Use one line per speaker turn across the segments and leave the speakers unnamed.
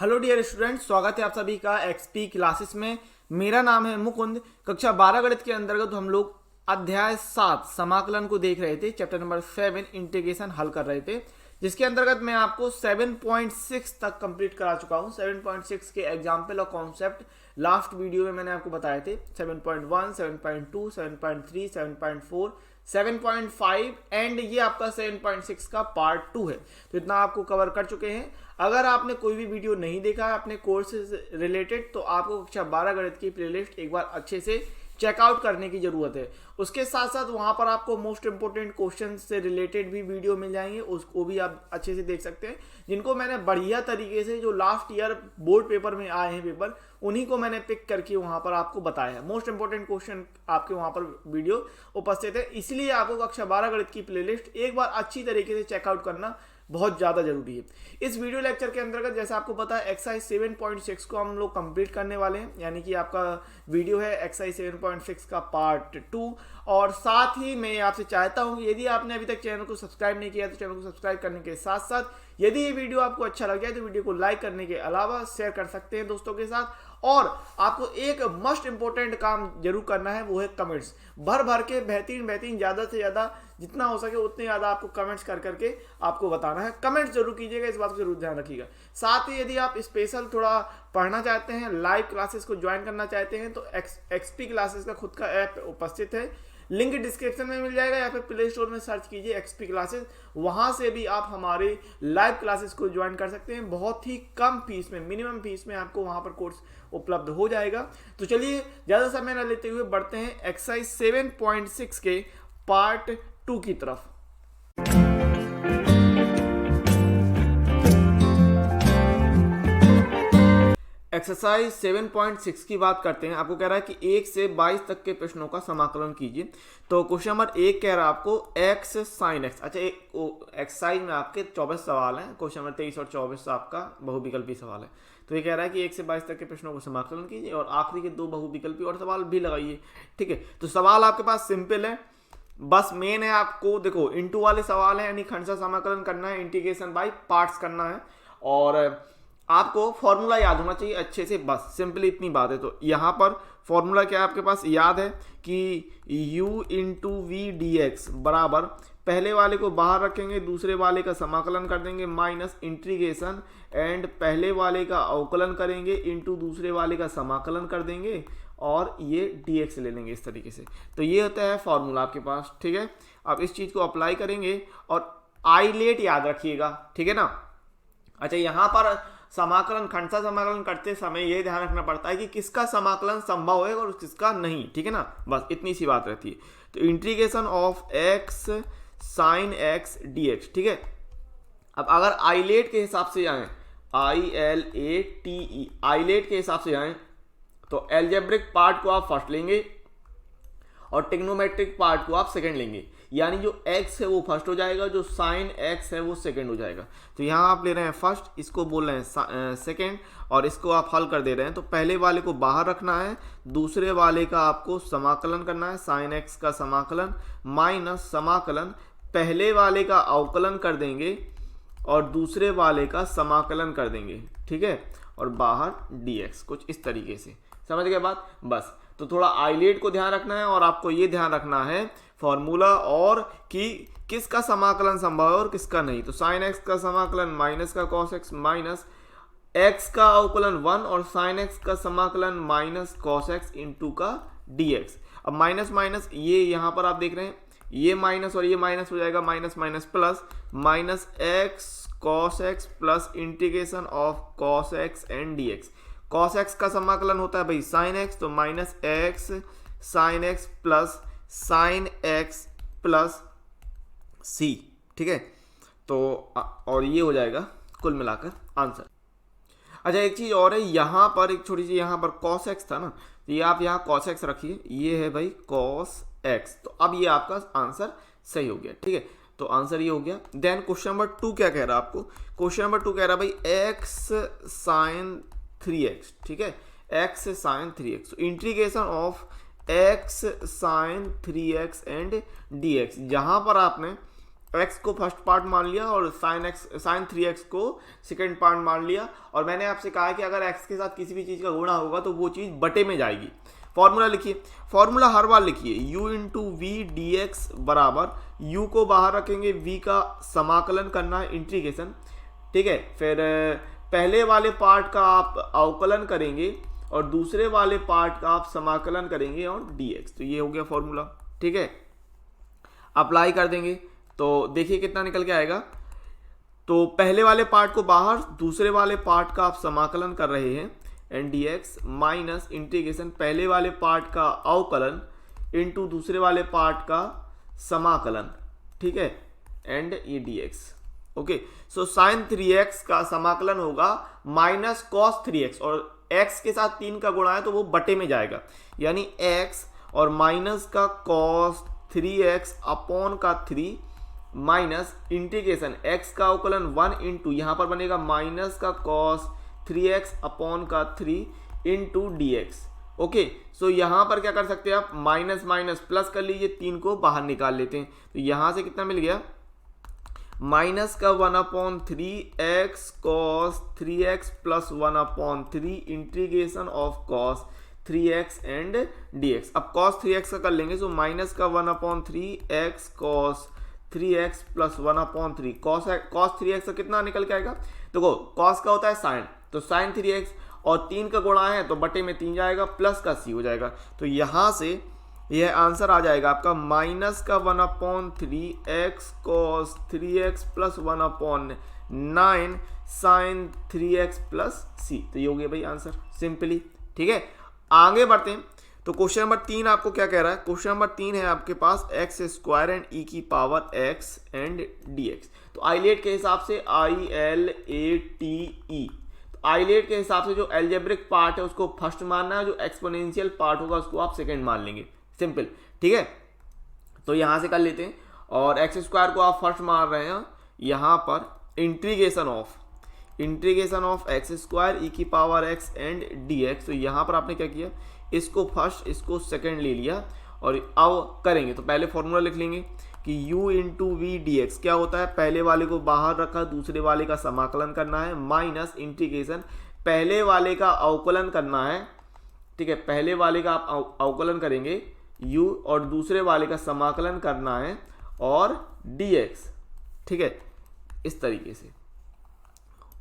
Hello dear student, स्वागत है आप सभी का एक्सपी क्लासेस में। मेरा नाम है मुकुंद। कक्षा 12 गणित के अंतर्गत हम लोग अध्याय 7 समाकलन को देख रहे थे। चैप्टर नंबर 7 इंटीग्रेशन हल कर रहे थे, जिसके अंतर्गत मैं आपको 7.6 तक कंप्लीट करा चुका हूं। 7.6 के एग्जाम्पल और कॉन्सेप्ट लास्ट वीडियो में मैंने आपको बताए थे। 7.1, 7.2, 7.3, 7.4, 7.5 एंड ये आपका 7.6 का पार्ट 2 है। तो इतना आपको कवर कर चुके हैं। अगर आपने कोई भी वीडियो नहीं देखा है अपने कोर्स से रिलेटेड, तो आपको कक्षा 12 गणित की प्लेलिस्ट एक बार अच्छे से चेकआउट करने की जरूरत है। उसके साथ साथ वहां पर आपको मोस्ट इंपोर्टेंट क्वेश्चन से रिलेटेड भी वीडियो मिल जाएंगे, उसको भी आप अच्छे से देख सकते हैं, जिनको मैंने बढ़िया तरीके से जो लास्ट ईयर बोर्ड पेपर में आए हैं पेपर, उन्हीं को मैंने पिक करके वहां पर आपको बताया है। मोस्ट इंपोर्टेंट क्वेश्चन आपके वहां पर वीडियो उपस्थित है, इसलिए आपको कक्षा 12 गणित की प्लेलिस्ट एक बार अच्छी तरीके से चेकआउट करना बहुत ज़्यादा जरूरी है। इस वीडियो लेक्चर के अंतर्गत जैसा आपको पता है एक्सरसाइज 7.6 को हम लोग कंप्लीट करने वाले हैं, यानी कि आपका वीडियो है एक्सरसाइज 7.6 का पार्ट 2। और साथ ही मैं आपसे चाहता हूं कि यदि आपने अभी तक चैनल को सब्सक्राइब नहीं किया तो चैनल को सब्सक्राइब करने के साथ साथ यदि ये वीडियो आपको अच्छा लग गया तो वीडियो को लाइक करने के अलावा शेयर कर सकते हैं दोस्तों के साथ। और आपको एक मस्ट इंपॉर्टेंट काम जरूर करना है, वो है कमेंट्स। भर भर के बेहतरीन ज़्यादा से ज़्यादा जितना हो सके उतने ज़्यादा आपको कमेंट्स कर करके आपको बताना है। कमेंट्स जरूर कीजिएगा, इस बात को जरूर ध्यान रखिएगा। साथ ही यदि आप स्पेशल थोड़ा पढ़ना चाहते हैं, लाइव क्लासेस को ज्वाइन करना चाहते हैं, तो एक्सपी क्लासेस का खुद का ऐप उपस्थित है, लिंक डिस्क्रिप्शन में मिल जाएगा, या फिर प्ले स्टोर में सर्च कीजिए एक्सपी क्लासेस। वहां से भी आप हमारे लाइव क्लासेस को ज्वाइन कर सकते हैं। बहुत ही कम फीस में, मिनिमम फीस में आपको वहां पर कोर्स उपलब्ध हो जाएगा। तो चलिए ज़्यादा समय न लेते हुए बढ़ते हैं एक्सरसाइज 7.6 के पार्ट 2 की तरफ। एक्सरसाइज 7.6 की बात करते हैं। आपको कह रहा है कि 1 से 22 तक के प्रश्नों का समाकलन कीजिए। तो क्वेश्चन नंबर 1 कह रहा है आपको x sin x। अच्छा, एक्सरसाइज में आपके 24 सवाल हैं। क्वेश्चन नंबर 23 और 24 आपका बहुविकल्पी सवाल है। तो ये कह रहा है कि 1 से 22 तक के प्रश्नों को समाकलन कीजिए और आखिरी के 2 बहुविकल्पी और सवाल भी लगाइए। ठीक है, तो सवाल आपके पास सिंपल है, बस मेन है। आपको देखो इंटू वाले सवाल है, यानी खंड समाकलन करना है, इंटीग्रेशन बाय पार्ट्स करना है, और आपको फॉर्मूला याद होना चाहिए अच्छे से, बस सिंपली इतनी बात है। तो यहाँ पर फॉर्मूला क्या आपके पास याद है कि u into v d x बराबर, पहले वाले को बाहर रखेंगे, दूसरे वाले का समाकलन कर देंगे, माइनस इंटीग्रेशन एंड पहले वाले का अवकलन करेंगे इंटू दूसरे वाले का समाकलन कर देंगे, और ये dx ले लेंगे इस तरीके से। तो ये होता है फॉर्मूला आपके पास। ठीक है, अब इस चीज़ को अप्लाई करेंगे और आइलेट याद रखिएगा। ठीक है ना। अच्छा, यहाँ पर समाकलन, खंडसा समाकलन करते समय ये ध्यान रखना पड़ता है कि किसका समाकलन संभव है और किसका नहीं। ठीक है ना, बस इतनी सी बात रहती है। तो integration of x sin x dx। ठीक है, अब अगर आइलेट के हिसाब से जाएं, ILATE आइलेट के हिसाब से जाएं, तो एल्जेब्रिक पार्ट को आप फर्स्ट लेंगे और टिग्नोमेट्रिक पार्ट को आप सेकंड लेंगे, यानी जो x है वो फर्स्ट हो जाएगा, जो साइन x है वो सेकंड हो जाएगा। तो यहाँ आप ले रहे हैं फर्स्ट, इसको बोल रहे हैं सेकंड, और इसको आप हल कर दे रहे हैं। तो पहले वाले को बाहर रखना है, दूसरे वाले का आपको समाकलन करना है, साइन x का समाकलन माइनस समाकलन, पहले वाले का अवकलन कर देंगे और दूसरे वाले का समाकलन कर देंगे। ठीक है, और बाहर dx, कुछ इस तरीके से। समझ गए बात? बस। तो थोड़ा आइलेट को ध्यान रखना है, और आपको ये ध्यान रखना है फॉर्मूला और कि किसका समाकलन संभव है और किसका नहीं। तो साइन x का समाकलन माइनस का कॉस x, माइनस x का अवकलन 1 और साइन x का समाकलन माइनस कॉस x इंटू का dx। अब माइनस माइनस, ये यहाँ पर आप देख रहे हैं, ये माइनस और ये माइनस हो जाएगा, minus minus plus, minus x cos x plus integration of cos x and dx। कॉस x का समाकलन होता है भाई साइन x, तो minus x sine x plus sine x plus c। ठीक है, तो और ये हो जाएगा कुल मिलाकर आंसर। अच्छा, एक चीज और है यहाँ पर, एक छोटी सी, यहाँ पर cos x था ना, तो ये आप यहाँ cos x रखिए, ये है भाई cos x। तो अब ये आपका आंसर सही हो गया। ठीक है, तो आंसर ये हो गया। देन क्वेश्चन नंबर 2 क्या कह रहा है आपको? क्वेश्चन नंबर 2 कह रहा है भाई x साइन 3x। ठीक है, x sine 3x, integration of x sine 3x and dx। जहां पर आपने x को फर्स्ट पार्ट मान लिया और साइन 3x को सेकेंड पार्ट मान लिया, और मैंने आपसे कहा है कि अगर x के साथ किसी भी चीज़ का गुणा होगा तो वो चीज़ बटे में जाएगी। फॉर्मूला लिखिए, फॉर्मूला हर बार लिखिए, u into v d x बराबर, u को बाहर रखेंगे, v का समाकलन करना है, इंटीग्रेशन, ठीक है। फिर पहले वाले पार्ट का आप अवकलन करेंगे और दूसरे वाले पार्ट का आप समाकलन करेंगे और dx, तो ये हो गया फॉर्मूला, ठीक है। अप्लाई कर देंगे तो देखिए कितना निकल के आएगा। तो पहले वाले पार्ट को बाहर, दूसरे वाले पार्ट का आप समाकलन कर रहे हैं एंड dx माइनस इंटीग्रेशन पहले वाले पार्ट का अवकलन इनटू दूसरे वाले पार्ट का समाकलन, ठीक है, एंड ये dx। Okay, so sine 3x का समाकलन होगा माइनस कॉस 3x, और x के साथ 3 का गुणा है तो वो बटे में जाएगा, यानी x और माइनस का कॉस 3x अपॉन का 3 माइनस इंटीग्रेशन x का अवकलन 1 इंटू, यहाँ पर बनेगा माइनस का कॉस 3x अपॉन का 3 इंटू dx। ओके, सो यहाँ पर क्या कर सकते हैं आप, माइनस माइनस प्लस कर लीजिए, 3 को बाहर निकाल लेते हैं, तो यहाँ से कितना मिल गया, माइनस का 1/3 cos 3x plus 1/3 integration of cos 3x and dx। अब cos 3x का कर लेंगे, सो माइनस का 1/3 cos 3x plus 1/3 cos 3x का कितना निकल के आएगा, देखो cos का होता है साइन, तो साइन 3x और 3 का गुणा है तो बटे में 3 जाएगा, प्लस का c हो जाएगा, तो यहाँ से यह आंसर आ जाएगा आपका माइनस का 1/3 cos 3x plus 1/9 sine 3x plus c, तो ये हो गया भाई आंसर सिंपली, ठीक है। आगे बढ़ते हैं, तो क्वेश्चन नंबर 3 आपको क्या कह रहा है, क्वेश्चन नंबर 3 है आपके पास एक्स स्क्वायर एंड ई की पावर x एंड dx। तो आइलेट के हिसाब से ILATE, तो आइलेट के हिसाब से जो एल्जेब्रिक पार्ट है उसको फर्स्ट मानना है, जो एक्सपोनेंशियल पार्ट होगा उसको आप सेकंड मान लेंगे, सिंपल, ठीक है। तो यहां से कर लेते हैं, और एक्स स्क्वायर को आप फर्स्ट मान रहे हैं, यहां पर इंटीग्रेशन ऑफ एक्स स्क्वायर ई की पावर x एंड dx। तो यहां पर आपने क्या किया, इसको फर्स्ट इसको सेकंड ले लिया, और अब करेंगे तो पहले फॉर्मूला लिख लेंगे कि u into v d x क्या होता है, पहले वाले को बाहर रखा, दूसरे वाले का समाकलन करना है, माइनस इंटीग्रेशन पहले वाले का अवकलन करना है, ठीक है, पहले वाले का आप अवकलन करेंगे u और दूसरे वाले का समाकलन करना है और dx, ठीक है, इस तरीके से।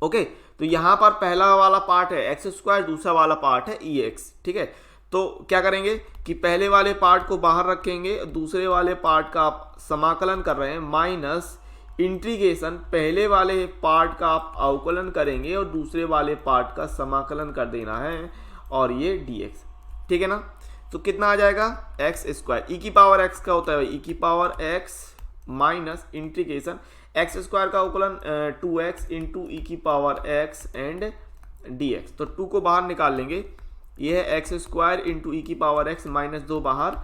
ओके, तो यहां पर पहला वाला पार्ट है एक्स स्क्वायर, दूसरा वाला पार्ट है ex, ठीक है। तो क्या करेंगे कि पहले वाले पार्ट को बाहर रखेंगे, दूसरे वाले पार्ट का आप समाकलन कर रहे हैं, माइनस इंटीग्रेशन पहले वाले पार्ट का आप अवकलन करेंगे और दूसरे वाले पार्ट का समाकलन कर देना है, और ये dx, ठीक है ना। तो कितना आ जाएगा, एक्स स्क्वायर ई की पावर x का होता है ई की power x minus integration x square का अवकलन 2x इंटू ई की पावर x एंड dx। तो 2 को बाहर निकाल लेंगे, ये है एक्स स्क्वायर इंटू ई की पावर x माइनस 2 बाहर,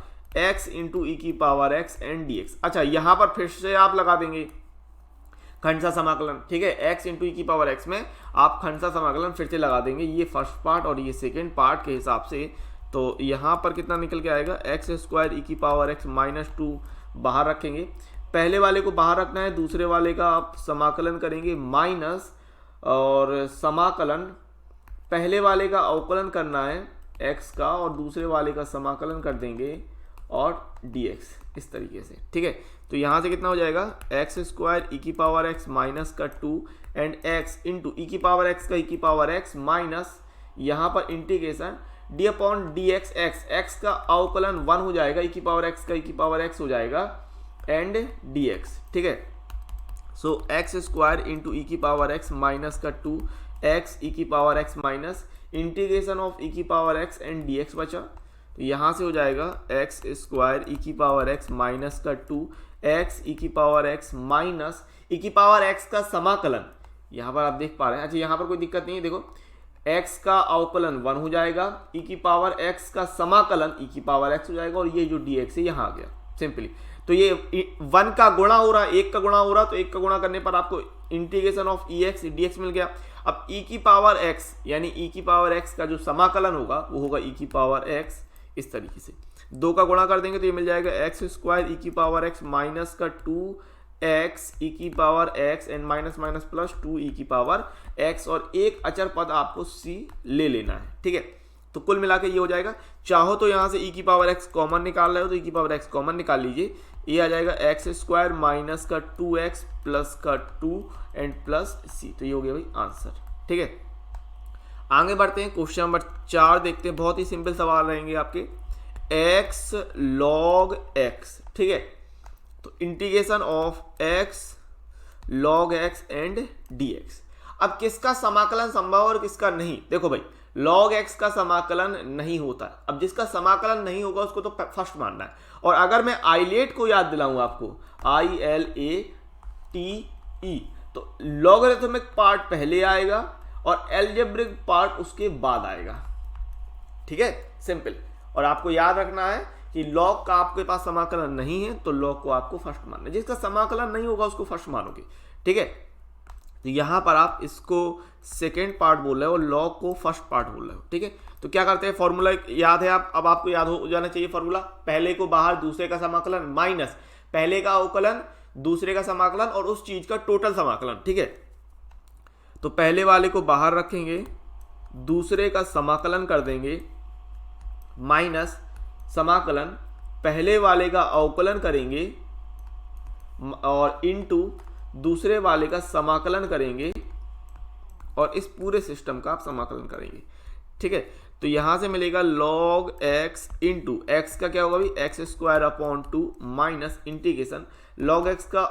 x इंटू ई की पावर x एंड dx। अच्छा, यहाँ पर फिर से आप लगा देंगे खंडसा समाकलन, ठीक है, x इंटू ई की पावर x में आप खंडसा समाकलन फिर से लगा देंगे, ये फर्स्ट पार्ट और ये सेकेंड पार्ट के हिसाब से। तो यहाँ पर कितना निकल के आएगा, एक्स स्क्वायर ई की पावर x माइनस 2 बाहर रखेंगे, पहले वाले को बाहर रखना है, दूसरे वाले का आप समाकलन करेंगे, माइनस और समाकलन पहले वाले का अवकलन करना है x का और दूसरे वाले का समाकलन कर देंगे और dx, इस तरीके से, ठीक है। तो यहाँ से कितना हो जाएगा, एक्स स्क्वायर ई की पावर x माइनस का 2 एंड x इंटू ई की पावर x का ई की पावर x माइनस यहाँ पर integration d upon dx, x का अवकलन 1 हो जाएगा, ई की पावर x का ई की पावर x हो जाएगा एंड dx, ठीक है। So x square into e की पावर x माइनस का 2 x ई की power x minus integration of e की पावर x एंड dx बचा, तो यहाँ से हो जाएगा एक्स स्क्वायर ई की पावर x माइनस का 2 x ई की पावर x माइनस ई की पावर x का समाकलन, यहाँ पर आप देख पा रहे हैं। अच्छा, यहाँ पर कोई दिक्कत नहीं है, देखो x का अवकलन 1 हो जाएगा, ई की पावर x का समाकलन ई की पावर x हो जाएगा, और ये जो dx है यहाँ आ गया सिंपली। तो ये 1 का गुणा हो रहा है, 1 का गुणा हो रहा है, तो 1 का गुणा करने पर आपको इंटीग्रेशन ऑफ ex dx मिल गया। अब e की पावर x यानी e की पावर x का जो समाकलन होगा वो होगा e की पावर x, इस तरीके से 2 का गुणा कर देंगे तो ये मिल जाएगा एक्स स्क्वायर ई की पावर x माइनस का 2 एक्स ई की power x and minus minus plus 2 ई की पावर एक्स, और एक अचर पद आपको सी ले लेना है। ठीक है, तो कुल मिला के ये हो जाएगा। चाहो तो यहाँ से ई की पावर एक्स कॉमन निकाल रहे हो तो ई की पावर एक्स कॉमन निकाल लीजिए, ये आ जाएगा एक्स स्क्वायर माइनस का 2x प्लस का 2 एंड प्लस सी। तो ये हो गया भाई आंसर। ठीक है, आगे बढ़ते हैं, क्वेश्चन नंबर 4 देखते हैं। बहुत ही सिंपल सवाल रहेंगे आपके, x log x। ठीक है, तो integration of x log x and dx। अब किसका समाकलन संभव और किसका नहीं? देखो भाई, log x का समाकलन नहीं होता। अब जिसका समाकलन नहीं होगा उसको तो फर्स्ट मानना है। और अगर मैं आइलेट को याद दिलाऊं आपको, ILATE, तो लॉगरिथमिक पार्ट पहले आएगा और एल्जेब्रिक पार्ट उसके बाद आएगा। ठीक है, सिंपल। और आपको याद रखना है कि लॉग का आपके पास समाकलन नहीं है तो लॉग को आपको फर्स्ट मानना है, जिसका समाकलन नहीं होगा उसको फर्स्ट मानोगे। ठीक है, तो यहां पर आप इसको सेकेंड पार्ट बोल रहे हो, लॉग को फर्स्ट पार्ट बोल रहे हो। ठीक है, तो क्या करते हैं, फॉर्मूला याद है आप, अब आपको याद हो जाना चाहिए फॉर्मूला। पहले को बाहर, दूसरे का समाकलन, माइनस पहले का अवकलन, दूसरे का समाकलन और उस चीज का टोटल समाकलन। ठीक है, तो पहले वाले को बाहर रखेंगे, दूसरे का समाकलन कर देंगे, माइनस समाकलन पहले वाले का अवकलन करेंगे और इनटू दूसरे वाले का समाकलन करेंगे और इस पूरे सिस्टम का आप समाकलन करेंगे। ठीक है, तो यहां से मिलेगा log x इंटू एक्स का क्या होगा भाई, x square upon 2 minus integration log x का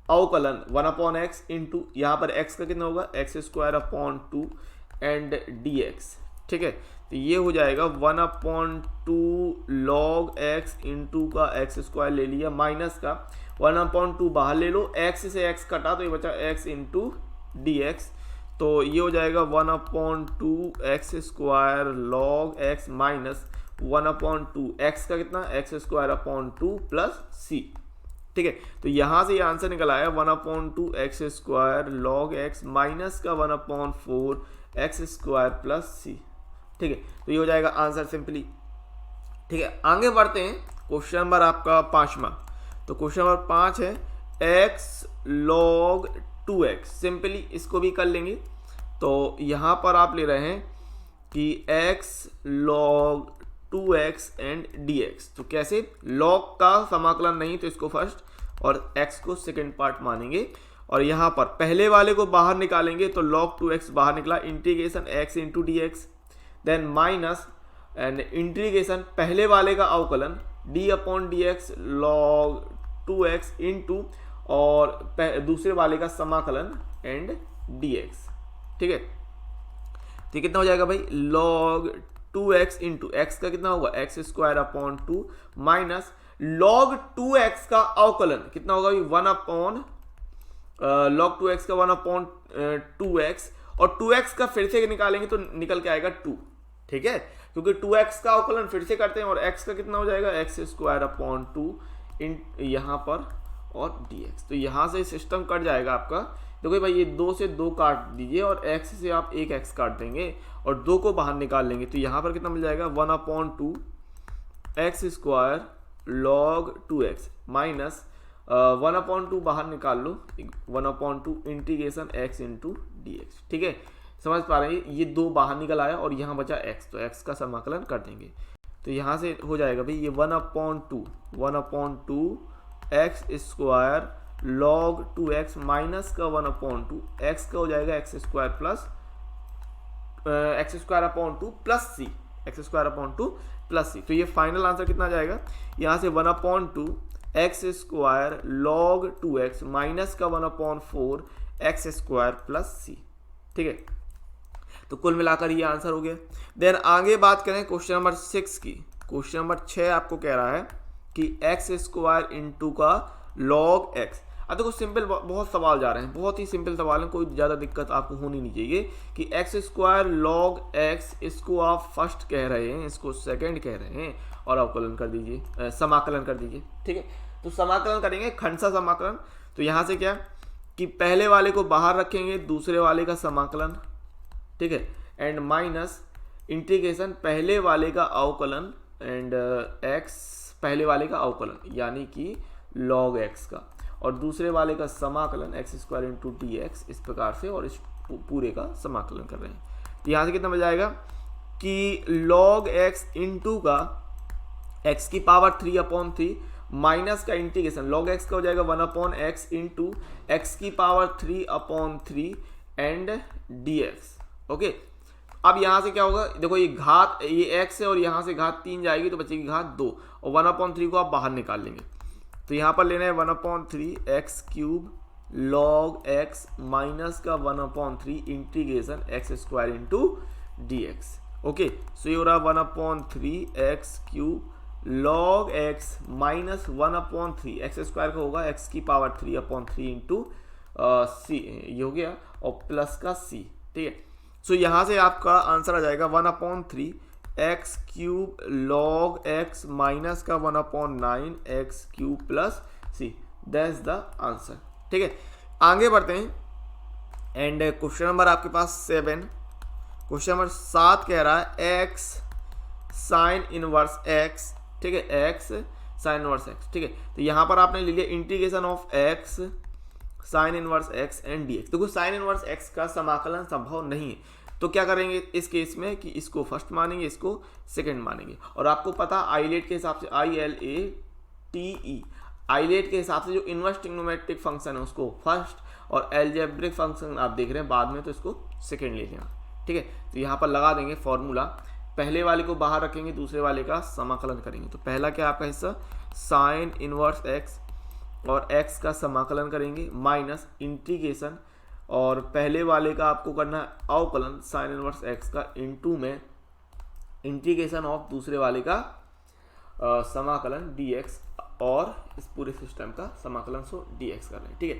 अवकलन 1 अपॉन एक्स इंटू यहाँ पर x का कितना होगा, x square upon 2 and dx। ठीक है, तो ये हो जाएगा 1 अपॉन 2 log x इंटू का एक्स स्क्वायर ले लिया, माइनस का 1 अपॉन 2 बाहर ले लो, x से x कटा तो ये बचा x इंटू dx। तो ये हो जाएगा 1 upon 2 x square log x minus 1 upon 2 x का कितना, एक्स स्क्वायर अपॉन 2 प्लस सी। ठीक है, तो यहां से ये आंसर निकल आया 1 upon 2 x square log x minus का 1 अपॉन 4 एक्स स्क्वायर प्लस सी। ठीक है, तो ये हो जाएगा आंसर सिंपली। ठीक है, आगे बढ़ते हैं, क्वेश्चन नंबर आपका 5वां। तो क्वेश्चन नंबर 5 है x log 2x। सिंपली इसको भी कर लेंगे। तो यहां पर आप ले रहे हैं कि x log 2x and dx। तो कैसे, log का समाकलन नहीं तो इसको फर्स्ट और x को सेकेंड पार्ट मानेंगे और यहां पर पहले वाले को बाहर निकालेंगे तो log 2x बाहर निकला, integration x into dx, then minus and integration पहले वाले का अवकलन d upon dx log 2x into और दूसरे वाले का समाकलन एंड dx। ठीक है, तो कितना हो जाएगा भाई, log 2x इंटू एक्स का कितना होगा, x square upon 2 minus log 2x का अवकलन कितना होगा भाई, 1 अपॉन log 2x का 1 अपॉन 2x और 2x का फिर से निकालेंगे तो निकल के आएगा 2। ठीक है, क्योंकि 2x का अवकलन फिर से करते हैं और x का कितना हो जाएगा, एक्स स्क्वायर अपॉन 2 इन यहाँ पर और dx। तो यहाँ से सिस्टम कट जाएगा आपका। देखो भाई, ये 2 से 2 काट दीजिए और x से आप एक x काट देंगे और 2 को बाहर निकाल लेंगे तो यहाँ पर कितना मिल जाएगा, 1 upon 2 x square log 2x minus 1 upon 2 बाहर निकाल लो, 1 upon 2 integration x into dx। ठीक है, समझ पा रहे हैं, ये 2 बाहर निकल आया और यहाँ बचा x, तो x का समाकलन कर देंगे। तो यहाँ से हो जाएगा भाई ये 1 upon 2 x square log 2x minus का 1 अपॉन 2 एक्स का हो जाएगा x square plus x square upon 2 plus C, x square upon 2 plus सी। तो ये फाइनल आंसर कितना जाएगा, यहाँ से 1 upon 2 x square log 2x minus का 1 अपॉन 4 एक्स स्क्वायर प्लस सी। ठीक है, तो कुल मिलाकर ये आंसर हो गया। देन आगे बात करें क्वेश्चन नंबर 6 की। क्वेश्चन नंबर 6 आपको कह रहा है कि एक्स स्क्वायर इंटू का log x। अब देखो सिंपल, बहुत सवाल जा रहे हैं, बहुत ही सिंपल सवाल है, कोई ज़्यादा दिक्कत आपको होनी नहीं चाहिए कि एक्स स्क्वायर log x, इसको आप फर्स्ट कह रहे हैं, इसको सेकंड कह रहे हैं और अवकलन कर दीजिए, समाकलन कर दीजिए। ठीक है, तो समाकलन करेंगे, खंडसा समाकलन। तो यहाँ से क्या कि पहले वाले को बाहर रखेंगे, दूसरे वाले का समाकलन, ठीक है, एंड माइनस इंटीग्रेशन पहले वाले का अवकलन एंड x पहले वाले का अवकलन यानी कि log x का, और दूसरे वाले का समाकलन x square into d x, इस प्रकार से, और इस पूरे का समाकलन कर रहे हैं। तो यहाँ से कितना बच जाएगा कि log x इंटू का x की पावर 3/3 माइनस का इंटीग्रेशन log x का हो जाएगा 1/x इंटू एक्स की पावर 3/3 एंड dx। ओके, अब यहाँ से क्या होगा, देखो ये घात, ये x है और यहाँ से घात 3 जाएगी तो बचेगी घात 2, और 1/3 को आप बाहर निकाल लेंगे। तो यहाँ पर लेना है 1/3 x cube log x minus का 1/3 integration x square into d x. Okay, so ये हो रहा 1/3 x cube log x minus 1/3 x square का होगा एक्स की पावर 3/3 इंटू सी, ये हो गया, और प्लस का c। ठीक है, सो यहाँ से आपका आंसर आ जाएगा 1/3 x cube log x minus का 1/9 x cube plus c, that's the answer. ठीक है, आगे बढ़ते हैं एंड क्वेश्चन नंबर आपके पास 7, क्वेश्चन नंबर 7 कह रहा है एक्स साइन इनवर्स एक्स। ठीक है, एक्स साइन इनवर्स एक्स। ठीक है, तो यहाँ पर आपने ले लिया integration of x sign inverse x and d x. देखो साइन इनवर्स एक्स का समाकलन संभव नहीं है, तो क्या करेंगे इस केस में कि इसको फर्स्ट मानेंगे, इसको सेकंड मानेंगे। और आपको पता आइलेट के हिसाब से ILATE, आइलेट के हिसाब से जो इनवर्स ट्रिग्नोमेट्रिक फंक्शन है उसको फर्स्ट, और एल्जेब्रिक फंक्शन आप देख रहे हैं बाद में तो इसको सेकंड ले लेना। ठीक है, तो यहाँ पर लगा देंगे फॉर्मूला, पहले वाले को बाहर रखेंगे, दूसरे वाले का समाकलन करेंगे। तो पहला क्या आपका हिस्सा साइन इनवर्स एक्स, और एक्स का समाकलन करेंगे माइनस इंटीग्रेशन, और पहले वाले का आपको करना है अवकलन साइन इनवर्स एक्स का इंटू में इंटीग्रेशन ऑफ दूसरे वाले का समाकलन dx, और इस पूरे सिस्टम का समाकलन सो dx कर रहे हैं। ठीक है,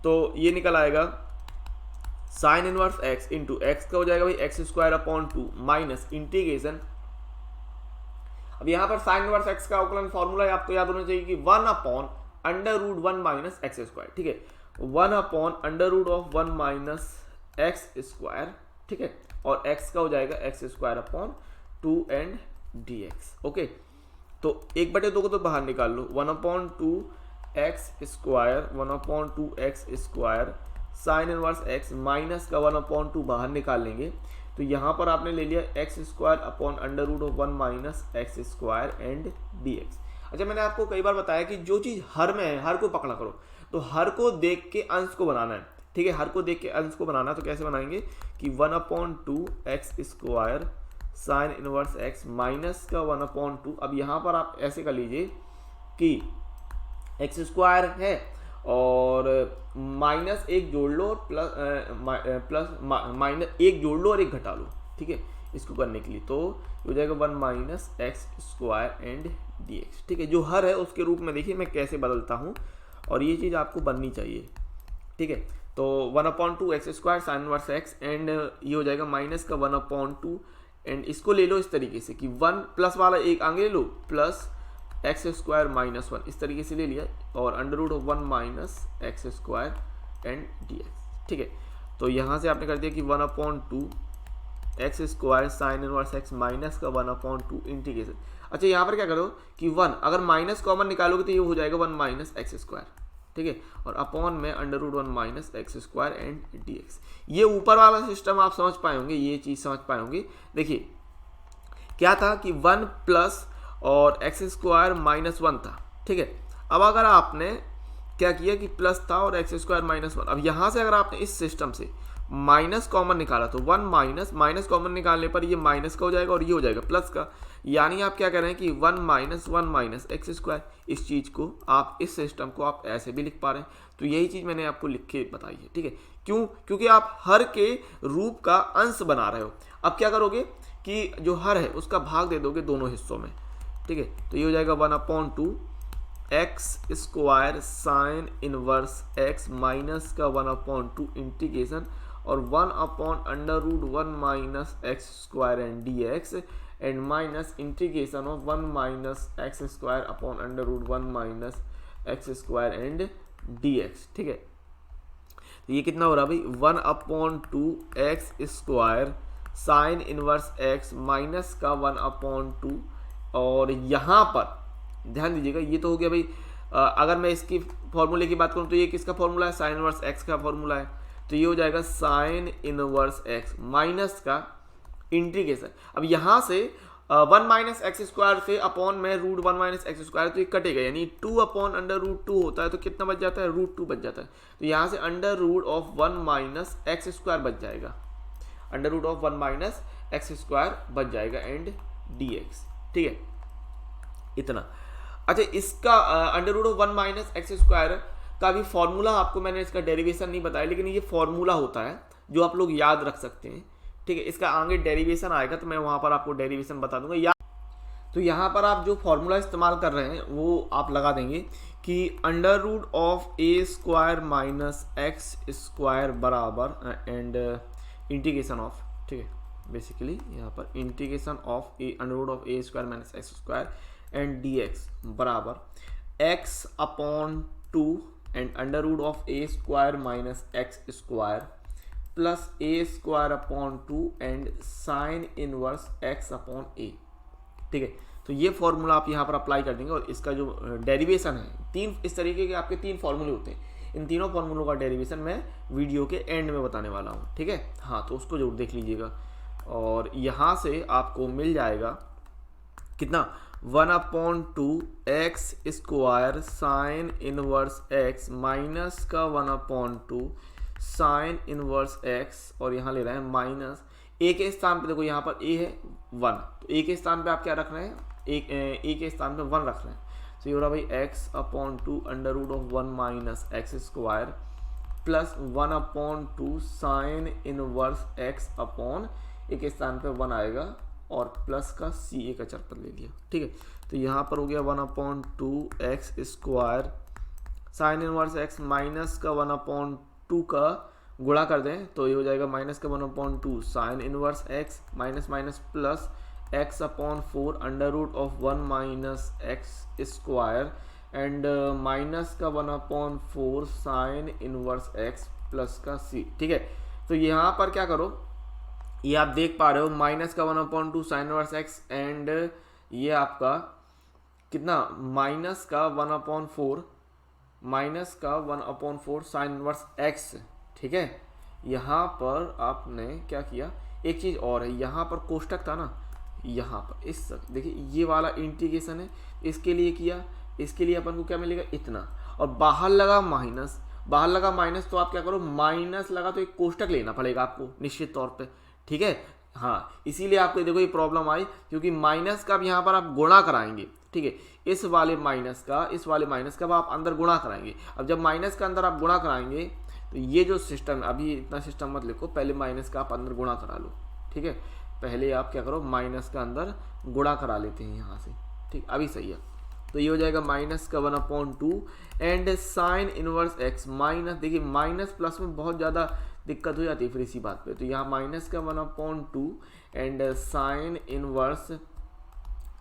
तो ये निकल आएगा sign inverse x into x का हो जाएगा भाई x square upon 2 minus integration. अब यहाँ पर साइन इनवर्स एक्स का अवकलन फॉर्मूला आपको याद होना चाहिए कि 1/√1 माइनस एक्स स्क्वायर। ठीक है, 1/√1 माइनस एक्स स्क्वायर। ठीक है, और x का हो जाएगा x square upon 2 and dx। Okay, तो 1/2 को तो बाहर निकाल लो, 1/2 x square 1/2 x square sine inverse x minus का 1/2 बाहर निकाल लेंगे। तो यहाँ पर आपने ले लिया x square upon √1 minus x square and dx। अच्छा, मैंने आपको कई बार बताया कि जो चीज़ हर में है, हर को पकड़ा करो, तो हर को देख के अंश को बनाना है। ठीक है, हर को देख के अंश को बनाना, तो कैसे बनाएंगे कि 1/2 x square sine inverse x minus का 1/2। अब यहाँ पर आप ऐसे कर लीजिए कि एक्स स्क्वायर है और माइनस एक जोड़ लो, प्लस माइनस एक जोड़ लो और एक घटा लो। ठीक है, इसको करने के लिए तो हो जाएगा 1 minus x square and dx। ठीक है, जो हर है उसके रूप में देखिए मैं कैसे बदलता हूँ, और ये चीज़ आपको बननी चाहिए। ठीक है, तो 1/2 x square sine inverse x and ये हो जाएगा माइनस का 1/2 एंड इसको ले लो इस तरीके से कि 1 प्लस वाला एक आगे ले लो प्लस एक्स स्क्वायर माइनस 1, इस तरीके से ले लिया, और √1 minus x square and dx। ठीक है, तो यहाँ से आपने कर दिया कि 1/2 x square sine inverse x minus का 1/2 इंटीग्रेशन। अच्छा, यहाँ पर क्या करो कि 1 अगर माइनस कॉमन निकालोगे तो ये हो जाएगा 1 माइनस एक्स स्क्वायर। ठीक है, और अपॉन में √1 minus x square and dx। ये ऊपर वाला सिस्टम आप समझ पाए होंगे, ये चीज़ समझ पाए होंगे। देखिए क्या था कि 1 प्लस और एक्स स्क्वायर माइनस 1 था। ठीक है, अब अगर आपने क्या किया कि प्लस था और एक्स स्क्वायर माइनस 1, अब यहाँ से अगर आपने इस सिस्टम से माइनस कॉमन निकाला तो 1 माइनस कॉमन निकालने पर ये माइनस का हो जाएगा और ये हो जाएगा प्लस का, यानी आप क्या कह रहे हैं कि 1 माइनस एक्स स्क्वायर। इस चीज़ को आप, इस सिस्टम को आप ऐसे भी लिख पा रहे हैं, तो यही चीज़ मैंने आपको लिख के बताई है। ठीक है, क्यों? क्योंकि आप हर के रूप का अंश बना रहे हो। अब क्या करोगे कि जो हर है उसका भाग दे दोगे दोनों हिस्सों में। ठीक है, तो ये हो जाएगा 1/2 x square sine inverse x minus का 1/2 इंटीग्रेशन, और 1/√1 minus x square and dx and minus integration of 1 minus x square upon √1 minus x square and dx। ठीक है, तो ये कितना हो रहा है भाई 1/2 x square sine inverse x minus का 1/2, और यहाँ पर ध्यान दीजिएगा ये तो हो गया भाई अगर मैं इसकी फॉर्मूले की बात करूँ तो ये किसका फॉर्मूला है, साइन इनवर्स एक्स का फॉर्मूला है, तो ये हो जाएगा साइन इनवर्स एक्स माइनस का इंटीग्रेशन। अब यहाँ से 1 माइनस एक्स स्क्वायर से अपॉन में रूट 1 माइनस एक्स स्क्वायर, तो ये कटेगा, यानी 2 अपॉन अंडर रूट 2 होता है, तो कितना बच जाता है, रूट 2 बच जाता है। तो यहाँ से under root of 1 minus x square बच जाएगा, under root of 1 minus x square बच जाएगा एंड डी एक्स, ठीक है, इतना। अच्छा, इसका under root of 1 minus x square का भी फॉर्मूला आपको मैंने इसका डेरिवेशन नहीं बताया, लेकिन ये फॉर्मूला होता है जो आप लोग याद रख सकते हैं, ठीक है। इसका आगे डेरिवेशन आएगा तो मैं वहाँ पर आपको डेरिवेशन बता दूंगा। या तो यहाँ पर आप जो फॉर्मूला इस्तेमाल कर रहे हैं वो आप लगा देंगे कि under root of a square minus x square बराबर एंड इंटीग्रेशन ऑफ, ठीक है, बेसिकली यहाँ पर integration of a under root of a square minus x square and d x बराबर x upon 2 and under root of a square minus x square plus a square upon 2 and sine inverse x upon a, ठीक है। तो ये formula आप यहाँ पर apply कर देंगे और इसका जो डेरिवेशन है, तीन इस तरीके के आपके 3 फॉर्मूले होते हैं, इन तीनों फॉर्मूलों का डेरिवेशन मैं वीडियो के एंड में बताने वाला हूँ, ठीक है। हाँ, तो उसको जरूर देख लीजिएगा। और यहाँ से आपको मिल जाएगा कितना, 1/2 x square sine inverse x minus का 1/2 साइन इनवर्स एक्स, और यहाँ ले रहे हैं माइनस ए के स्थान पे, देखो यहाँ पर ए है 1, तो ए के स्थान पे आप क्या रख रहे हैं, ए के स्थान पे 1 रख रहे हैं, तो ये हो रहा भाई x/2 under root of 1 minus x square plus 1/2 sine inverse x upon a के स्थान पे 1 आएगा और प्लस का सी ए का चरपद ले लिया, ठीक है। तो यहाँ पर हो गया 1/2 x square sine inverse x minus का 1/2 का गुणा कर दें तो ये हो जाएगा माइनस का 1/2 sine inverse x minus minus plus x/4 under root of 1 minus x square and minus का 1/4 साइन इनवर्स एक्स प्लस का c, ठीक है। तो यहाँ पर क्या करो, ये आप देख पा रहे हो माइनस का 1/2 साइन इनवर्स एक्स एंड ये आपका कितना माइनस का 1/4 साइन इनवर्स एक्स, ठीक है। यहाँ पर आपने क्या किया, एक चीज़ और है, यहाँ पर कोष्टक था ना, यहाँ पर इस देखिए ये वाला इंटीग्रेशन है, इसके लिए किया, इसके लिए अपन को क्या मिलेगा इतना, और बाहर लगा माइनस, तो आप क्या करो, माइनस लगा तो एक कोष्टक लेना पड़ेगा आपको निश्चित तौर पे, ठीक है। हाँ, इसीलिए आपको देखो ये प्रॉब्लम आई, क्योंकि माइनस का अब यहाँ पर आप गुणा कराएंगे, ठीक है, इस वाले माइनस का आप अंदर गुणा कराएंगे। अब जब माइनस का अंदर आप गुणा कराएंगे तो ये जो सिस्टम, अभी इतना सिस्टम मत लिखो, पहले माइनस का आप अंदर गुणा करा लो, ठीक है। पहले आप क्या करो, माइनस का अंदर गुणा करा लेते हैं यहाँ से, ठीक, अभी सही है। तो ये हो जाएगा माइनस का 1/2 and sine inverse x minus, देखिए माइनस प्लस में बहुत ज़्यादा दिक्कत हो जाती है फिर इसी बात पे, तो यहाँ माइनस का 1/2 and sine inverse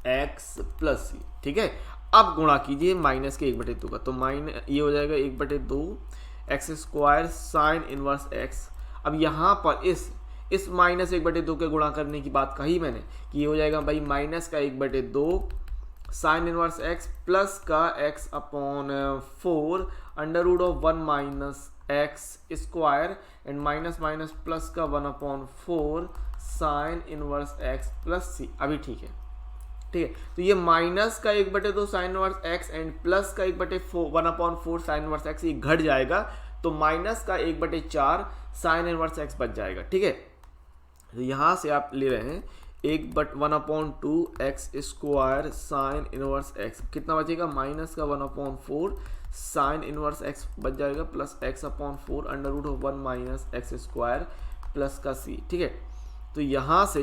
x plus सी, ठीक है। अब गुणा कीजिए माइनस के 1/2 का, तो ये हो जाएगा 1/2 x square sine inverse x. अब यहाँ पर इस माइनस 1/2 के गुणा करने की बात कही मैंने कि ये हो जाएगा भाई माइनस का 1/2 साइन इनवर्स एक्स प्लस का x/4 under root of 1 minus x square and minus minus plus का 1/4 sine inverse x plus c, अभी ठीक है, ठीक है। तो ये माइनस का 1/2 sine inverse x and plus का 1/4 साइन इनवर्स एक्स ये घट जाएगा, तो माइनस का 1/4 साइन इनवर्स एक्स बच जाएगा, ठीक है। तो यहाँ से आप ले रहे हैं 1/2 x square sine inverse x, कितना बचेगा, माइनस का 1/4 साइन इनवर्स एक्स बच जाएगा plus x/4 under root of 1 minus x square plus का c, ठीक है। तो यहाँ से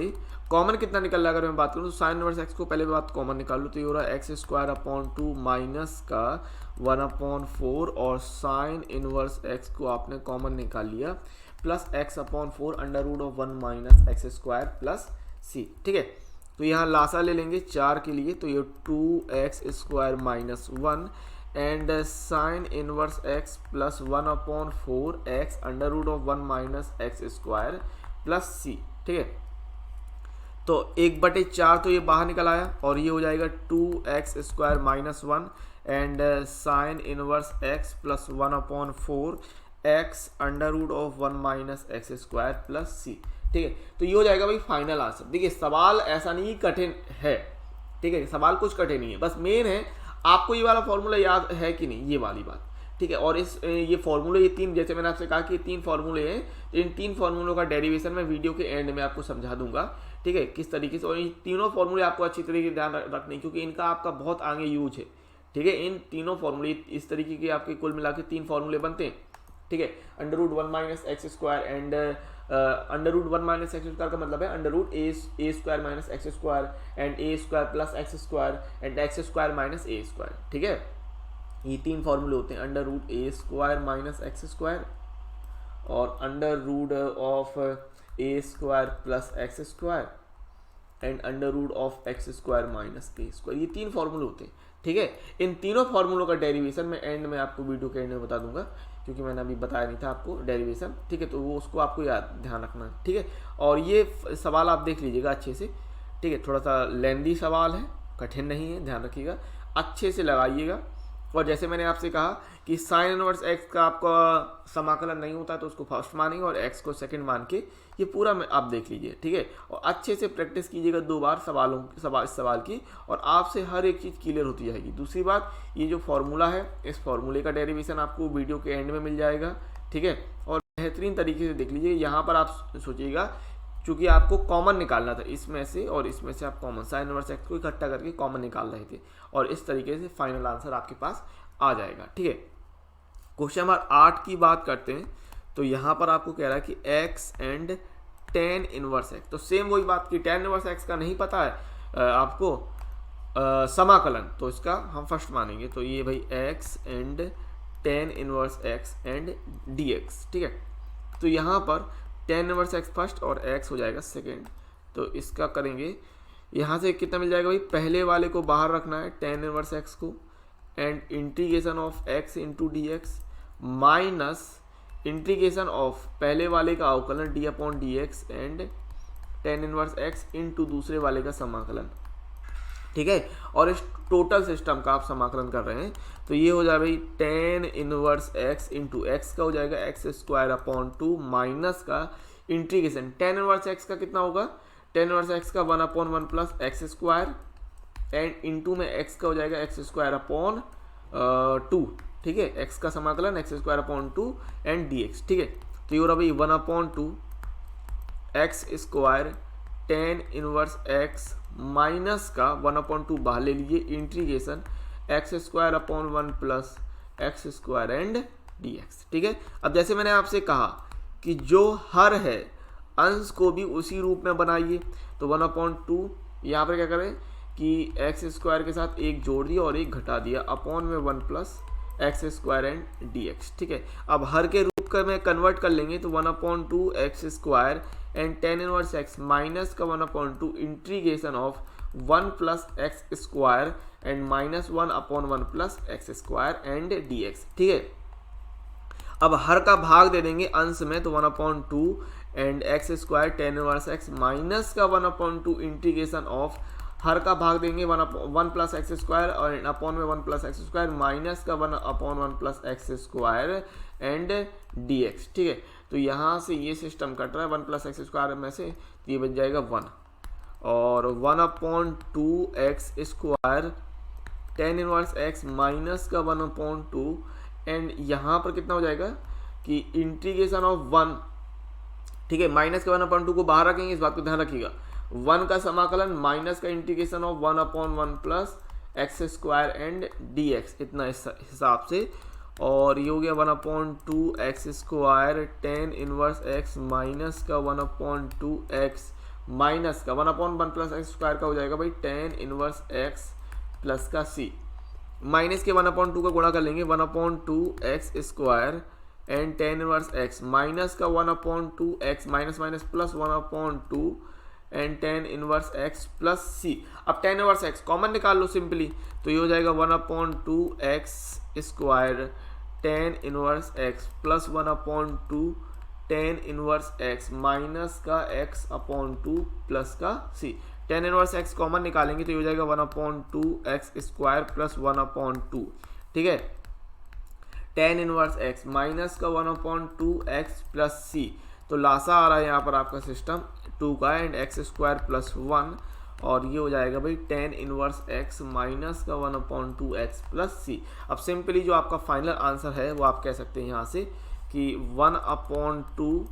कॉमन कितना निकल रहा है, अगर मैं बात करूँ तो साइन इनवर्स एक्स को पहले बात कॉमन निकाल लूँ, तो ये हो रहा है x² माइनस का 1/4 और साइन इनवर्स एक्स को आपने कॉमन निकाल लिया plus x/4 under root of 1 minus x square plus c, ठीक है। तो यहाँ लासा ले लेंगे 4 के लिए, तो ये 2x² minus 1 and sine inverse x plus 1/4 x under root of 1 minus x square plus c, ठीक है। तो 1/4 तो ये बाहर निकल आया और ये हो जाएगा 2x² minus 1 and sine inverse x plus 1/4 x under root of 1 minus x square plus सी। ठीक है, तो ये हो जाएगा भाई फाइनल आंसर। देखिए सवाल ऐसा नहीं कठिन है, ठीक है, सवाल कुछ कठिन नहीं है, बस मेन है आपको ये वाला फॉर्मूला याद है कि नहीं, ये वाली बात। ठीक है, और इस ये फॉर्मूले, ये तीन, जैसे मैंने आपसे कहा कि 3 फॉर्मूले हैं, इन 3 फॉर्मूलों का डेरिवेशन मैं वीडियो के एंड में आपको समझा दूंगा। ठीक है, किस तरीके से, और इन तीनों फॉर्मूले आपको अच्छी तरीके से ध्यान रखने, क्योंकि इनका आपका बहुत आगे यूज है। ठीक है, इन तीनों फॉर्मूले, इस तरीके के आपके कुल मिला के 3 फॉर्मूले बनते हैं। ठीक है, under root 1 minus x square and under root 1 minus x square का मतलब है under root a square minus x square and a square plus x square and x square minus a square. ठीक है, ये 3 फॉर्मूले होते हैं, under root a square minus x square और under root of a square plus x square and under root of x square minus a square. ये 3 फॉर्मूले होते हैं। ठीक है, इन तीनों फॉर्मूलों का डेरिवेशन मैं एंड में आपको वीडियो के एंड में बता दूंगा, क्योंकि मैंने अभी बताया नहीं था आपको डेरिवेशन। ठीक है, तो वो उसको आपको याद ध्यान रखना है। ठीक है, और ये सवाल आप देख लीजिएगा अच्छे से। ठीक है, थोड़ा सा लेंदी सवाल है, कठिन नहीं है, ध्यान रखिएगा, अच्छे से लगाइएगा। और जैसे मैंने आपसे कहा कि साइन इनवर्स एक्स का आपका समाकलन नहीं होता तो उसको फर्स्ट मानेंगे और एक्स को सेकंड मान के ये पूरा आप देख लीजिए। ठीक है, और अच्छे से प्रैक्टिस कीजिएगा 2 बार सवाल की, और आपसे हर एक चीज़ क्लियर होती जाएगी। दूसरी बात, ये जो फॉर्मूला है, इस फॉर्मूले का डेरिवेशन आपको वीडियो के एंड में मिल जाएगा। ठीक है, और बेहतरीन तरीके से देख लीजिए। यहाँ पर आप सोचिएगा, चूंकि आपको कॉमन निकालना था इसमें से और इसमें से, आप कॉमन साइन इनवर्स एक्स को इकट्ठा करके कॉमन निकाल रहे थे, और इस तरीके से फाइनल आंसर आपके पास आ जाएगा। ठीक है, क्वेश्चन नंबर 8 की बात करते हैं। तो यहाँ पर आपको कह रहा है कि x and tan inverse x, तो सेम वही बात की, tan इनवर्स एक्स का नहीं पता है आपको समाकलन, तो इसका हम फर्स्ट मानेंगे। तो ये भाई x and tan inverse x and dx। ठीक है, तो यहाँ पर tan इनवर्स एक्स फर्स्ट और x हो जाएगा सेकेंड। तो इसका करेंगे, यहाँ से कितना मिल जाएगा भाई, पहले वाले को बाहर रखना है tan इनवर्स एक्स को, and integration of x into d x minus integration of पहले वाले का अवकलन d upon d x and tan inverse x into दूसरे वाले का समाकलन। ठीक है, और इस टोटल सिस्टम का आप समाकलन कर रहे हैं, तो ये हो जाए भाई tan inverse x into x का हो जाएगा एक्स स्क्वायर अपॉन 2 माइनस का इंटीग्रेशन tan इनवर्स x का कितना होगा, tan इनवर्स x का 1/1 plus x square and into में x का हो जाएगा एक्स स्क्वायर अपॉन 2। ठीक है, x का समाकलन x square upon 2 and dx। ठीक है, तो ये हो रहा भाई 1/2 x square tan inverse x minus का 1/2 बाहर ले लीजिए, integration x square upon 1 plus x square and dx। ठीक है, अब जैसे मैंने आपसे कहा कि जो हर है अंश को भी उसी रूप में बनाइए, तो 1/2 यहाँ पर क्या करें कि एक्स स्क्वायर के साथ एक जोड़ दिया और एक घटा दिया, अपॉन में 1 plus x square and dx। ठीक है, अब हर के रूप का में कन्वर्ट कर लेंगे, तो 1/2 x square and tan inverse x minus का 1/2 integration of 1 plus x square and minus 1/1 plus x square and dx। ठीक है, अब हर का भाग दे देंगे अंश में, तो 1/2 and x square tan inverse x minus का 1/2 इंटीग्रेशन ऑफ, हर का भाग देंगे 1 प्लस एक्स स्क्वायर और अपॉन में 1 प्लस एक्स स्क्वायर माइनस का 1/1 plus x square and dx। ठीक है, तो यहाँ से ये सिस्टम कट रहा है 1 प्लस एक्स स्क्वायर में से, तो ये बच जाएगा 1 और 1/2 x square tan inverse x minus का 1/2 एंड यहाँ पर कितना हो जाएगा कि इंटीग्रेशन ऑफ 1। ठीक है, माइनस के 1/2 को बाहर रखेंगे, इस बात को ध्यान रखिएगा, 1 का समाकलन माइनस का integration of 1/1 plus x square and dx, इतना हिसाब से, और ये हो गया 1/2 x square tan inverse x minus का 1/2 एक्स माइनस का 1/1 प्लस एक्स स्क्वायर का हो जाएगा भाई tan इनवर्स x प्लस का c, माइनस के 1/2 का गुणा कर लेंगे, 1/2 x square and tan inverse x minus का 1/2 x minus minus plus 1/2 and tan inverse x plus c। अब tan इनवर्स x कॉमन निकाल लो सिंपली, तो ये हो जाएगा 1/2 x square tan inverse x plus 1/2 tan inverse x minus का x/2 plus का c। Tan inverse x common निकालेंगे तो ये हो जाएगा 1/2 एक्स स्क्वायर प्लस 1/2, ठीक है। टेन इनवर्स एक्स माइनस का 1/2 एक्स प्लस सी, तो लासा आ रहा है यहाँ पर आपका सिस्टम 2 का एंड एक्स स्क्वायर प्लस 1, और ये हो जाएगा भाई टेन इनवर्स एक्स माइनस का 1/2 एक्स प्लस सी। अब सिंपली जो आपका फाइनल आंसर है वो आप कह सकते हैं यहाँ से कि 1/2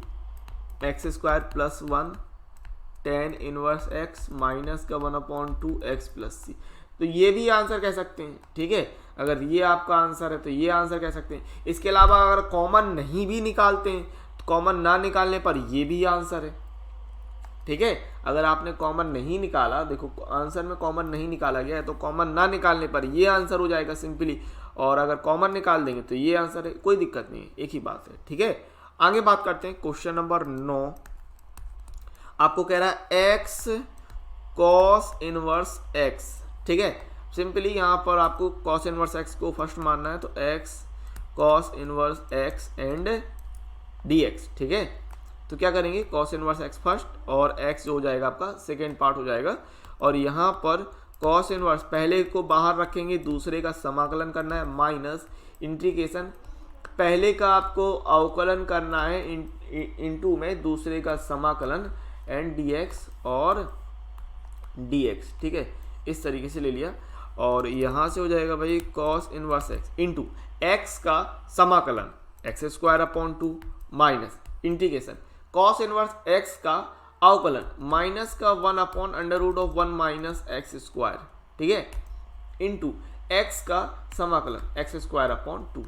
x square plus 1 tan inverse x minus का 1/2 एक्स प्लस सी। तो ये भी आंसर कह सकते हैं, ठीक है। अगर ये आपका आंसर है तो ये आंसर कह सकते हैं। इसके अलावा अगर कॉमन नहीं भी निकालते हैं तो कॉमन ना निकालने पर ये भी आंसर है, ठीक है। अगर आपने कॉमन नहीं निकाला, देखो आंसर में कॉमन नहीं निकाला गया है, तो कॉमन ना निकालने पर ये आंसर हो जाएगा सिंपली, और अगर कॉमन निकाल देंगे तो ये आंसर है, कोई दिक्कत नहीं है, एक ही बात है, ठीक है। आगे बात करते हैं क्वेश्चन नंबर 9। आपको कह रहा है एक्स कॉस इनवर्स एक्स, ठीक है। सिंपली यहाँ पर आपको कॉस इनवर्स एक्स को फर्स्ट मानना है, तो x cos inverse x and d x, ठीक है। तो क्या करेंगे, कॉस इनवर्स एक्स फर्स्ट और एक्स जो हो जाएगा आपका सेकेंड पार्ट हो जाएगा, और यहाँ पर कॉस इनवर्स पहले को बाहर रखेंगे, दूसरे का समाकलन करना है माइनस इंटीग्रेशन, पहले का आपको अवकलन करना है इनटू में दूसरे का समाकलन एंड dx और dx, ठीक है। इस तरीके से ले लिया, और यहाँ से हो जाएगा भाई cos inverse x into x का समाकलन x square upon 2 minus integration cos inverse x का अवकलन माइनस का 1/√1 माइनस एक्स स्क्वायर, ठीक है, इंटू एक्स का समाकलन एक्स स्क्वायर अपॉन 2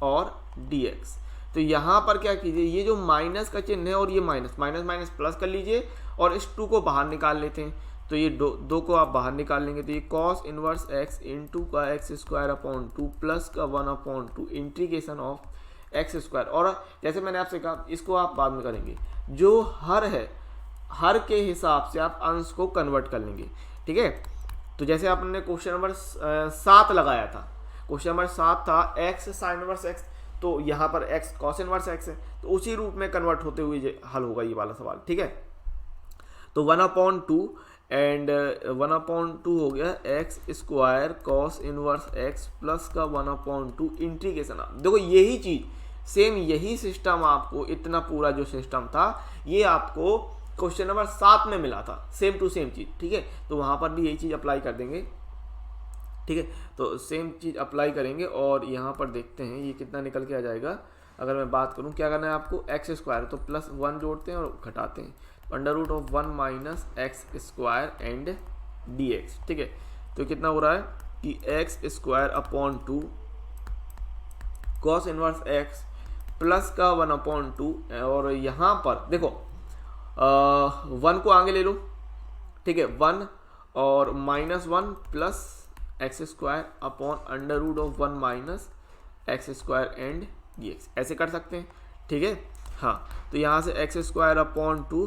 और dx। तो यहाँ पर क्या कीजिए, ये जो माइनस का चिन्ह है और ये माइनस माइनस माइनस प्लस कर लीजिए, और इस 2 को बाहर निकाल लेते हैं, तो ये दो को आप बाहर निकाल लेंगे, तो ये कॉस इनवर्स एक्स इंटू का एक्स स्क्वायर अपॉन 2 प्लस का 1/2 इंटीग्रेशन ऑफ एक्स स्क्वायर। और जैसे मैंने आपसे कहा इसको आप बाद में करेंगे, जो हर है हर के हिसाब से आप अंश को कन्वर्ट कर लेंगे, ठीक है। तो जैसे आपने क्वेश्चन नंबर 7 लगाया था, क्वेश्चन नंबर 7 था एक्स साइन इनवर्स एक्स, तो यहाँ पर x cos इनवर्स x है, तो उसी रूप में कन्वर्ट होते हुए हल होगा ये वाला सवाल, ठीक है। तो 1/2 एंड 1/2 हो गया x square cos inverse x plus का 1/2 इंटीग्रेशन। देखो यही चीज सेम यही सिस्टम आपको इतना पूरा जो सिस्टम था ये आपको क्वेश्चन नंबर 7 में मिला था, सेम टू सेम चीज, ठीक है। तो वहां पर भी यही चीज अप्लाई कर देंगे, ठीक है। तो सेम चीज़ अप्लाई करेंगे, और यहाँ पर देखते हैं ये कितना निकल के आ जाएगा। अगर मैं बात करूँ क्या करना है आपको, एक्स स्क्वायर तो प्लस 1 जोड़ते हैं और घटाते हैं, √1 minus x square and dx, ठीक है। तो कितना हो रहा है कि x square upon 2 cos inverse x plus का 1/2, और यहाँ पर देखो 1 को आगे ले लो, ठीक है, 1 और -1 plus x square upon √1 minus x square and dx, ऐसे कर सकते हैं, ठीक है। हाँ, तो यहाँ से x square upon 2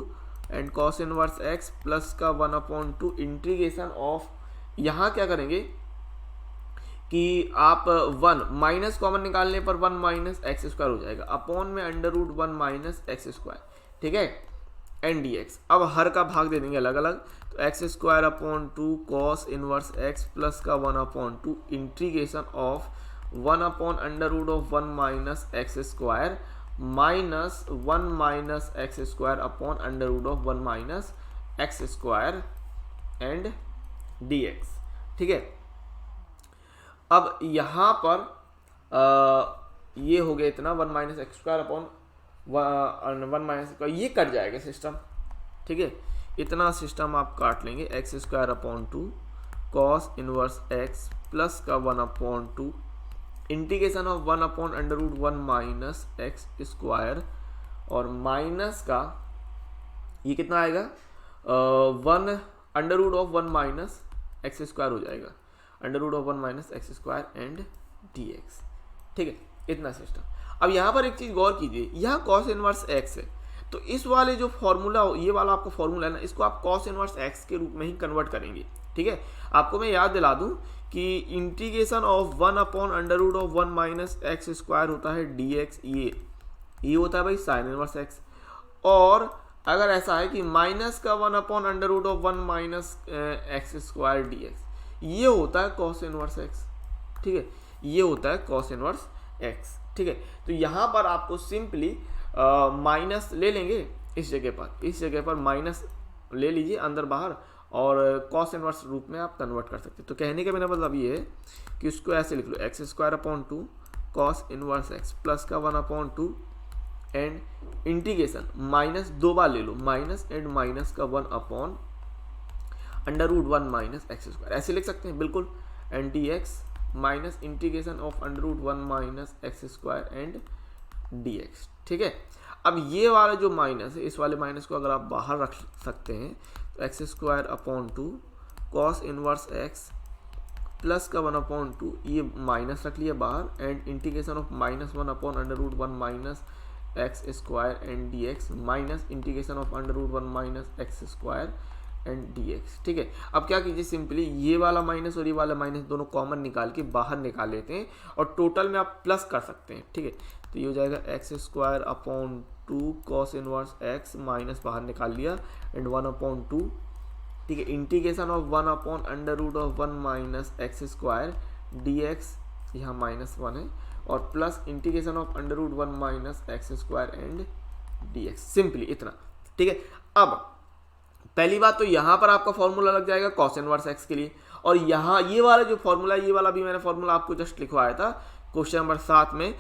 and cos inverse x plus का 1/2 इंटीग्रेशन ऑफ, यहाँ क्या करेंगे कि आप 1 माइनस कॉमन निकालने पर 1 माइनस एक्स स्क्वायर हो जाएगा, अपॉन में √1 माइनस एक्स स्क्वायर, ठीक है, एंड dx। अब हर का भाग दे देंगे अलग अलग, तो x square upon 2 cos inverse x plus का 1/2 integration of 1/√1 minus x square minus 1 minus x square upon √1 minus x square and dx, ठीक है। अब यहाँ पर ये हो गया इतना 1 minus x square upon 1 minus square, ये कट जाएगा सिस्टम, ठीक है। इतना सिस्टम आप काट लेंगे, x square upon 2 cos inverse x plus का 1/2 integration of 1/√1 minus x square, और माइनस का ये कितना आएगा 1/1 माइनस एक्स स्क्वायर हो जाएगा, √1 minus x square and dx, ठीक है। इतना सिस्टम। अब यहाँ पर एक चीज़ गौर कीजिए, यहाँ कॉस इनवर्स एक्स है, तो इस वाले जो फॉर्मूला ये वाला आपका फॉर्मूला है ना, इसको आप कॉस इनवर्स एक्स के रूप में ही कन्वर्ट करेंगे, ठीक है। आपको मैं याद दिला दूं कि integration of 1/√1 minus x square होता है dx, ये होता है भाई साइन इनवर्स एक्स, और अगर ऐसा है कि माइनस का 1/√1 minus x square d x, ये होता है कॉस इनवर्स एक्स, ठीक है, ये होता है कॉस इनवर्स एक्स, ठीक है। तो यहाँ पर आपको सिंपली माइनस ले लेंगे, इस जगह पर माइनस ले लीजिए अंदर बाहर, और कॉस इनवर्स रूप में आप कन्वर्ट कर सकते हैं। तो कहने का मेरा मतलब ये है कि उसको ऐसे लिख लो, x square upon 2 cos inverse x plus का 1/2 एंड इंटीग्रेशन माइनस 2 बार ले लो, माइनस एंड माइनस का 1/√1 माइनस एक्स स्क्वायर, ऐसे लिख सकते हैं बिल्कुल, and d x minus integration of √1 minus x square and d x, ठीक है। अब ये वाला जो माइनस है, इस वाले माइनस को अगर आप बाहर रख सकते हैं तो x square upon 2 cos inverse x plus का 1/2, ये माइनस रख लिया बाहर, and integration of -1/√1 minus x square and d x minus integration of √1 minus x square and d x, ठीक है। अब क्या कीजिए, सिंपली ये वाला माइनस और ये वाला माइनस दोनों कॉमन निकाल के बाहर निकाल लेते हैं, और टोटल में आप प्लस कर सकते हैं, ठीक है। तो ये हो जाएगा x square upon 2 cos inverse x minus बाहर निकाल लिया एंड 1/2, ठीक है, integration of 1/√1 minus x square d x, यहाँ -1 है, और plus integration of √1 minus x square and d x, simply इतना, ठीक है। अब पहली बात तो यहाँ पर आपका फॉर्मूला लग जाएगा कॉस इनवर्स एक्स के लिए, और यहाँ ये वाला जो फॉर्मूला, ये वाला भी मैंने फॉर्मूला आपको जस्ट लिखवाया था क्वेश्चन नंबर 7 में।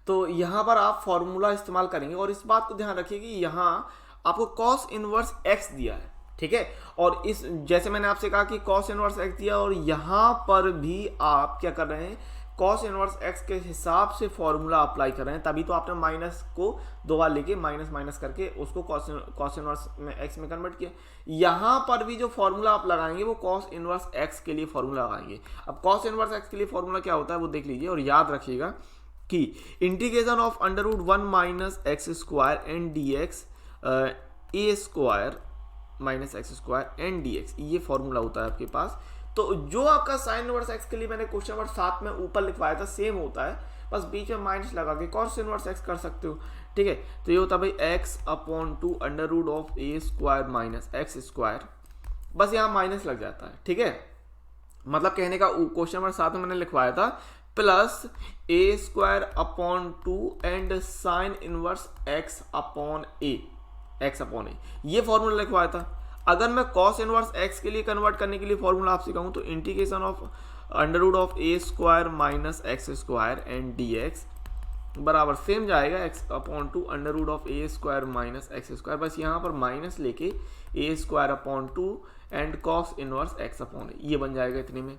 तो यहाँ पर आप फॉर्मूला इस्तेमाल करेंगे, और इस बात को ध्यान रखिए कि यहाँ आपको कॉस इनवर्स एक्स दिया है, ठीक है, और इस जैसे मैंने आपसे कहा कि कॉस इनवर्स एक्स दिया, और यहाँ पर भी आप क्या कर रहे हैं, कॉस इनवर्स एक्स के हिसाब से फॉर्मूला अप्लाई कर रहे हैं, तभी तो आपने माइनस को 2 बार लेके माइनस माइनस करके उसको कॉस इनवर्स में एक्स में कन्वर्ट किया। यहाँ पर भी जो फॉर्मूला आप लगाएंगे वो कॉस इनवर्स एक्स के लिए फॉर्मूला लगाएंगे। अब कॉस इनवर्स एक्स के लिए फॉर्मूला क्या होता है वो देख लीजिए, और याद रखिएगा कि integration of √1 minus x square and d x A square minus x square and d x, ये फॉर्मूला होता है आपके पास। तो जो आपका साइन इनवर्स एक्स के लिए मैंने क्वेश्चन नंबर 7 में ऊपर लिखवाया था सेम होता है, बस बीच में माइनस लगा के कॉस इनवर्स एक्स कर सकते हो, ठीक है। तो ये होता है भाई x/2 √a² minus x square, बस यहाँ माइनस लग जाता है, ठीक है। मतलब कहने का क्वेश्चन नंबर 7 में मैंने लिखवाया था plus a²/2 and sine inverse x/a, ये फॉर्मूला लिखवाया था। अगर मैं कॉस इनवर्स एक्स के लिए कन्वर्ट करने के लिए फॉर्मूला आपसे कहूँ तो integration of √a² minus x square and d x बराबर सेम जाएगा x/2 √a² minus x square, बस यहाँ पर माइनस लेके a²/2 and cos inverse x/a, ये बन जाएगा इतने में,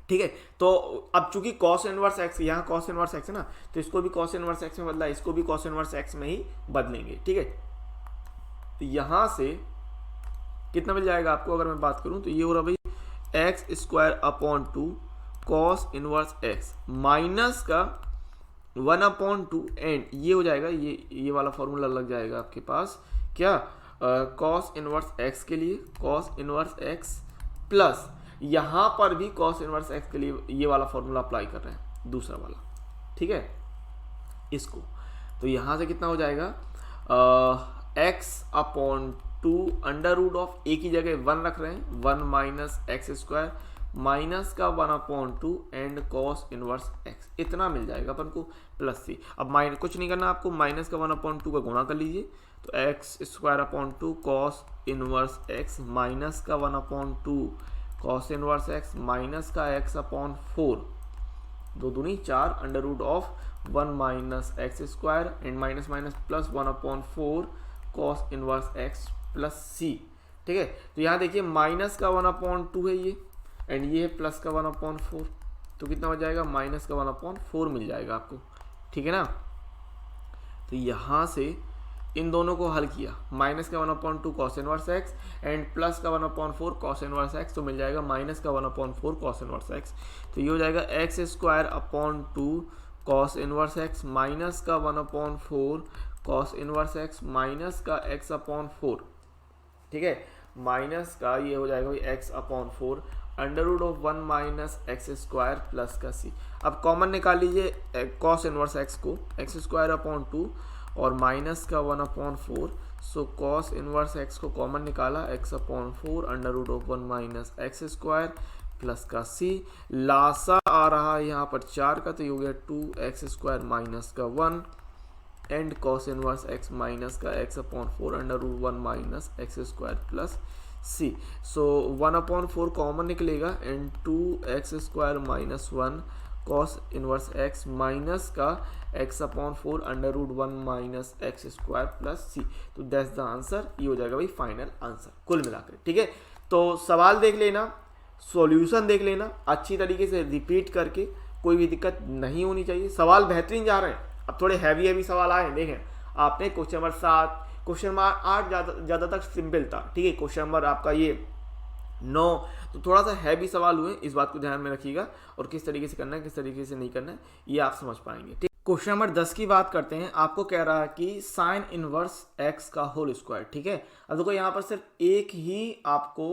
ठीक है। तो अब चूंकि कॉस इनवर्स एक्स, यहाँ कॉस इनवर्स एक्स है ना, तो इसको भी कॉस इनवर्स एक्स में बदला, इसको भी कॉस इनवर्स एक्स में ही बदलेंगे, ठीक है। तो यहाँ से कितना मिल जाएगा आपको, अगर मैं बात करूं तो ये हो रहा भाई x² cos inverse x minus का 1/2 एंड ये हो जाएगा, ये वाला फॉर्मूला लग जाएगा आपके पास क्या, कॉस इनवर्स एक्स के लिए कॉस इनवर्स एक्स प्लस यहाँ पर भी कॉस इनवर्स एक्स के लिए ये वाला फॉर्मूला अप्लाई कर रहे हैं, दूसरा वाला, ठीक है, इसको। तो यहाँ से कितना हो जाएगा x/2 √a की जगह 1 रख रहे हैं, 1 माइनस एक्स स्क्वायर माइनस का 1/2 एंड कॉस इनवर्स एक्स, इतना मिल जाएगा अपन को प्लस सी। अब माइनस कुछ नहीं करना आपको, माइनस का 1/2 का गुणा कर लीजिए, तो x² cos inverse x minus का 1/2 कॉस इनवर्स एक्स माइनस का x/4, 2 दूनी 4 √1 minus x square and minus minus plus 1/4 cos inverse x plus सी, ठीक है। तो यहाँ देखिए माइनस का 1/2 है ये, एंड ये है प्लस का 1/4, तो कितना हो जाएगा, माइनस का 1/4 मिल जाएगा आपको, ठीक है ना। तो यहाँ से इन दोनों को हल किया, माइनस का 1/2 cos inverse x and plus का 1/4 कॉस इनवर्स एक्स, तो मिल जाएगा माइनस का 1/4 कॉस इनवर्स एक्स। तो ये हो जाएगा x² cos inverse x minus का 1/4 कॉस इनवर्स एक्स माइनस का x/4, ठीक है, माइनस का ये हो जाएगा भाई x/4 √1 minus x square plus का c। अब कॉमन निकाल लीजिए कॉस इनवर्स एक्स को, x² 2 और माइनस का 1/4 सो कॉस इनवर्स एक्स को कॉमन निकाला, x upon 4 under root of 1 minus x square plus का सी, लासा आ रहा है यहाँ पर 4 का, तो ये हो गया 2x स्क्वायर माइनस का 1 and cos inverse x minus का x upon 4 under root 1 minus x square plus c. So 1 upon 4 common निकलेगा and 2x square minus 1 cos inverse x minus का x upon 4 under root 1 minus x square plus सी। तो that's the answer, ये हो जाएगा भाई final answer कुल मिलाकर। ठीक है, तो सवाल देख लेना, सॉल्यूशन देख लेना, अच्छी तरीके से रिपीट करके, कोई भी दिक्कत नहीं होनी चाहिए। सवाल बेहतरीन जा रहे हैं, अब थोड़े हैवी सवाल आए हैं। देखें आपने क्वेश्चन नंबर 7, क्वेश्चन नंबर 8 ज़्यादा तक सिंपल था। ठीक है, क्वेश्चन नंबर आपका ये 9 तो थोड़ा सा हैवी सवाल हुए, इस बात को ध्यान में रखिएगा, और किस तरीके से करना है किस तरीके से नहीं करना है ये आप समझ पाएंगे। ठीक, क्वेश्चन नंबर 10 की बात करते हैं। आपको कह रहा है कि साइन इनवर्स एक्स का होल स्क्वायर। ठीक है, अब देखो यहाँ पर सिर्फ एक ही आपको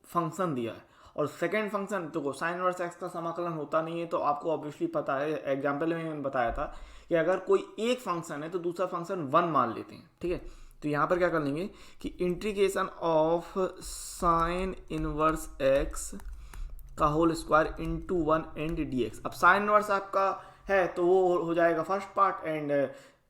फंक्शन दिया है, और सेकेंड फंक्शन देखो साइन इनवर्स एक्स का समाकलन होता नहीं है, तो आपको ऑब्वियसली पता है, एग्जाम्पल में मैंने बताया था कि अगर कोई एक फंक्शन है तो दूसरा फंक्शन 1 मान लेते हैं। ठीक है, तो यहाँ पर क्या कर लेंगे कि integration of sine inverse x का whole square into 1 and d x. अब साइन इनवर्स आपका है तो वो हो जाएगा फर्स्ट पार्ट, एंड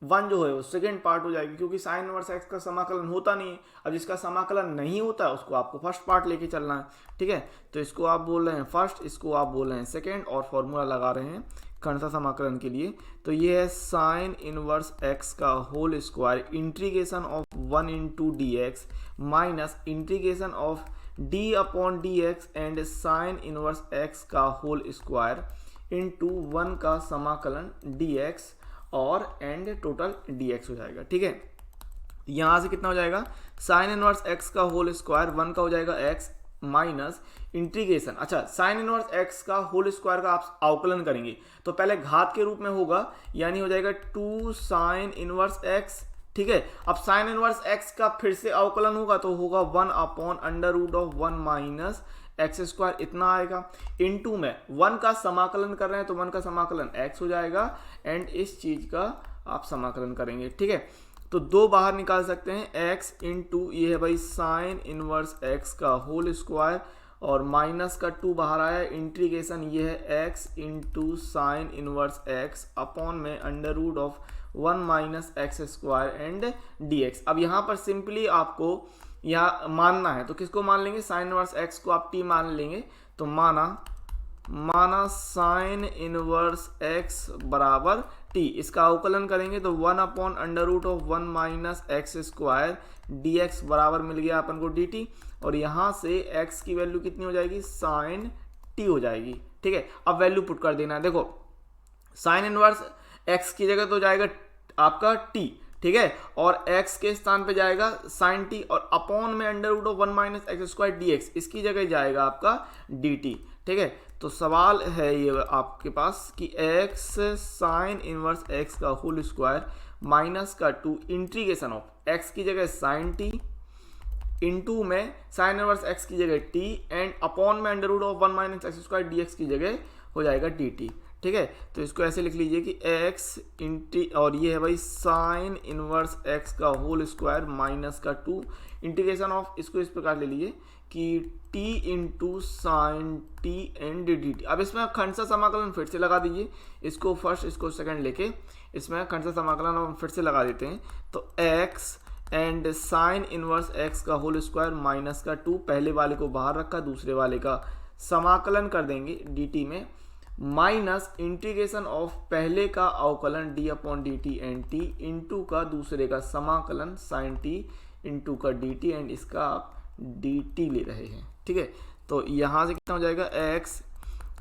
1 जो है वो सेकेंड पार्ट हो जाएगी, क्योंकि साइन इनवर्स एक्स का समाकलन होता नहीं है। अब जिसका समाकलन नहीं होता है उसको आपको फर्स्ट पार्ट लेके चलना है। ठीक है, तो इसको आप बोल रहे हैं फर्स्ट, इसको आप बोल रहे हैं सेकेंड, और फॉर्मूला लगा रहे हैं कणसा समाकलन के लिए। तो ये है साइन इनवर्स एक्स का whole square integration of 1 into d x minus integration of d upon d x and sine inverse x का होल स्क्वायर इंटू 1 का समाकलन डी एक्स और एंड टोटल डी एक्स हो जाएगा। ठीक है, यहाँ से कितना हो जाएगा, साइन इनवर्स एक्स का होल स्क्वायर 1 का हो जाएगा एक्स माइनस इंटीग्रेशन, अच्छा साइन इनवर्स एक्स का होल स्क्वायर का आप अवकलन करेंगे तो पहले घात के रूप में होगा, यानी हो जाएगा 2 साइन इनवर्स एक्स। ठीक है, अब साइन इनवर्स एक्स का फिर से अवकलन होगा तो होगा 1 upon under root of 1 minus x square, इतना आएगा इनटू में 1 का समाकलन कर रहे हैं तो 1 का समाकलन x हो जाएगा, एंड इस चीज का आप समाकलन करेंगे। ठीक है, तो 2 बाहर निकाल सकते हैं, x इंटू ये है भाई साइन इनवर्स x का होल स्क्वायर, और माइनस का 2 बाहर आया, इंटीग्रेशन ये है x into sine inverse x upon में under root of 1 minus x square and dx। अब यहाँ पर सिंपली आपको यहाँ मानना है, तो किसको मान लेंगे, साइन इनवर्स x को आप t मान लेंगे, तो माना साइन इनवर्स x बराबर t, इसका अवकलन करेंगे तो 1 upon under root of 1 minus x square dx बराबर मिल गया अपन को dt, और यहाँ से x की वैल्यू कितनी हो जाएगी, साइन t हो जाएगी। ठीक है, अब वैल्यू पुट कर देना है, देखो साइन इनवर्स x की जगह तो जाएगा आपका t, ठीक है, और x के स्थान पे जाएगा साइन t, और अपॉन में under root of 1 minus x square dx, इसकी जगह जाएगा आपका dt। ठीक है, तो सवाल है ये आपके पास कि x साइन इनवर्स x का होल स्क्वायर माइनस का 2 इंटीग्रेशन ऑफ x की जगह साइन t इंटू में साइन इनवर्स x की जगह t एंड अपॉन में under root of 1 minus x square dx की जगह हो जाएगा dt। ठीक है, तो इसको ऐसे लिख लीजिए कि x इंटी, और ये है भाई साइन इनवर्स x का होल स्क्वायर माइनस का 2 इंटीग्रेशन ऑफ, इसको इस प्रकार ले लीजिए कि t into sine t and dt। अब इसमें खंडसा समाकलन फिर से लगा दीजिए, इसको फर्स्ट इसको सेकंड लेके इसमें खंडसा समाकलन हम फिर से लगा देते हैं, तो x and sine inverse x का होल स्क्वायर माइनस का 2, पहले वाले को बाहर रखा, दूसरे वाले का समाकलन कर देंगे dt में, माइनस इंटीग्रेशन ऑफ पहले का अवकलन d upon dt and t into का दूसरे का समाकलन साइन t इंटू का dt, एंड इसका आप dt ले रहे हैं। ठीक है, तो यहाँ से कितना हो जाएगा, x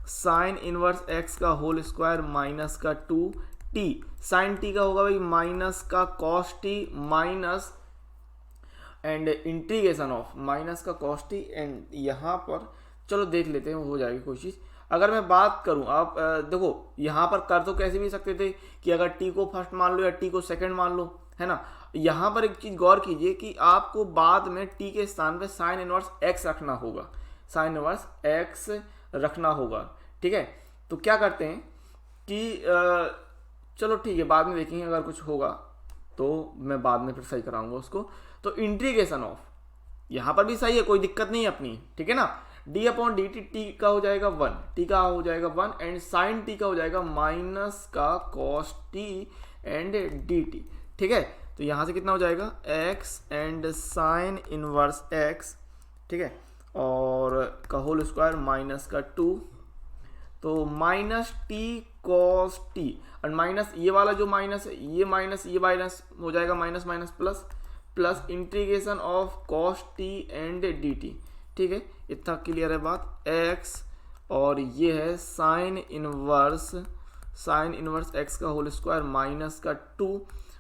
साइन इनवर्स x का होल स्क्वायर माइनस का 2t, साइन t का होगा भाई माइनस का cos t minus and integration of minus का cos t, एंड यहाँ पर चलो देख लेते हैं, हो जाएगी कोशिश। अगर मैं बात करूं, आप देखो यहाँ पर कर तो कैसे भी सकते थे कि अगर t को फर्स्ट मान लो या t को सेकंड मान लो, है ना। यहाँ पर एक चीज गौर कीजिए कि आपको बाद में t के स्थान पे साइन इनवर्स x रखना होगा, साइन इनवर्स x रखना होगा। ठीक है, तो क्या करते हैं कि चलो ठीक है बाद में देखेंगे अगर कुछ होगा तो मैं बाद में फिर सही कराऊंगा उसको। तो इंटीग्रेशन ऑफ, यहाँ पर भी सही है, कोई दिक्कत नहीं है अपनी, ठीक है ना। D upon D T, T का हो जाएगा 1, टी का हो जाएगा 1 एंड साइन टी का हो जाएगा माइनस का cos T and d t, ठीक है। तो यहाँ से कितना हो जाएगा x and sine inverse x, ठीक है, और का होल स्क्वायर माइनस का 2, तो माइनस टी कॉस टी और माइनस ये वाला जो माइनस है ये माइनस हो जाएगा minus minus plus, plus integration of cos T and d t, ठीक है। इतना क्लियर है बात। x और ये है साइन इनवर्स x का होल स्क्वायर माइनस का 2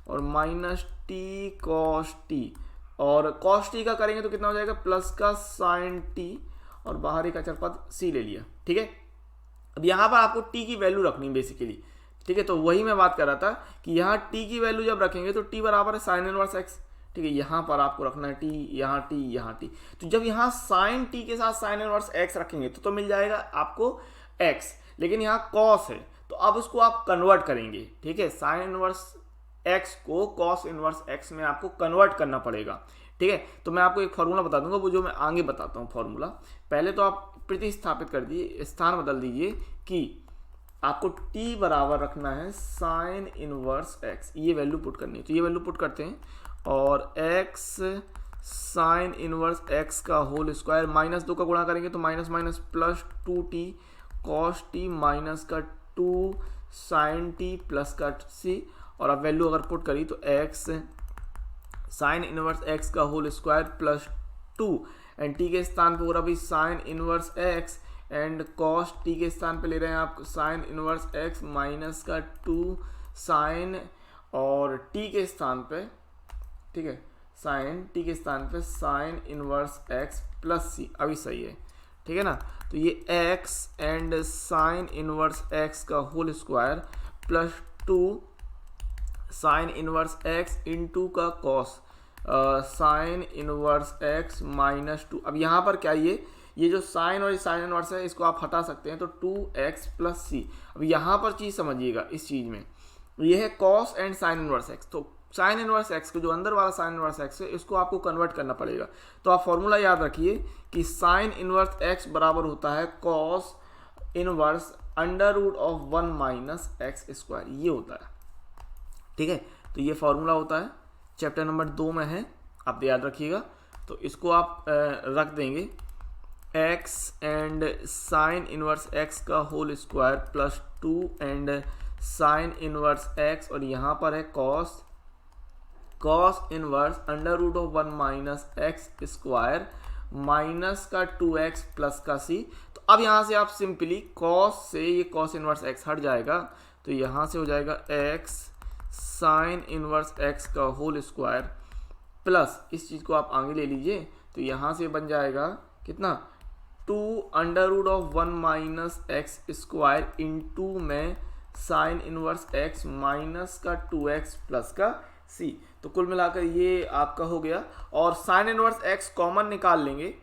और माइनस टी कॉस टी, और कॉस टी का करेंगे तो कितना हो जाएगा प्लस का साइन टी और बाहर एक अचर पद c ले लिया, ठीक है। अब यहाँ पर आपको t की वैल्यू रखनी बेसिकली, ठीक है। तो वही मैं बात कर रहा था कि यहाँ t की वैल्यू जब रखेंगे तो t बराबर है साइन इनवर्स x, ठीक है। यहाँ पर आपको रखना है t, यहाँ t, यहाँ t। तो जब यहाँ साइन t के साथ साइन इनवर्स x रखेंगे तो मिल जाएगा आपको x, लेकिन यहाँ cos है तो अब उसको आप कन्वर्ट करेंगे, ठीक है। साइन इनवर्स x को cos इनवर्स x में आपको कन्वर्ट करना पड़ेगा, ठीक है। तो मैं आपको एक फॉर्मूला बता दूंगा, वो जो मैं आगे बताता हूँ फॉर्मूला। पहले तो आप प्रतिस्थापित कर दिए, स्थान बदल दीजिए कि आपको t बराबर रखना है साइन इनवर्स x, ये वैल्यू पुट करनी है। तो ये वैल्यू पुट करते हैं और x साइन इनवर्स x का होल स्क्वायर माइनस 2 का गुणा करेंगे तो minus minus plus 2t cos T minus का 2 साइन टी प्लस का c, और अब वैल्यू अगर पुट करी तो x साइन इनवर्स x का whole square plus 2 and t के स्थान पे हो रहा भाई sine inverse x and cos t के स्थान पे ले रहे हैं आप साइन इनवर्स x माइनस का 2 साइन और t के स्थान पे, ठीक है, साइन t के स्थान पे sign inverse x plus c, अभी सही है, ठीक है ना। तो ये x and sine inverse x का whole square plus 2 sine inverse x into का cos sine inverse x minus 2। अब यहाँ पर क्या ये जो साइन और साइन इनवर्स है इसको आप हटा सकते हैं तो 2x प्लस c। अब यहाँ पर चीज़ समझिएगा, इस चीज़ में ये है cos and sine inverse x, तो साइन इनवर्स x को जो अंदर वाला साइन इनवर्स x है इसको आपको कन्वर्ट करना पड़ेगा। तो आप फॉर्मूला याद रखिए कि साइन इनवर्स x बराबर होता है cos inverse under root of 1 minus x square, ये होता है, ठीक है। तो ये फॉर्मूला होता है, चैप्टर नंबर 2 में है, आप याद रखिएगा। तो इसको आप रख देंगे x and sine inverse x का whole square plus 2 and sine inverse x, और यहाँ पर है cos inverse under root of 1 minus x square minus का 2x प्लस का c। तो अब यहाँ से आप सिंपली कॉस से ये कॉस इनवर्स x हट जाएगा, तो यहाँ से हो जाएगा x साइन इनवर्स x का होल स्क्वायर प्लस इस चीज़ को आप आगे ले लीजिए, तो यहाँ से बन जाएगा कितना 2 under root of 1 minus x square into में साइन इनवर्स x माइनस का 2x प्लस का c। तो कुल मिलाकर ये आपका हो गया, और साइन इनवर्स x कॉमन निकाल लेंगे,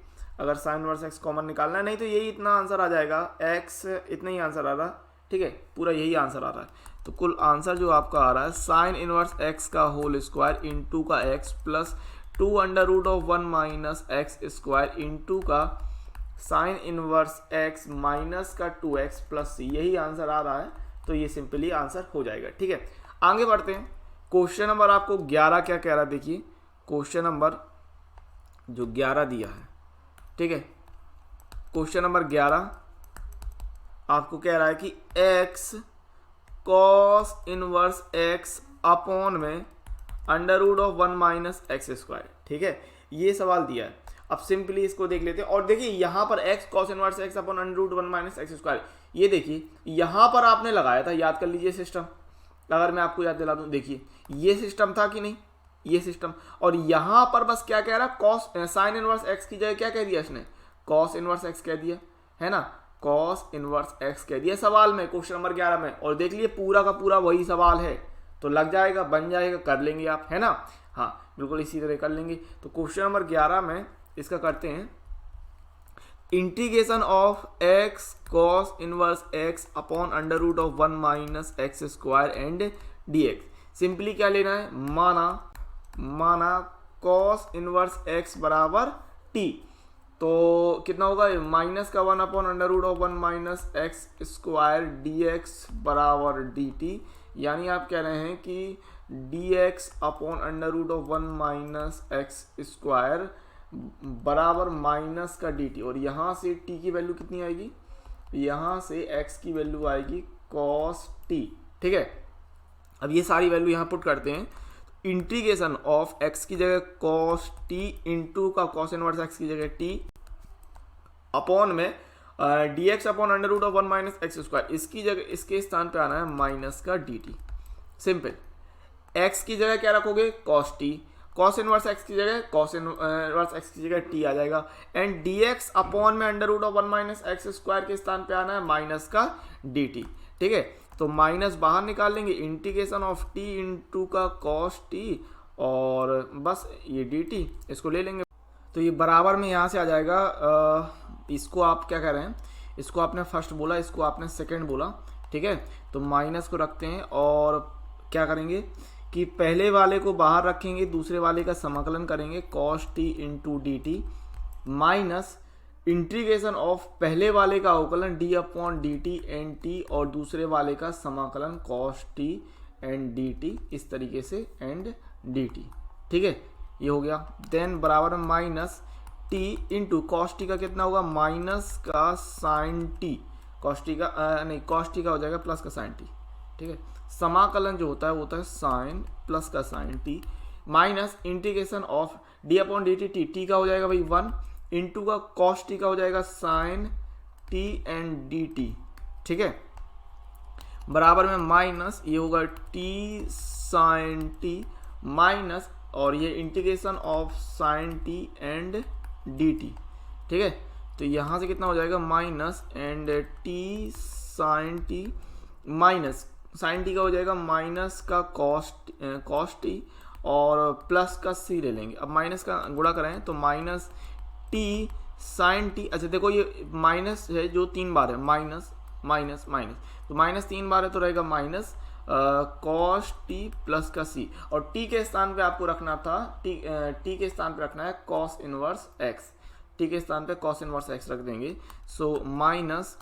अगर साइन इनवर्स x कॉमन निकालना है, नहीं तो यही इतना आंसर आ जाएगा, x इतना ही आंसर आ रहा, ठीक है, पूरा यही आंसर आ रहा है। तो कुल आंसर जो आपका आ रहा है साइन इनवर्स x का होल स्क्वायर इंटू का x plus 2 under root of 1 minus x square into का साइन इनवर्स x माइनस का 2x प्लस c, यही आंसर आ रहा है। तो ये सिंपली आंसर हो जाएगा, ठीक है। आगे बढ़ते हैं। क्वेश्चन नंबर आपको 11 क्या कह रहा है, देखिए क्वेश्चन नंबर जो 11 दिया है, ठीक है। क्वेश्चन नंबर 11 आपको कह रहा है कि x cos inverse x upon में under root of 1 minus x square, ठीक है, ये सवाल दिया है। अब सिंपली इसको देख लेते हैं, और देखिए यहाँ पर x cos inverse x upon under root 1 minus x square, ये देखिए यहाँ पर आपने लगाया था, याद कर लीजिए सिस्टम, अगर मैं आपको याद दिला दूं, देखिए ये सिस्टम था कि नहीं, ये सिस्टम, और यहाँ पर बस क्या कह रहा है कॉस साइन इनवर्स x की जगह क्या कह दिया इसने, कॉस इनवर्स x कह दिया है ना, कॉस इनवर्स x कह दिया सवाल में, क्वेश्चन नंबर 11 में। और देख लिए पूरा का पूरा वही सवाल है, तो लग जाएगा, बन जाएगा, कर लेंगे आप, है ना, हाँ बिल्कुल इसी तरह कर लेंगे। तो क्वेश्चन नंबर 11 में इसका करते हैं integration of x cos inverse x upon under root of 1 minus x square and dx। Simply क्या लेना है, माना cos इनवर्स x बराबर t, तो कितना होगा, माइनस का 1/√1 minus x square d x बराबर डी टी, यानी आप कह रहे हैं कि dx/√1 माइनस एक्स स्क्वायर बराबर माइनस का डी टी, और यहाँ से t की वैल्यू कितनी आएगी, यहाँ से x की वैल्यू आएगी cos t। ठीक है, अब ये सारी वैल्यू यहाँ पुट करते हैं, इंटीग्रेशन ऑफ x की जगह cos t इंटू का cos इनवर्स x की जगह t अपॉन में dx/√1 माइनस एक्स स्क्वायर, इसकी जगह इसके स्थान पे आना है माइनस का dt। सिंपल, x की जगह क्या रखोगे, cos t, cos inverse x की जगह cos इनवर्स x की जगह t आ जाएगा, एंड dx अपॉन में √1 माइनस एक्स स्क्वायर के स्थान पे आना है माइनस का dt। ठीक है, तो माइनस बाहर निकाल लेंगे, इंटीग्रेशन ऑफ t इंटू का cos t, और बस ये dt इसको ले लेंगे, तो ये बराबर में यहाँ से आ जाएगा। इसको आप क्या कह रहे हैं, इसको आपने फर्स्ट बोला, इसको आपने सेकंड बोला। ठीक है, तो माइनस को रखते हैं और क्या करेंगे कि पहले वाले को बाहर रखेंगे, दूसरे वाले का समाकलन करेंगे cos t into D T minus integration of पहले वाले का अवकलन d/dt एंड t, और दूसरे वाले का समाकलन cos t एंड dt, इस तरीके से एंड dt। ठीक है, ये हो गया। देन बराबर में minus t into cos T का कितना होगा, माइनस का साइन टी, कॉस टी का नहीं, कॉस टी का हो जाएगा प्लस का साइन टी। ठीक है, समाकलन जो होता है वो होता है साइन प्लस का sine t, minus integration of d/dt, t का हो जाएगा भाई 1 इंटू का कॉस टी का हो जाएगा sine t and d t. ठीक है, बराबर में माइनस ये होगा टी साइन टी माइनस, और ये integration of sine t and d t. ठीक है, तो यहाँ से कितना हो जाएगा, minus and t sine t minus sine t का हो जाएगा माइनस का कॉस टी, और प्लस का सी ले लेंगे। अब माइनस का गुणा करें तो माइनस टी साइन टी, अच्छा देखो ये माइनस है जो 3 बार है, माइनस माइनस माइनस, तो माइनस 3 बार है तो रहेगा माइनस कॉस टी प्लस का सी, और टी के स्थान पे आपको रखना था, टी के स्थान पे रखना है कॉस इनवर्स एक्स, टी के स्थान पे कॉस इनवर्स एक्स रख देंगे। So minus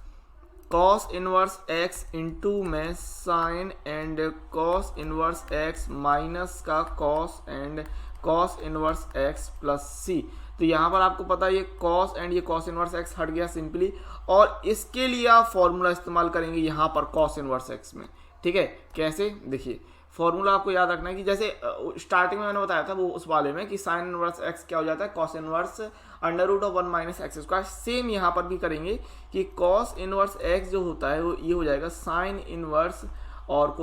cos inverse x into में sine and cos inverse x minus का cos and cos inverse x plus सी। तो यहाँ पर आपको पता है ये कॉस एंड ये कॉस इनवर्स एक्स हट गया सिंपली, और इसके लिए आप फॉर्मूला इस्तेमाल करेंगे यहाँ पर कॉस इनवर्स एक्स में। ठीक है, कैसे, देखिए फॉर्मूला आपको याद रखना है कि जैसे स्टार्टिंग में मैंने बताया था वो उस वाले में कि साइन इनवर्स एक्स क्या हो जाता है, cos inverse √1 minus x square. Same यहाँ पर भी करेंगे कि कॉस इनवर्स एक्स जो होता है वो ये हो जाएगा साइन इनवर्स और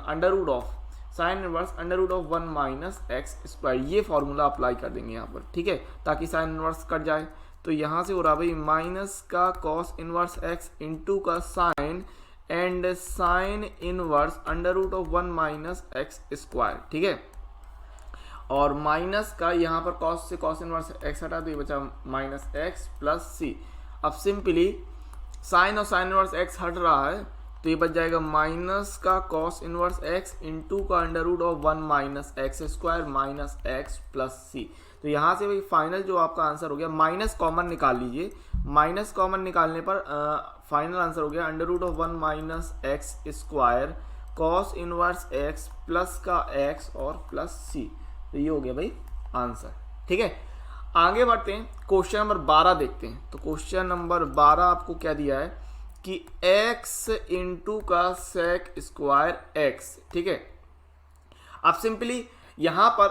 under of sine inverse √1 minus x square, ये फॉर्मूला अप्लाई कर देंगे यहाँ पर। ठीक है, ताकि साइन इनवर्स कट जाए, तो यहाँ से हो रहा भाई माइनस का कॉस इनवर्स एक्स इंटू का sine and sine inverse √1 minus x square. ठीक है, और माइनस का यहाँ पर कॉस से कॉस इनवर्स एक्स हटा तो ये बचा माइनस एक्स प्लस सी। अब सिंपली साइन और साइन इनवर्स एक्स हट रहा है तो ये बच जाएगा माइनस का कॉस इनवर्स एक्स इंटू का √1 minus x square minus x plus सी। तो यहाँ से भाई फाइनल जो आपका आंसर हो गया, माइनस कॉमन निकाल लीजिए, माइनस कॉमन निकालने पर फाइनल आंसर हो गया √1 minus x square cos inverse x plus का एक्स और प्लस सी। तो ये हो गया भाई आंसर। ठीक है, आगे बढ़ते हैं, क्वेश्चन नंबर 12 देखते हैं। तो क्वेश्चन नंबर 12 आपको क्या दिया है कि x इंटू का सेक स्क्वायर x। ठीक है, अब सिंपली यहाँ पर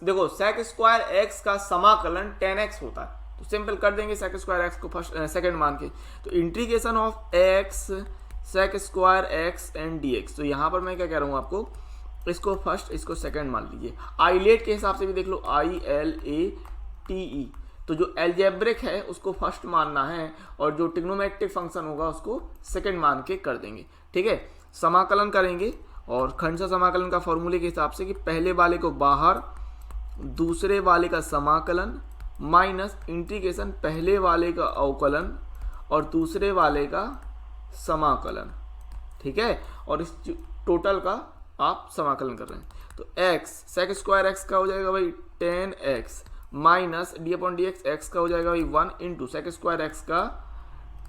देखो सेक स्क्वायर x का समाकलन 10x होता है, तो सिंपल कर देंगे सेक स्क्वायर x को फर्स्ट सेकंड मान के, तो integration of x sec square x and dx। तो यहाँ पर मैं क्या कह रहा हूँ आपको, इसको फर्स्ट इसको सेकंड मान लीजिए, आइलेट के हिसाब से भी देख लो ILATE, तो जो एल्जेब्रिक है उसको फर्स्ट मानना है और जो ट्रिग्नोमेट्रिक फंक्शन होगा उसको सेकंड मान के कर देंगे। ठीक है, समाकलन करेंगे और खंडशः समाकलन का फॉर्मूले के हिसाब से कि पहले वाले को बाहर दूसरे वाले का समाकलन माइनस इंटीग्रेशन पहले वाले का अवकलन और दूसरे वाले का समाकलन। ठीक है, और इस टोटल का आप समाकलन कर रहे हैं। तो x सेक स्क्वायर x का हो जाएगा भाई 10x minus D upon d x का हो जाएगा भाई 1 इंटू सेक स्क्वायर x का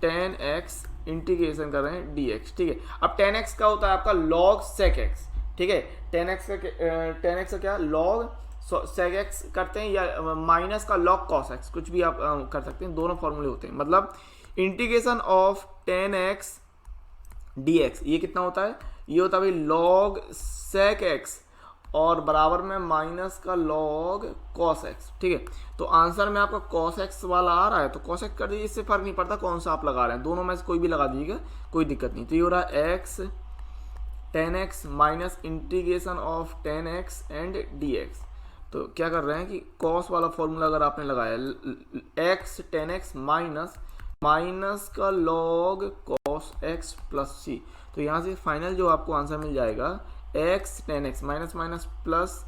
10x इंटीग्रेशन कर रहे हैं dx। ठीक है, अब 10x का होता है आपका log sec x। ठीक है, 10x का क्या log sec x करते हैं या माइनस का log cos x, कुछ भी आप कर सकते हैं, दोनों फॉर्मूले होते हैं। मतलब इंटीग्रेशन ऑफ 10x dx ये कितना होता है, ये होता है भाई log sec x और बराबर में माइनस का log cos x। ठीक है, तो आंसर में आपका cos x वाला आ रहा है तो cos x कर दीजिए, इससे फर्क नहीं पड़ता कौन सा आप लगा रहे हैं, दोनों में से कोई भी लगा दीजिएगा, कोई दिक्कत नहीं। तो ये हो रहा है x 10x minus integration of 10x and dx। तो क्या कर रहे हैं कि cos वाला फॉर्मूला अगर आपने लगाया x 10x माइनस का log cos x plus c, तो यहाँ से फाइनल जो आपको आंसर मिल जाएगा x 10x minus plus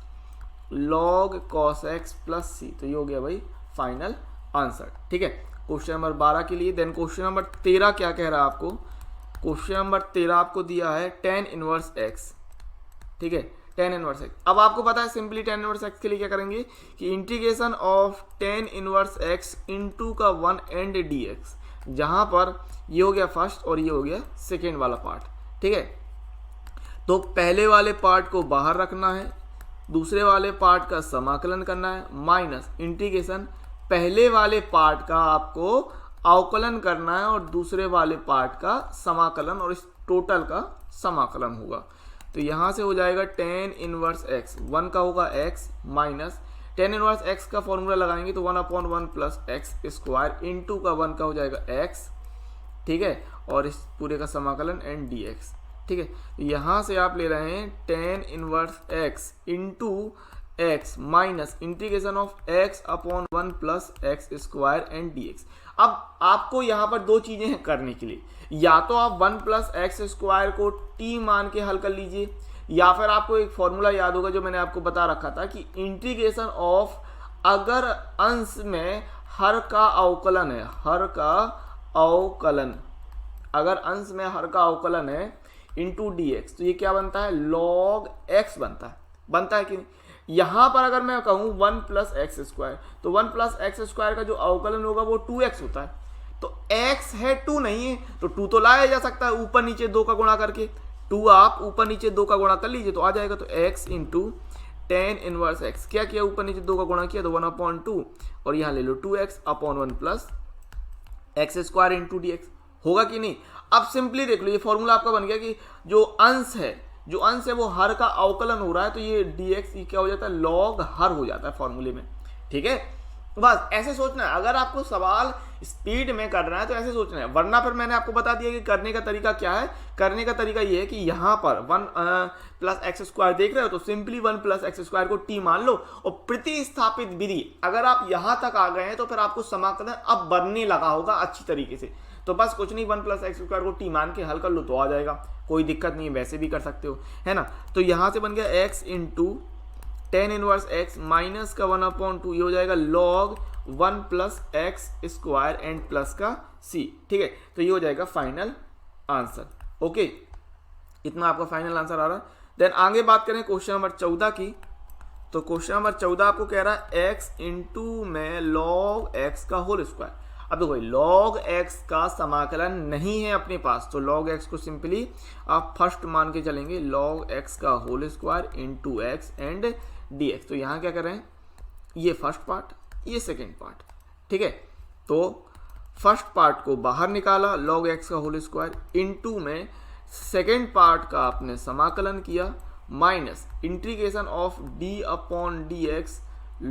log cos x plus c। तो ये हो गया भाई फाइनल आंसर। ठीक है, क्वेश्चन नंबर 12 के लिए। देन क्वेश्चन नंबर 13 क्या कह रहा है आपको, क्वेश्चन नंबर 13 आपको दिया है tan इनवर्स x। ठीक है, tan इनवर्स x। अब आपको पता है सिंपली tan इनवर्स x के लिए क्या करेंगे कि integration of tan inverse x into का 1 एंड dx, जहां पर ये हो गया फर्स्ट और ये हो गया सेकेंड वाला पार्ट। ठीक है, तो पहले वाले पार्ट को बाहर रखना है, दूसरे वाले पार्ट का समाकलन करना है, माइनस इंटीग्रेशन पहले वाले पार्ट का आपको अवकलन करना है और दूसरे वाले पार्ट का समाकलन, और इस टोटल का समाकलन होगा। तो यहाँ से हो जाएगा tan इनवर्स x, 1 का होगा x minus tan inverse x का फॉर्मूला लगाएंगे तो 1/1 प्लस एक्स स्क्वायर इंटू का 1 का हो जाएगा x। ठीक है, और इस पूरे का समाकलन एंड dx। ठीक है, यहाँ से आप ले रहे हैं tan inverse x into x minus integration of x upon 1 plus x square and dx। अब आपको यहाँ पर दो चीज़ें हैं करने के लिए, या तो आप 1 प्लस एक्स स्क्वायर को t मान के हल कर लीजिए, या फिर आपको एक फॉर्मूला याद होगा जो मैंने आपको बता रखा था कि इंटीग्रेशन ऑफ अगर अंश में हर का अवकलन है, हर का अवकलन, अगर अंश में हर का अवकलन है इंटू dx, तो ये क्या बनता है log x बनता है कि नहीं। यहाँ पर अगर मैं कहूँ 1 प्लस एक्स स्क्वायर, तो 1 प्लस एक्स स्क्वायर का जो अवकलन होगा वो 2x होता है, तो x है 2 नहीं है, तो 2 तो लाया जा सकता है ऊपर नीचे 2 का गुणा करके, 2 आप ऊपर नीचे 2 का गुणा कर लीजिए तो आ जाएगा। तो x into tan inverse x, क्या किया ऊपर नीचे 2 का गुणा किया तो 1/2, और यहाँ ले लो 2x upon 1 plus x square into dx, होगा कि नहीं। अब सिंपली देख लो, ये फॉर्मूला आपका बन गया कि जो अंश है वो हर का अवकलन हो रहा है, तो ये dx क्या हो जाता है log हर हो जाता है फॉर्मूले में। ठीक है, बस ऐसे सोचना है। अगर आपको सवाल स्पीड में करना है तो ऐसे सोचना है, वरना फिर मैंने आपको बता दिया कि करने का तरीका क्या है। करने का तरीका ये है कि यहाँ पर 1 प्लस एक्स स्क्वायर देख रहे हो तो सिंपली 1 प्लस एक्स स्क्वायर को t मान लो, और प्रतिस्थापित विधि अगर आप यहाँ तक आ गए हैं तो फिर आपको समाकलन अब बनने लगा होगा अच्छी तरीके से। तो बस कुछ नहीं, 1 प्लस एक्स स्क्वायर को t मान के हल कर लो तो आ जाएगा, कोई दिक्कत नहीं है, वैसे भी कर सकते हो, है ना। तो यहाँ से बन गया x into tan inverse x minus का 1/2, ये हो जाएगा log 1 plus x square and plus का c। ठीक है, तो ये हो जाएगा फाइनल आंसर। ओके, इतना आपका फाइनल आंसर आ रहा है। देन आगे बात करें क्वेश्चन नंबर 14 की, तो क्वेश्चन नंबर 14 आपको कह रहा है x इंटू में log x का होल स्क्वायर। अब देखो log x का समाकलन नहीं है अपने पास, तो log x को सिंपली आप फर्स्ट मान के चलेंगे, log x का whole square into x and dx। तो यहाँ क्या कर रहे हैं, ये फर्स्ट पार्ट, ये सेकेंड पार्ट। ठीक है, तो फर्स्ट पार्ट को बाहर निकाला log x का होल स्क्वायर इंटू में सेकेंड पार्ट का आपने समाकलन किया, minus integration of d upon dx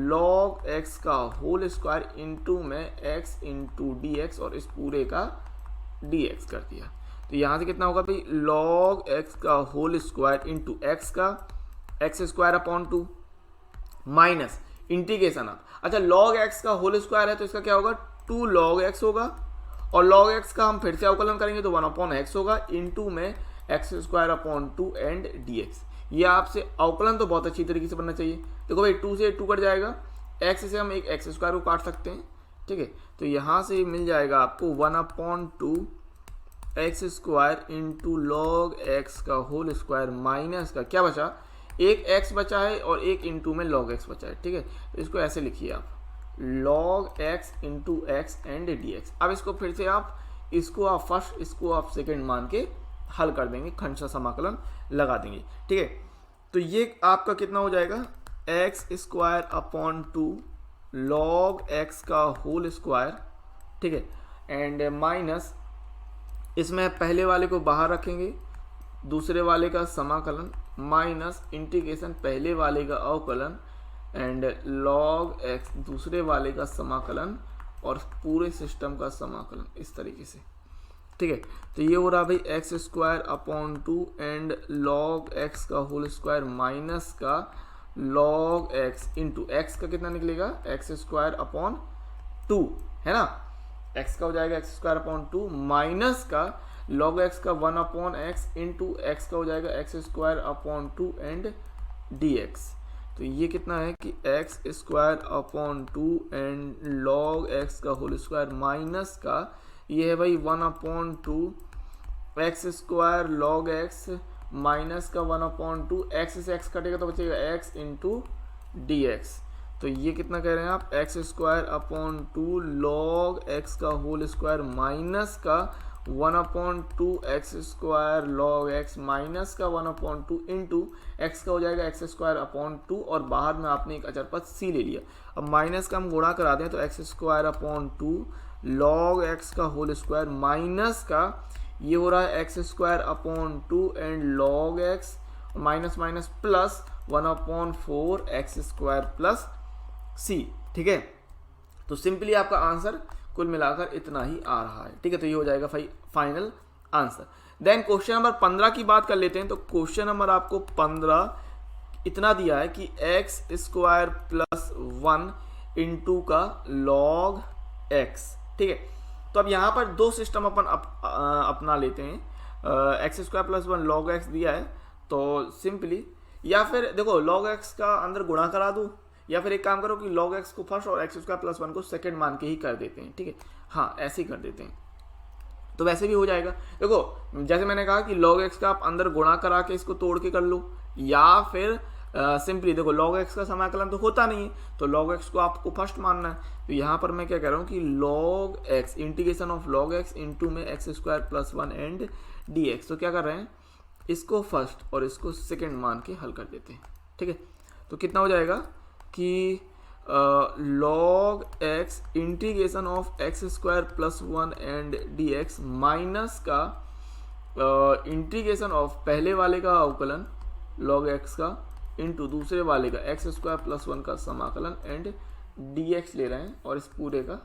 log x का होल स्क्वायर इंटू में x इंटू dx, और इस पूरे का dx कर दिया। तो यहाँ से कितना होगा भाई, log x का होल स्क्वायर इंटू एक्स का x square upon 2 minus integration of, अच्छा log x का होल स्क्वायर है तो इसका क्या होगा 2 log x होगा, और log x का हम फिर से अवकलन करेंगे तो 1/x होगा इंटू में x square upon 2 and dx। ये आपसे अवकलन तो बहुत अच्छी तरीके से बनना चाहिए। देखो भाई 2 से 2 कट जाएगा, x से हम एक एक्स स्क्वायर को काट सकते हैं। ठीक है, तो यहाँ से मिल जाएगा आपको 1/2 x square into log x का होल स्क्वायर माइनस का क्या बचा, एक एक्स बचा है और एक इंटू में लॉग एक्स बचा है, ठीक है। तो इसको ऐसे लिखिए आप, log x into x and d x. अब इसको फिर से आप इसको आप फर्स्ट इसको आप सेकेंड मान के हल कर देंगे, खंडशः समाकलन लगा देंगे, ठीक है। तो ये आपका कितना हो जाएगा, x square upon 2 log x का होल स्क्वायर, ठीक है, एंड माइनस इसमें पहले वाले को बाहर रखेंगे, दूसरे वाले का समाकलन माइनस इंटीग्रेशन पहले वाले का अवकलन एंड लॉग एक्स दूसरे वाले का समाकलन और पूरे सिस्टम का समाकलन, इस तरीके से, ठीक है। तो ये हो रहा भाई x square upon 2 and log x का होल स्क्वायर माइनस का लॉग एक्स इंटू एक्स का कितना निकलेगा, एक्स स्क्वायर अपॉन 2 है ना, एक्स का हो जाएगा एक्स स्क्वायर अपॉन 2 माइनस का लॉग एक्स का 1 अपॉन एक्स इंटू एक्स का हो जाएगा x square upon 2 and d x. तो ये कितना है कि x square upon 2 and log x का होल स्क्वायर माइनस का ये है भाई 1 upon 2 x square log x minus का 1 अपॉन 2 एक्स से एक्स कटेगा तो बचेगा एक्स इंटू डी एक्स। तो ये कितना कह रहे हैं आप, x square upon 2 log x का होल स्क्वायर माइनस का 1 upon 2 x square log x minus का 1 अपॉन 2 इंटू एक्स का हो जाएगा एक्स स्क्वायर अपॉन 2 और बाहर में आपने एक अचर पद सी ले लिया। अब माइनस का हम गुणा करा दें तो x square upon 2 log x का होल स्क्वायर माइनस का ये हो रहा है x square upon 2 and log x minus minus plus 1 upon 4 x square plus सी, ठीक है। तो सिंपली आपका आंसर कुल मिलाकर इतना ही आ रहा है, ठीक है। तो ये हो जाएगा final answer. Then question number 15 की बात कर लेते हैं। तो क्वेश्चन नंबर आपको 15 इतना दिया है कि एक्स स्क्वायर प्लस 1 इंटू का लॉग एक्स, ठीक है। तो अब यहाँ पर दो सिस्टम अपन अपना लेते हैं। X square plus 1 log x दिया है तो सिंपली, या फिर देखो लॉग एक्स का अंदर गुणा करा दूँ, या फिर एक काम करो कि log x को फर्स्ट और एक्स स्क्वायर प्लस 1 को सेकंड मान के ही कर देते हैं, ठीक है। हाँ ऐसे ही कर देते हैं तो वैसे भी हो जाएगा। देखो जैसे मैंने कहा कि log x का आप अंदर गुणा करा के इसको तोड़ के कर लो, या फिर सिंपली देखो log x का समाकलन तो होता नहीं है तो log x को आपको फर्स्ट मानना है। तो यहाँ पर मैं क्या कह रहा हूँ कि log x integration of log x into में x square plus 1 and d x. तो क्या कर रहे हैं, इसको फर्स्ट और इसको सेकेंड मान के हल कर देते हैं, ठीक है। तो कितना हो जाएगा कि log x integration of x square plus 1 and d x minus का इंटीग्रेशन ऑफ पहले वाले का अवकलन log x का इंटू दूसरे वाले का एक्स स्क्वायर प्लस 1 का समाकलन एंड डी एक्स ले रहे हैं और इस पूरे का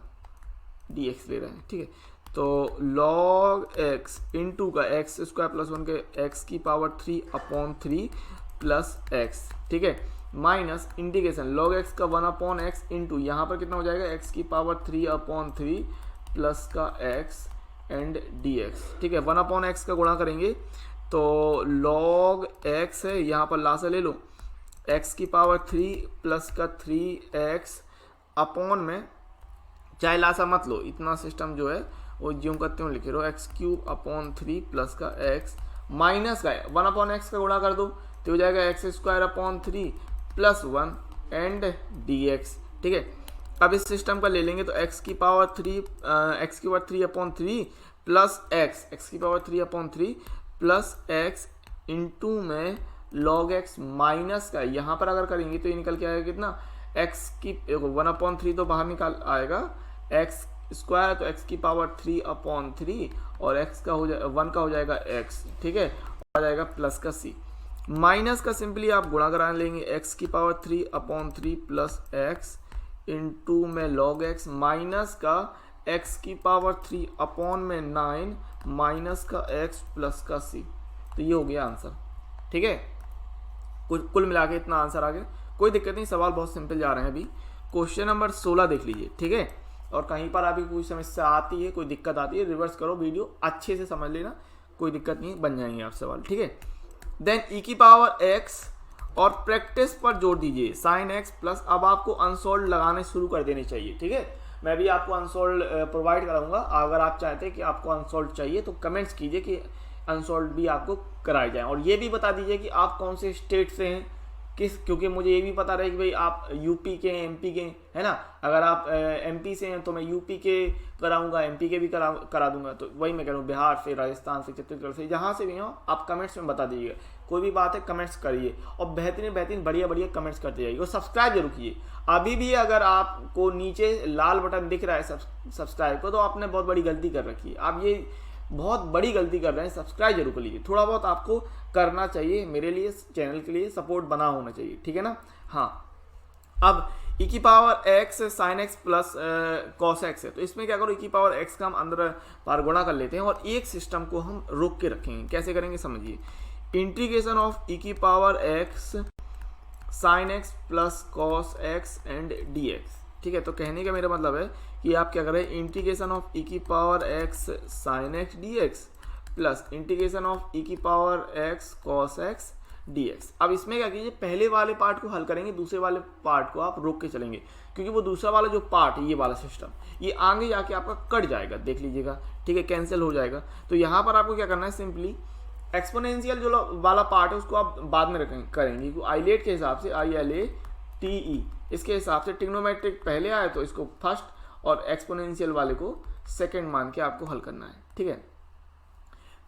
डी एक्स ले रहे हैं, ठीक है। तो log x इंटू का एक्स स्क्वायर प्लस 1 के एक्स की पावर 3 अपॉन 3 प्लस एक्स, ठीक है, माइनस इंटीग्रेशन log x का 1 अपॉन एक्स इंटू यहाँ पर कितना हो जाएगा एक्स की पावर 3 अपॉन 3 प्लस का एक्स एंड डी एक्स, ठीक है। 1 अपॉन एक्स का गुणा करेंगे तो log x है, यहाँ पर लासा ले लो, x की पावर 3 प्लस का 3x अपॉन में, चाहे लासा मत लो, इतना सिस्टम जो है वो ज्यों करते हो लिखे रहो, एक्स क्यूब अपॉन 3 प्लस का x माइनस का 1 अपॉन एक्स का गुणा कर दो तो हो जाएगा x square upon 3 plus 1 and d x, ठीक है। अब इस सिस्टम का ले लेंगे तो x की पावर 3 अपॉन 3 प्लस एक्स की power 3 upon 3 plus x into में log x माइनस का, यहाँ पर अगर करेंगे तो ये निकल के आएगा कितना, x की 1 अपॉन 3 तो बाहर निकाल आएगा, x स्क्वायर तो x की पावर 3 अपॉन 3 और x का हो जाए 1 का हो जाएगा x, ठीक है, आ जाएगा प्लस का c माइनस का सिंपली आप गुणा करा लेंगे x की power 3 upon 3 plus x into में log x माइनस का x की पावर 3 अपॉन में 9 माइनस का x प्लस का c। तो ये हो गया आंसर, ठीक है। कुल मिला के इतना आंसर आ गया, कोई दिक्कत नहीं, सवाल बहुत सिंपल जा रहे हैं। अभी क्वेश्चन नंबर 16 देख लीजिए, ठीक है। और कहीं पर अभी कोई समस्या आती है, कोई दिक्कत आती है, रिवर्स करो वीडियो, अच्छे से समझ लेना, कोई दिक्कत नहीं, बन जाएंगे आप सवाल, ठीक है। देन e की पावर x और प्रैक्टिस पर जोड़ दीजिए sin x प्लस, अब आपको अनसोल्ड लगाने शुरू कर देनी चाहिए, ठीक है। मैं भी आपको अनसोल्ड प्रोवाइड कराऊंगा। अगर आप चाहते हैं कि आपको अनसोल्ड चाहिए तो कमेंट्स कीजिए कि अनसोल्ड भी आपको कराए जाएँ। और ये भी बता दीजिए कि आप कौन से स्टेट से हैं, क्योंकि मुझे ये भी पता रहे कि भाई आप यूपी के हैं, एमपी के है ना। अगर आप एमपी से हैं तो मैं यूपी के कराऊंगा, एमपी के भी करा दूंगा। तो वही मैं कह रहा हूँ, बिहार से, राजस्थान से, छत्तीसगढ़ से, जहाँ से भी हो आप कमेंट्स में बता दीजिएगा। कोई भी बात है कमेंट्स करिए और बेहतरीन बेहतरीन बढ़िया बढ़िया कमेंट्स करते जाइए और सब्सक्राइब जरूर कीजिए। अभी भी अगर आपको नीचे लाल बटन दिख रहा है सब्सक्राइब को, तो आपने बहुत बड़ी गलती कर रखी है। आप ये बहुत बड़ी गलती कर रहे हैं, सब्सक्राइब जरूर कर लीजिए। थोड़ा बहुत आपको करना चाहिए, मेरे लिए, चैनल के लिए सपोर्ट बना होना चाहिए, ठीक है ना। हाँ, अब e की power x sin x plus cos x है, तो इसमें क्या करो, e की पावर x का हम अंदर पार गुणा कर लेते हैं और एक सिस्टम को हम रोक के रखेंगे। कैसे करेंगे समझिए, इंटीग्रेशन ऑफ e की power x sin x plus cos x and dx, ठीक है। तो कहने का मेरा मतलब है कि आप क्या करें, इंटीग्रेशन ऑफ e की power x sin x dx plus integration of e की power x cos x dx। अब इसमें क्या कीजिए, पहले वाले पार्ट को हल करेंगे, दूसरे वाले पार्ट को आप रोक के चलेंगे, क्योंकि वो दूसरा वाला जो पार्ट है, ये वाला सिस्टम, ये आगे जाके आपका कट जाएगा, देख लीजिएगा, ठीक है, कैंसिल हो जाएगा। तो यहाँ पर आपको क्या करना है, सिंपली एक्सपोनेंशियल जो वाला पार्ट है उसको आप बाद में करेंगे, क्योंकि आईलेट के हिसाब से, ILATE, इसके हिसाब से ट्रिग्नोमेट्रिक पहले आए तो इसको फर्स्ट और एक्सपोनेंशियल वाले को सेकेंड मान के आपको हल करना है, ठीक है।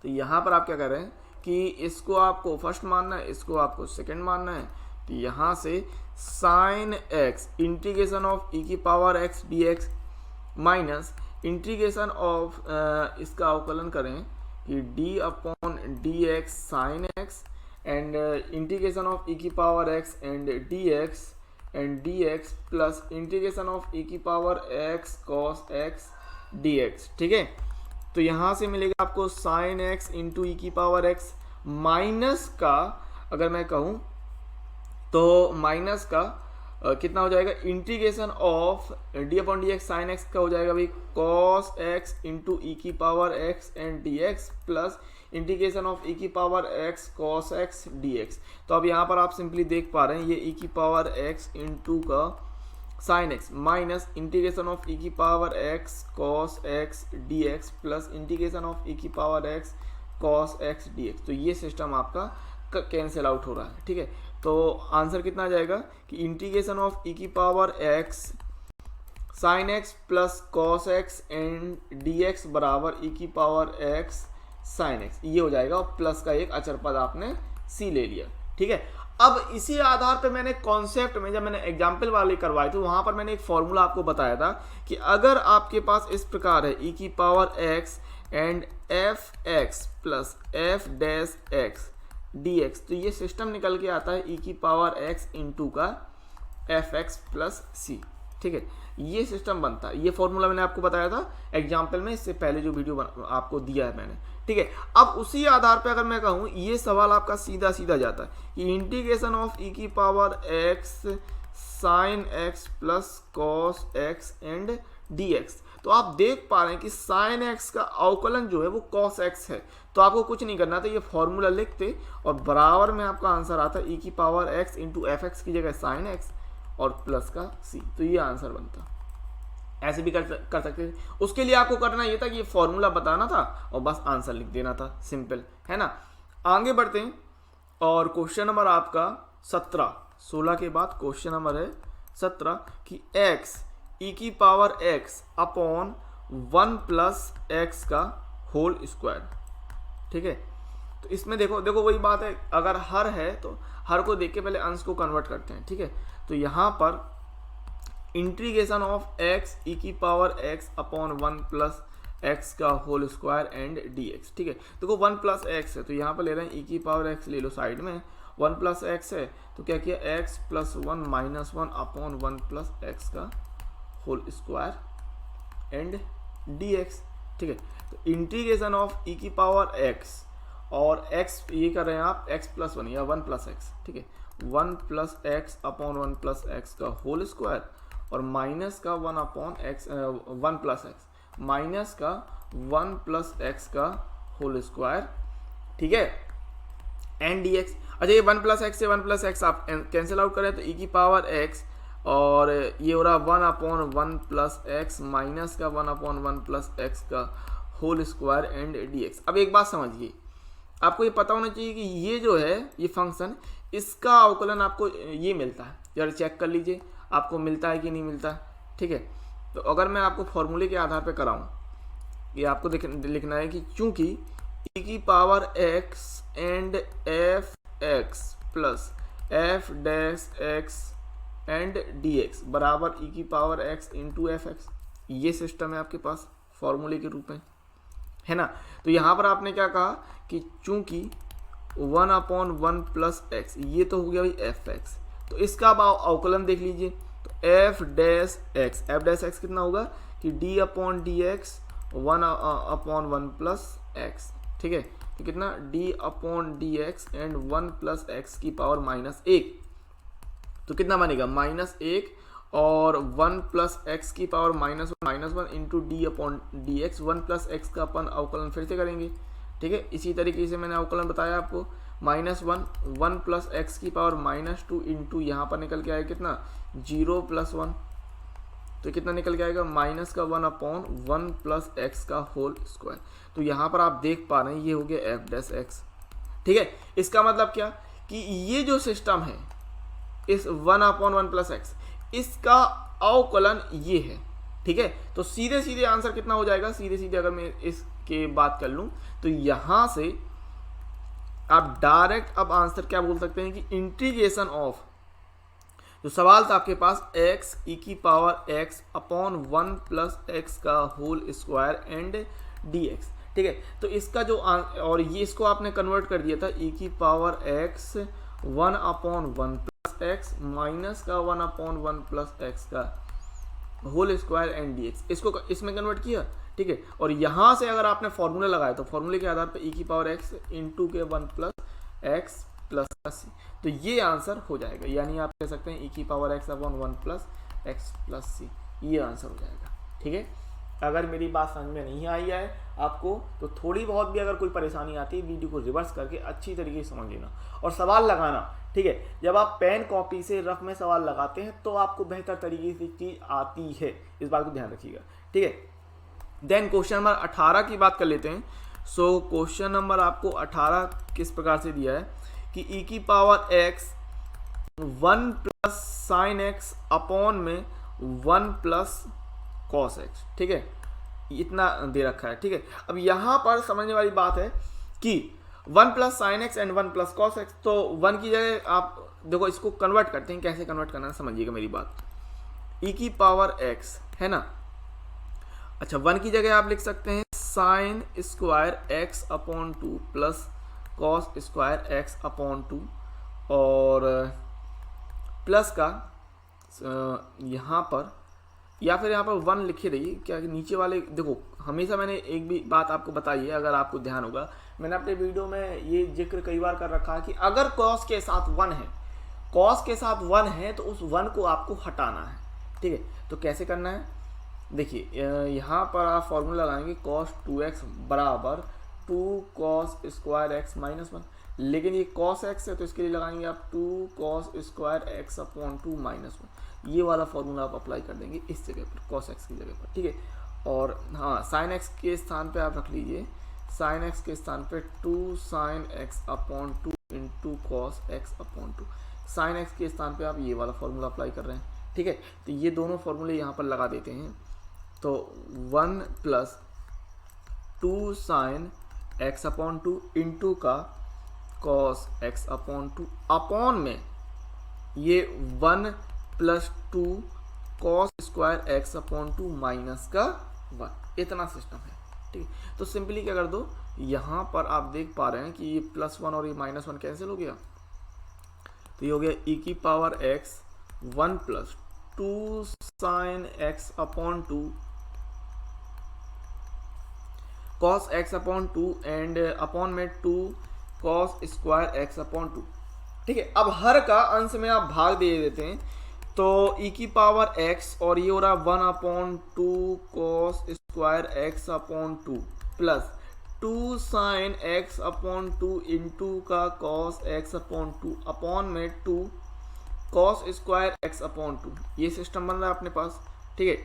तो यहाँ पर आप क्या कर रहे हैं कि इसको आपको फर्स्ट मानना है, इसको आपको सेकंड मानना है। तो यहाँ से sine x integration of e की power x dx minus integration of इसका अवकलन करें कि d upon dx sine x and integration of e की power x and dx plus integration of e की power x cos x dx, ठीक है। तो यहाँ से मिलेगा आपको साइन x इंटू ई की पावर x माइनस का, अगर मैं कहूँ तो माइनस का कितना हो जाएगा, integration of d upon d x sine x का हो जाएगा भाई कॉस एक्स इंटू ई की power x and dx plus integration of e की power x cos x dx। तो अब यहाँ पर आप सिंपली देख पा रहे हैं, ये ई की पावर x इंटू का sine x minus integration of e की power x cos x dx plus integration of e की power x cos x dx। तो ये सिस्टम आपका कैंसिल आउट हो रहा है, ठीक है। तो आंसर कितना आ जाएगा कि इंटीग्रेशन ऑफ ई की power x sine x plus cos x and dx बराबर ई की पावर x साइन x, ये हो जाएगा। और प्लस का एक अचर पद आपने c ले लिया, ठीक है। अब इसी आधार पे मैंने कॉन्सेप्ट में, जब मैंने एग्जाम्पल वाले करवाए थे, वहां पर मैंने एक फॉर्मूला आपको बताया था कि अगर आपके पास इस प्रकार है e की power x and f(x) plus f(x) dx, तो ये सिस्टम निकल के आता है e की पावर x इंटू का f(x) प्लस c, ठीक है। ये सिस्टम बनता है, ये फॉर्मूला मैंने आपको बताया था एग्जाम्पल में, इससे पहले जो वीडियो आपको दिया है मैंने, ठीक है। अब उसी आधार पे अगर मैं कहूँ, ये सवाल आपका सीधा सीधा जाता है कि इंटीग्रेशन ऑफ ई की power x sine x plus cos x and dx। तो आप देख पा रहे हैं कि साइन x का अवकलन जो है वो cos x है। तो आपको कुछ नहीं करना था, ये फॉर्मूला लिखते और बराबर में आपका आंसर आता है e की पावर x इंटू f(x) की जगह साइन x और प्लस का c। तो ये आंसर बनता, ऐसे भी कर सकते थे। उसके लिए आपको करना ये था कि ये फॉर्मूला बताना था और बस आंसर लिख देना था, सिंपल है ना। आगे बढ़ते हैं और क्वेश्चन नंबर आपका 17, 16 के बाद क्वेश्चन नंबर है 17 कि x e की power x upon 1 plus x का होल स्क्वायर, ठीक है। तो इसमें देखो वही बात है, अगर हर है तो हर को देख के पहले अंश को कन्वर्ट करते हैं, ठीक है। तो यहाँ पर इंटीग्रेशन ऑफ x e की power x upon 1 plus x का होल स्क्वायर एंड dx, ठीक है। देखो 1 प्लस x है तो यहाँ पर ले रहे हैं e की पावर x ले लो साइड में, 1 प्लस x है तो क्या किया, x plus 1 minus 1 upon 1 plus x का होल स्क्वायर एंड dx, ठीक है। तो इंटीग्रेशन ऑफ e की पावर x और x ये कर रहे हैं आप x प्लस 1 या 1 प्लस x, ठीक है, 1 plus x upon 1 plus x का होल स्क्वायर और माइनस का 1 upon x 1 plus x minus का 1 प्लस x का होल स्क्वायर, ठीक है, एंड dx। अच्छा, ये 1 प्लस x से 1 प्लस x आप कैंसिल आउट करें तो e की पावर x और ये हो रहा 1/1 प्लस एक्स माइनस का 1/1 प्लस एक्स का होल स्क्वायर एंड dx। अब एक बात समझिए, आपको ये पता होना चाहिए कि ये जो है ये फंक्शन, इसका अवकलन आपको ये मिलता है, जरा चेक कर लीजिए आपको मिलता है कि नहीं मिलता है। ठीक है, तो अगर मैं आपको फॉर्मूले के आधार पर कराऊँ, ये आपको लिखना है कि चूंकि e की power x and F x plus F dash x and dx बराबर e की power x into F x, ये सिस्टम है आपके पास फॉर्मूले के रूप में, है ना। तो यहाँ पर आपने क्या कहा कि चूंकि 1/1 प्लस एक्स, ये तो हो गया भाई एफ एक्स, तो इसका आप अवकलन देख लीजिए। तो एफ डैश एक्स कितना होगा कि d/dx 1/1 प्लस एक्स। ठीक है, तो कितना d/dx एंड 1 प्लस एक्स की पावर -1, तो कितना बनेगा -1 और 1 प्लस एक्स की power -1 into d/dx 1 plus x का अपन अवकलन फिर से करेंगे। ठीक है, इसी तरीके से मैंने अवकलन बताया आपको, -1 प्लस एक्स की पावर -2 इंटू यहाँ पर निकल के आएगा कितना 0 प्लस 1, तो कितना निकल के आएगा -1/1 प्लस एक्स का होल स्क्वायर। तो यहाँ पर आप देख पा रहे हैं ये हो गया एफ डैश एक्स। ठीक है, इसका मतलब क्या कि ये जो सिस्टम है इस 1/1 प्लस एक्स, इसका अवकलन ये है। ठीक है, तो सीधे सीधे आंसर कितना हो जाएगा, सीधे सीधे अगर मैं इसके बात कर लूँ तो यहाँ से आप डायरेक्ट अब आंसर क्या बोल सकते हैं कि इंटीग्रेशन ऑफ, जो सवाल था आपके पास x e की पावर x/1 प्लस एक्स का होल स्क्वायर एंड dx। ठीक है, तो इसका जो और ये इसको आपने कन्वर्ट कर दिया था e की power x 1/1 plus x minus का 1/1 प्लस एक्स का होल स्क्वायर एंड dx, इसको इसमें कन्वर्ट किया। ठीक है, और यहाँ से अगर आपने फॉर्मूला लगाया तो फॉर्मूले के आधार पर e की पावर x इंटू के 1 प्लस एक्स प्लस सी, तो ये आंसर हो जाएगा। यानी आप कह सकते हैं e की power x/1 plus x plus c, ये आंसर हो जाएगा। ठीक है, अगर मेरी बात समझ में नहीं आई है आपको तो थोड़ी बहुत भी अगर कोई परेशानी आती है वीडियो को रिवर्स करके अच्छी तरीके से समझ लेना और सवाल लगाना। ठीक है, जब आप पेन कॉपी से रफ में सवाल लगाते हैं तो आपको बेहतर तरीके से चीज़ आती है, इस बात को ध्यान रखिएगा। ठीक है, देन क्वेश्चन नंबर 18 की बात कर लेते हैं। सो क्वेश्चन नंबर आपको 18 किस प्रकार से दिया है कि e की power x 1 plus sign x upon में 1 प्लस कॉस एक्स। ठीक है, इतना दे रखा है। ठीक है, अब यहाँ पर समझने वाली बात है कि 1 plus sine x and 1 plus cos x, तो 1 की जगह आप देखो इसको कन्वर्ट करते हैं, कैसे कन्वर्ट करना है समझिएगा मेरी बात। e की पावर x है ना, अच्छा 1 की जगह आप लिख सकते हैं sine square x/2 plus cos square x/2 और प्लस का यहाँ पर या फिर यहाँ पर 1 लिखे रहिए, क्या नीचे वाले देखो हमेशा मैंने एक भी बात आपको बताई है, अगर आपको ध्यान होगा मैंने अपने वीडियो में ये जिक्र कई बार कर रखा है कि अगर कॉस के साथ 1 है, कॉस के साथ 1 है तो उस 1 को आपको हटाना है। ठीक है, तो कैसे करना है देखिए, यहाँ पर आप फॉर्मूला लगाएंगे cos 2x बराबर 2 cos स्क्वायर एक्स माइनस 1, लेकिन ये cos x है तो इसके लिए लगाएंगे आप 2 cos स्क्वायर x/2 माइनस 1, ये वाला फॉर्मूला आप अप्लाई कर देंगे इस जगह पर cos x की जगह पर। ठीक है, और हाँ sin x के स्थान पे आप रख लीजिए, sin x के स्थान पे 2 sin x/2 into cos x/2, sin x के स्थान पे आप ये वाला फॉर्मूला अप्लाई कर रहे हैं। ठीक है, तो ये दोनों फॉर्मूले यहाँ पर लगा देते हैं, तो 1 प्लस 2 साइन x/2 इंटू का cos x/2 अपॉन में ये 1 plus 2 cos square x/2 minus का 1, इतना सिस्टम है। ठीक है, तो सिंपली क्या कर दो, यहाँ पर आप देख पा रहे हैं कि ये +1 और ये -1 कैंसिल हो गया, तो ये हो गया e की power x 1 plus 2 sine x/2 cos x/2 and upon में 2 cos स्क्वायर x/2। ठीक है, अब हर का अंश में आप भाग दे देते हैं, तो e की पावर x और ये हो रहा 1/2 cos square x/2 plus 2 sine x/2 into का cos x/2 अपॉन में 2 cos square x upon two, ये सिस्टम बन रहा है अपने पास, ठीक है।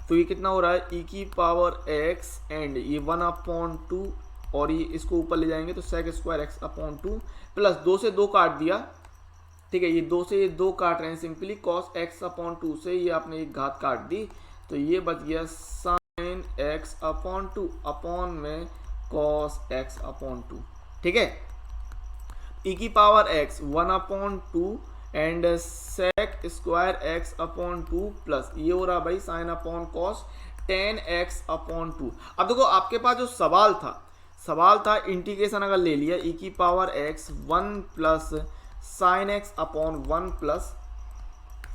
तो ये कितना हो रहा है, ई की पावर एक्स एंड ये 1 अपॉन टू, और ये इसको ऊपर ले जाएंगे तो sec square x upon two plus 2 से 2 काट दिया, ठीक है। ये 2 से ये 2 काट रहे हैं simply, cos x upon to से ये आपने एक घात काट दी, तो ये बच गया sine x upon two upon में कॉस एक्स अपॉन टू, ठीक है। ई की power x 1 upon two and sec square x upon two plus ये हो रहा भाई sine upon cos tan x upon two. अब देखो आपके पास जो सवाल था इंटीग्रेशन अगर ले लिया ई की power x 1 plus sign x upon 1 plus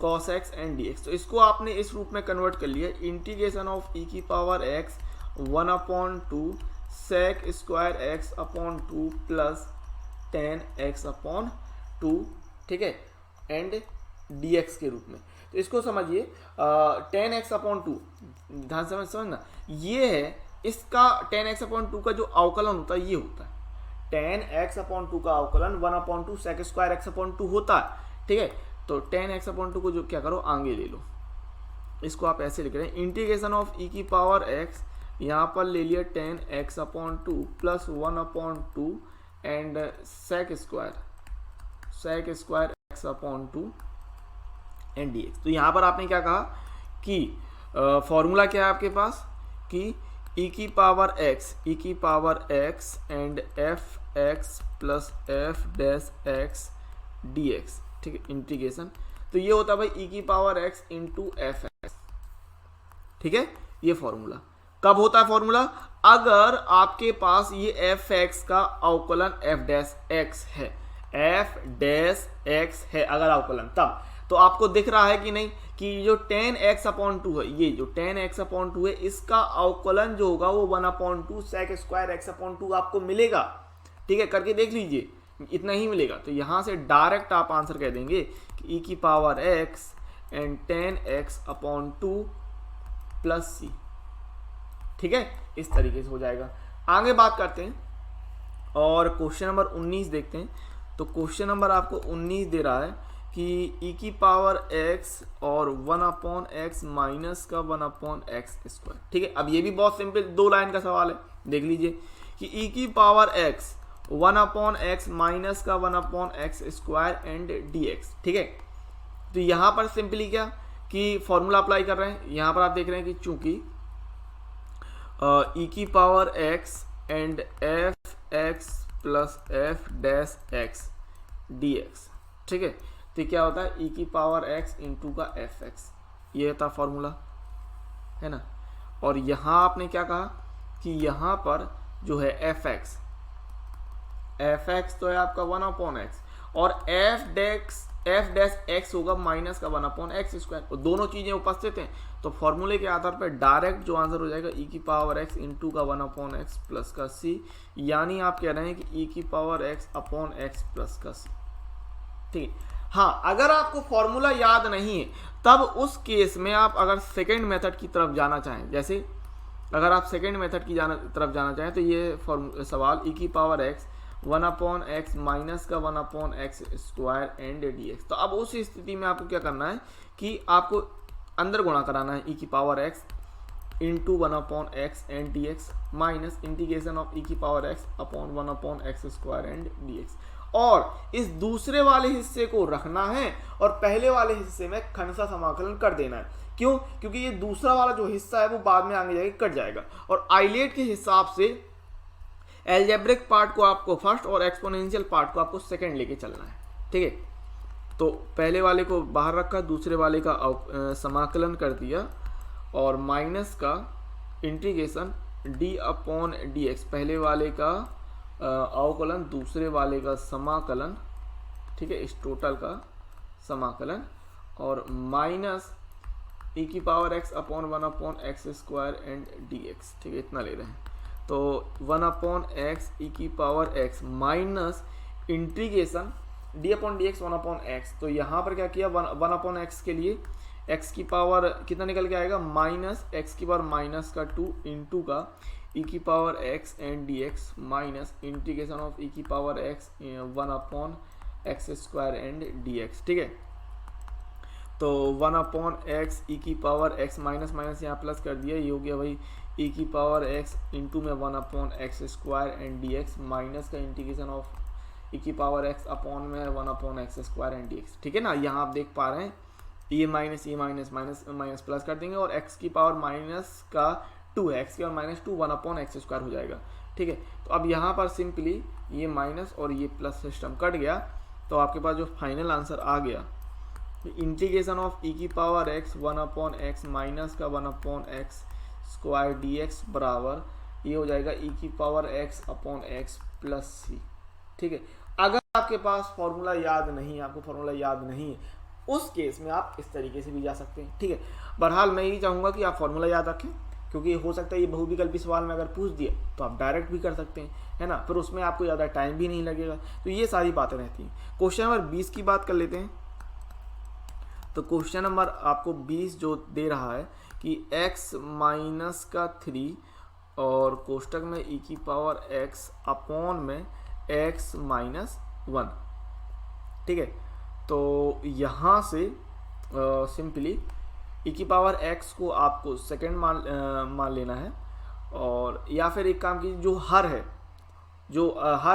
cos x and d x, तो इसको आपने इस रूप में कन्वर्ट कर लिया, इंटीग्रेशन ऑफ ई की power x 1 upon two sec square x upon two plus tan x upon two, ठीक है, एंड डी एक्स के रूप में। तो इसको समझिए, टेन एक्स अपॉन टू, ध्यान से समझना, ये है इसका टेन एक्स अपॉन टू का जो अवकलन होता है ये होता है, टेन एक्स अपॉन टू का अवकलन 1 upon two sec square x upon two होता है, ठीक है। तो टेन एक्स अपॉन टू को जो क्या करो आगे ले लो, इसको आप ऐसे लिख रहे हैं, इंटीग्रेशन ऑफ ई की पावर एक्स, यहाँ पर ले लिया tan x upon two plus 1 upon two and sec square x upon two and d x. तो यहाँ पर आपने क्या कहा कि फॉर्मूला क्या है आपके पास कि ई की power x and F x plus F dash x D x, ठीक है, इंटीग्रेशन। तो ये होता है भाई ई की power x into F x, ठीक है। ये फॉर्मूला कब होता है फॉर्मूला, अगर आपके पास ये एफ एक्स का अवकलन एफ डैश एक्स है, अगर अवकलन, तब तो आपको दिख रहा है कि नहीं कि जो टेन एक्स अपॉन टू है, ये जो टेन एक्स अपॉन टू है इसका अवकलन जो होगा वो 1 upon two sec square x upon two आपको मिलेगा, ठीक है, करके देख लीजिए, इतना ही मिलेगा। तो यहां से डायरेक्ट आप आंसर कह देंगे कि ई की power x and tan x upon two plus सी, ठीक है, इस तरीके से हो जाएगा। आगे बात करते हैं और क्वेश्चन नंबर 19 देखते हैं। तो क्वेश्चन नंबर आपको 19 दे रहा है कि ई की पावर एक्स और 1 अपॉन एक्स माइनस का 1 अपॉन एक्स स्क्वायर, ठीक है। अब ये भी बहुत सिंपल 2 लाइन का सवाल है, देख लीजिए कि ई की power x 1 upon x minus का 1 upon x square and d x, ठीक है। तो यहाँ पर सिंपली क्या कि फॉर्मूला अप्लाई कर रहे हैं, यहाँ पर आप देख रहे हैं कि चूंकि ई की power x and F x plus F dash x D x, ठीक है। तो क्या होता है ई की पावर एक्स इंटू का एफ एक्स, ये होता फॉर्मूला है ना। और यहाँ आपने क्या कहा कि यहाँ पर जो है एफ एक्स तो है आपका 1 अपॉन एक्स और एफ डैश एक्स होगा माइनस का 1 अपॉन एक्स स्क्वायर, और दोनों चीजें उपस्थित हैं। तो फॉर्मूले के आधार पर डायरेक्ट जो आंसर हो जाएगा ई की पावर एक्स इंटू का 1 अपॉन एक्स प्लस का सी, यानी आप कह रहे हैं कि ई की power x upon x plus का सी, ठीक है। हाँ, अगर आपको फॉर्मूला याद नहीं है तब उस केस में आप अगर सेकेंड मेथड की तरफ जाना चाहें, जैसे अगर आप सेकेंड मेथड की तरफ जाना चाहें तो ये सवाल ई की power x 1 upon x minus का 1 upon x square and d x. तो अब उस स्थिति में आपको क्या करना है कि आपको अंदर गुणा कराना है ई की power x into 1 upon x and d x minus integration of e की power x upon 1 upon x square and d x, और इस दूसरे वाले हिस्से को रखना है और पहले वाले हिस्से में खंडशः समाकलन कर देना है। क्यों? क्योंकि ये दूसरा वाला जो हिस्सा है वो बाद में आगे जाके कट जाएगा, और आइलेट के हिसाब से एल्जेब्रिक पार्ट को आपको फर्स्ट और एक्सपोनेंशियल पार्ट को आपको सेकंड लेके चलना है, ठीक है। तो पहले वाले को बाहर रखा, दूसरे वाले का समाकलन कर दिया और माइनस का integration d upon d x, पहले वाले का अवकलन दूसरे वाले का समाकलन, ठीक है, इस टोटल का समाकलन, और माइनस ई की power x upon 1 upon x square and d x, ठीक है, इतना ले रहे हैं। तो 1 अपॉन एक्स ई की power x minus integration d upon d x 1 upon x. तो यहाँ पर क्या किया, 1 अपॉन एक्स के लिए एक्स की पावर कितना निकल के आएगा, माइनस एक्स की पावर माइनस का 2 इंटू का ई की power x and d x minus integration of e की power x 1 upon x square and d x, ठीक है। तो 1/x ई की पावर x माइनस माइनस यहाँ प्लस कर दिया, ये हो गया भाई ई की पावर x इंटू में 1/x² एंड dx माइनस का इंटीग्रेशन ऑफ ई की पावर x अपॉन में 1/x² एंड dx। ठीक है ना, यहाँ आप देख पा रहे हैं ये माइनस माइनस माइनस प्लस कर देंगे और x की पावर माइनस का 2 है, x की पावर -2 1/x² हो जाएगा। ठीक है, तो अब यहाँ पर सिंपली ये माइनस और ये प्लस सिस्टम कट गया, तो आपके पास जो फाइनल आंसर आ गया इंटीग्रेशन ऑफ ई की पावर x 1/x माइनस का 1/x² dx बराबर ये हो जाएगा ई की पावर x/x प्लस c। ठीक है, अगर आपके पास फॉर्मूला याद नहीं है, आपको फॉर्मूला याद नहीं है, उस केस में आप इस तरीके से भी जा सकते हैं। ठीक है, बहरहाल मैं यही चाहूँगा कि आप फॉर्मूला याद रखें, क्योंकि हो सकता है ये बहुविकल्पी सवाल में अगर पूछ दिया तो आप डायरेक्ट भी कर सकते हैं, है ना, फिर उसमें आपको ज़्यादा टाइम भी नहीं लगेगा। तो ये सारी बातें रहती हैं। क्वेश्चन नंबर 20 की बात कर लेते हैं। तो क्वेश्चन नंबर आपको 20 जो दे रहा है कि x माइनस का 3 और कोष्टक में ई की पावर x अपॉन में x माइनस 1। ठीक है, तो यहाँ से सिंपली ई की पावर x को आपको सेकंड मान लेना है, और या फिर एक काम कीजिए, जो हर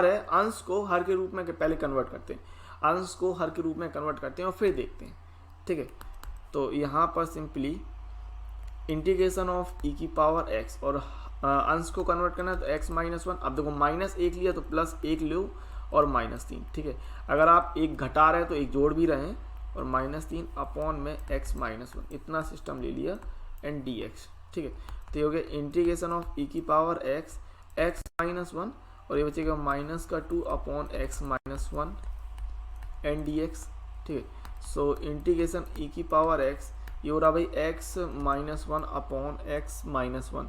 है अंश को हर के रूप में पहले कन्वर्ट करते हैं, अंश को हर के रूप में कन्वर्ट करते हैं और फिर देखते हैं। ठीक है, तो यहाँ पर सिंपली इंटीग्रेशन ऑफ ई की पावर x और अंश को कन्वर्ट करना है तो x माइनस 1। अब देखो -1 लिया तो +1 लो और -3। ठीक है, अगर आप एक घटा रहे हैं तो एक जोड़ भी रहे हैं, और -3 अपॉन में x माइनस 1 इतना सिस्टम ले लिया एंड dx। ठीक है, तो ये हो गया इंटीग्रेशन ऑफ ई की पावर x माइनस 1 और ये बचेगा माइनस का 2 upon x minus 1 and dx। ठीक है, सो इंटीग्रेशन ई की पावर x ये हो रहा भाई x minus 1 upon x minus 1।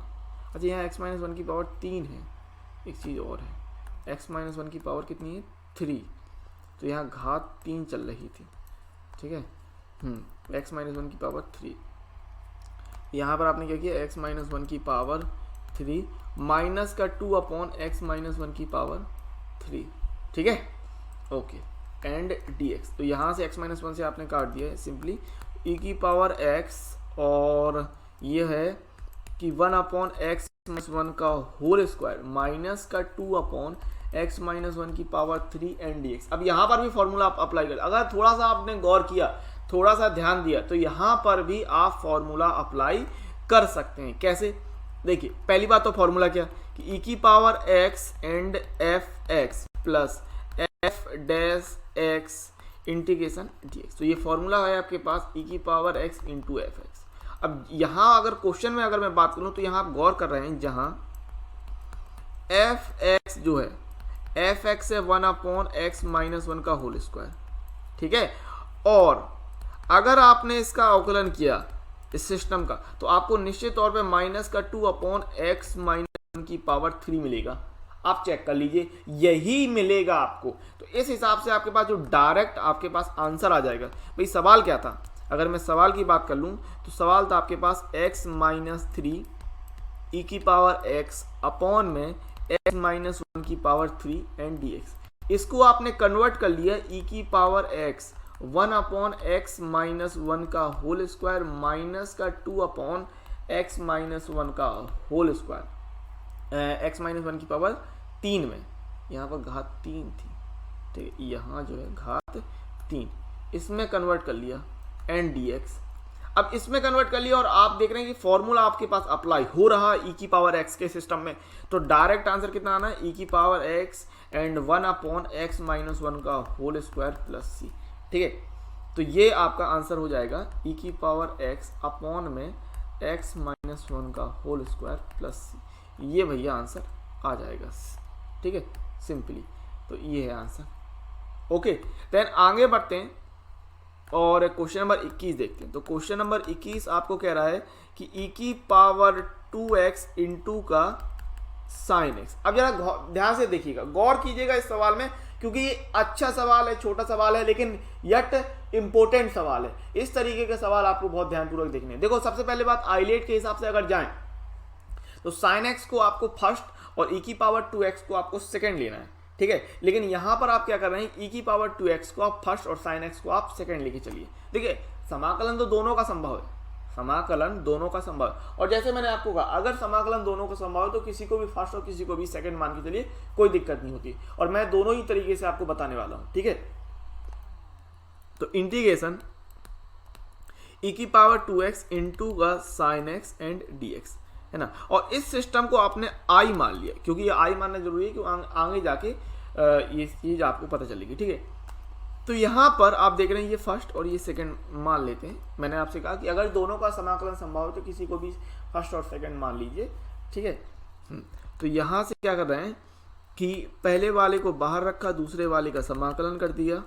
अच्छा, यहाँ x माइनस 1 की पावर 3 है, एक चीज़ और है, x माइनस 1 की पावर कितनी है 3, तो यहाँ घात 3 चल रही थी। ठीक है, x माइनस 1 की पावर 3, यहाँ पर आपने क्या किया x माइनस 1 की पावर 3 माइनस का 2 अपॉन x माइनस 1 की पावर 3। ठीक है, ओके, एंड dx। तो यहाँ से x माइनस 1 से आपने काट दिया है सिंपली e की पावर x, और ये है कि 1/x माइनस 1 का होल स्क्वायर माइनस का 2 अपॉन x माइनस 1 की पावर 3 एंड dx। अब यहाँ पर भी फॉर्मूला आप अप्लाई कर, अगर थोड़ा सा आपने गौर किया, थोड़ा सा ध्यान दिया, तो यहाँ पर भी आप फॉर्मूला अप्लाई कर सकते हैं। कैसे? देखिए, पहली बात तो फॉर्मूला क्या कि e की power x and f(x) plus f(x) integration dx। तो ये फॉर्मूला है आपके पास e की पावर x इंटू f(x). अब यहाँ अगर क्वेश्चन में अगर मैं बात करूँ तो यहाँ आप गौर कर रहे हैं, जहाँ f(x) जो है f(x) है 1/x माइनस 1 का होल स्क्वायर। ठीक है, और अगर आपने इसका अवकलन किया इस सिस्टम का, तो आपको निश्चित तौर पे माइनस का 2/x माइनस 1 की पावर 3 मिलेगा। आप चेक कर लीजिए, यही मिलेगा आपको। तो इस हिसाब से आपके पास जो डायरेक्ट आपके पास आंसर आ जाएगा। भाई सवाल क्या था, अगर मैं सवाल की बात कर लूँ तो सवाल था आपके पास x माइनस 3 ई की पावर x अपॉन में x माइनस 1 की पावर 3 एंड dx। इसको आपने कन्वर्ट कर लिया e की पावर x 1/x माइनस 1 का होल स्क्वायर माइनस का 2/x माइनस 1 का होल स्क्वायर, x माइनस 1 की पावर 3 में, यहाँ पर घात 3 थी। ठीक है, यहाँ जो है घात 3, इसमें कन्वर्ट कर लिया एंड dx। अब इसमें कन्वर्ट कर लिया और आप देख रहे हैं कि फॉर्मूला आपके पास अप्लाई हो रहा है e की पावर x के सिस्टम में, तो डायरेक्ट आंसर कितना आना है e की power x and 1/x minus 1 का होल स्क्वायर प्लस c। ठीक है, तो ये आपका आंसर हो जाएगा e की पावर x अपॉन में x माइनस 1 का होल स्क्वायर प्लस c। ये भैया आंसर आ जाएगा। ठीक है, सिंपली तो ये है आंसर। ओके, देन आगे बढ़ते हैं और क्वेश्चन नंबर 21 देखते हैं। तो क्वेश्चन नंबर 21 आपको कह रहा है कि e की पावर 2x इंटू का साइन x। अब जरा ध्यान से देखिएगा, गौर कीजिएगा इस सवाल में, क्योंकि ये अच्छा सवाल है, छोटा सवाल है, लेकिन यट इंपॉर्टेंट सवाल है। इस तरीके के सवाल आपको बहुत ध्यानपूर्वक देखने हैं। देखो, सबसे पहले बात आइलेट के हिसाब से अगर जाएं तो साइन x को आपको फर्स्ट और e की पावर 2x को आपको सेकंड लेना है। ठीक है। लेकिन यहां पर आप क्या कर रहे हैं, e की पावर 2x को आप फर्स्ट और sin x को आप सेकंड लेके चलिए। देखिए समाकलन तो दोनों का संभव है, समाकलन दोनों का संभव है। और जैसे मैंने आपको कहा अगर समाकलन दोनों का संभव है तो किसी को भी फर्स्ट और किसी को भी सेकंड मान के चलिए, कोई दिक्कत नहीं होती। और मैं दोनों ही तरीके से आपको बताने वाला हूं, ठीक है। तो इंटीग्रेशन e की पावर 2x इंटू का साइन एक्स एंड dx है ना। और इस सिस्टम को आपने आई मान लिया, क्योंकि ये आई मानना जरूरी है कि आगे जाके ये चीज आपको पता चलेगी, ठीक है। तो यहाँ पर आप देख रहे हैं ये फर्स्ट और ये सेकंड मान लेते हैं। मैंने आपसे कहा कि अगर दोनों का समाकलन संभव है तो किसी को भी फर्स्ट और सेकंड मान लीजिए, ठीक है। तो यहाँ से क्या कर रहे हैं कि पहले वाले को बाहर रखा, दूसरे वाले का समाकलन कर दिया,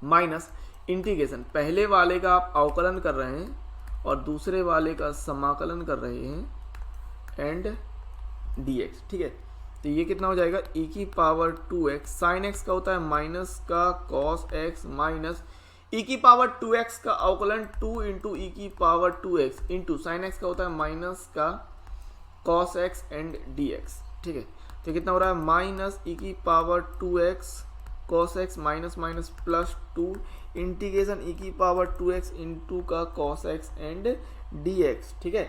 माइनस इंटीग्रेशन पहले वाले का आप अवकलन कर रहे हैं और दूसरे वाले का समाकलन कर रहे हैं एंड dx, ठीक है। तो ये कितना हो जाएगा, e की पावर 2x साइन x का होता है माइनस का cos x माइनस e की पावर 2x का अवकलन 2 इंटू ई की power 2x into sine x का होता है माइनस का cos x एंड dx, ठीक है। तो कितना हो रहा है, माइनस e की power 2x cos x minus minus plus 2 integration e की पावर 2x इंटू का cos x एंड dx, ठीक है।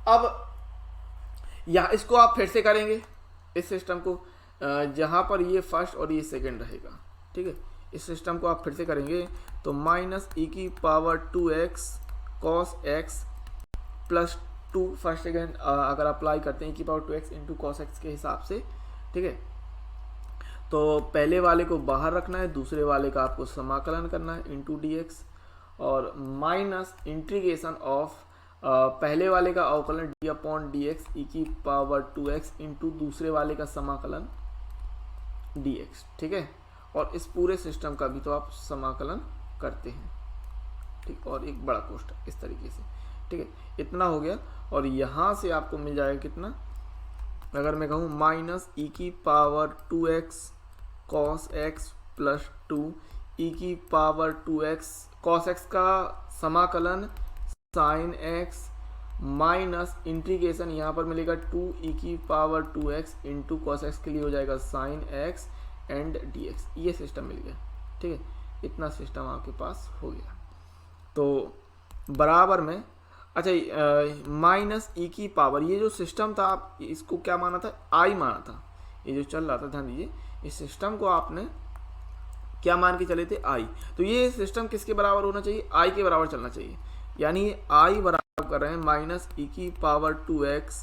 अब या इसको आप फिर से करेंगे इस सिस्टम को, जहां पर ये फर्स्ट और ये सेकंड रहेगा, ठीक है। इस सिस्टम को आप फिर से करेंगे तो माइनस e की power 2x cos x plus 2 first second अगर अप्लाई करते हैं e की power 2x into cos x के हिसाब से, ठीक है। तो पहले वाले को बाहर रखना है, दूसरे वाले का आपको समाकलन करना है इंटू dx और माइनस इंटीग्रेशन ऑफ पहले वाले का अवकलन d अपॉन dx e की पावर 2x इंटू दूसरे वाले का समाकलन dx, ठीक है। और इस पूरे सिस्टम का भी तो आप समाकलन करते हैं, ठीक। और एक बड़ा कोष्ठक इस तरीके से, ठीक है। इतना हो गया और यहाँ से आपको मिल जाएगा कितना, अगर मैं कहूँ माइनस e की power 2x cos x plus 2 e की पावर 2x cos x का समाकलन साइन x माइनस इंटीग्रेशन यहाँ पर मिलेगा 2 e की power 2x into cos x के लिए हो जाएगा साइन x एंड dx। ये सिस्टम मिल गया, ठीक है। इतना सिस्टम आपके पास हो गया। तो बराबर में अच्छा माइनस e की पावर, ये जो सिस्टम था आप इसको क्या माना था, आई माना था, ये जो चल रहा था, ध्यान दीजिए इस सिस्टम को आपने क्या मान के चले थे, आई। तो ये सिस्टम किसके बराबर होना चाहिए, आई के बराबर चलना चाहिए। यानी आई बराबर कर रहे हैं माइनस e की power 2x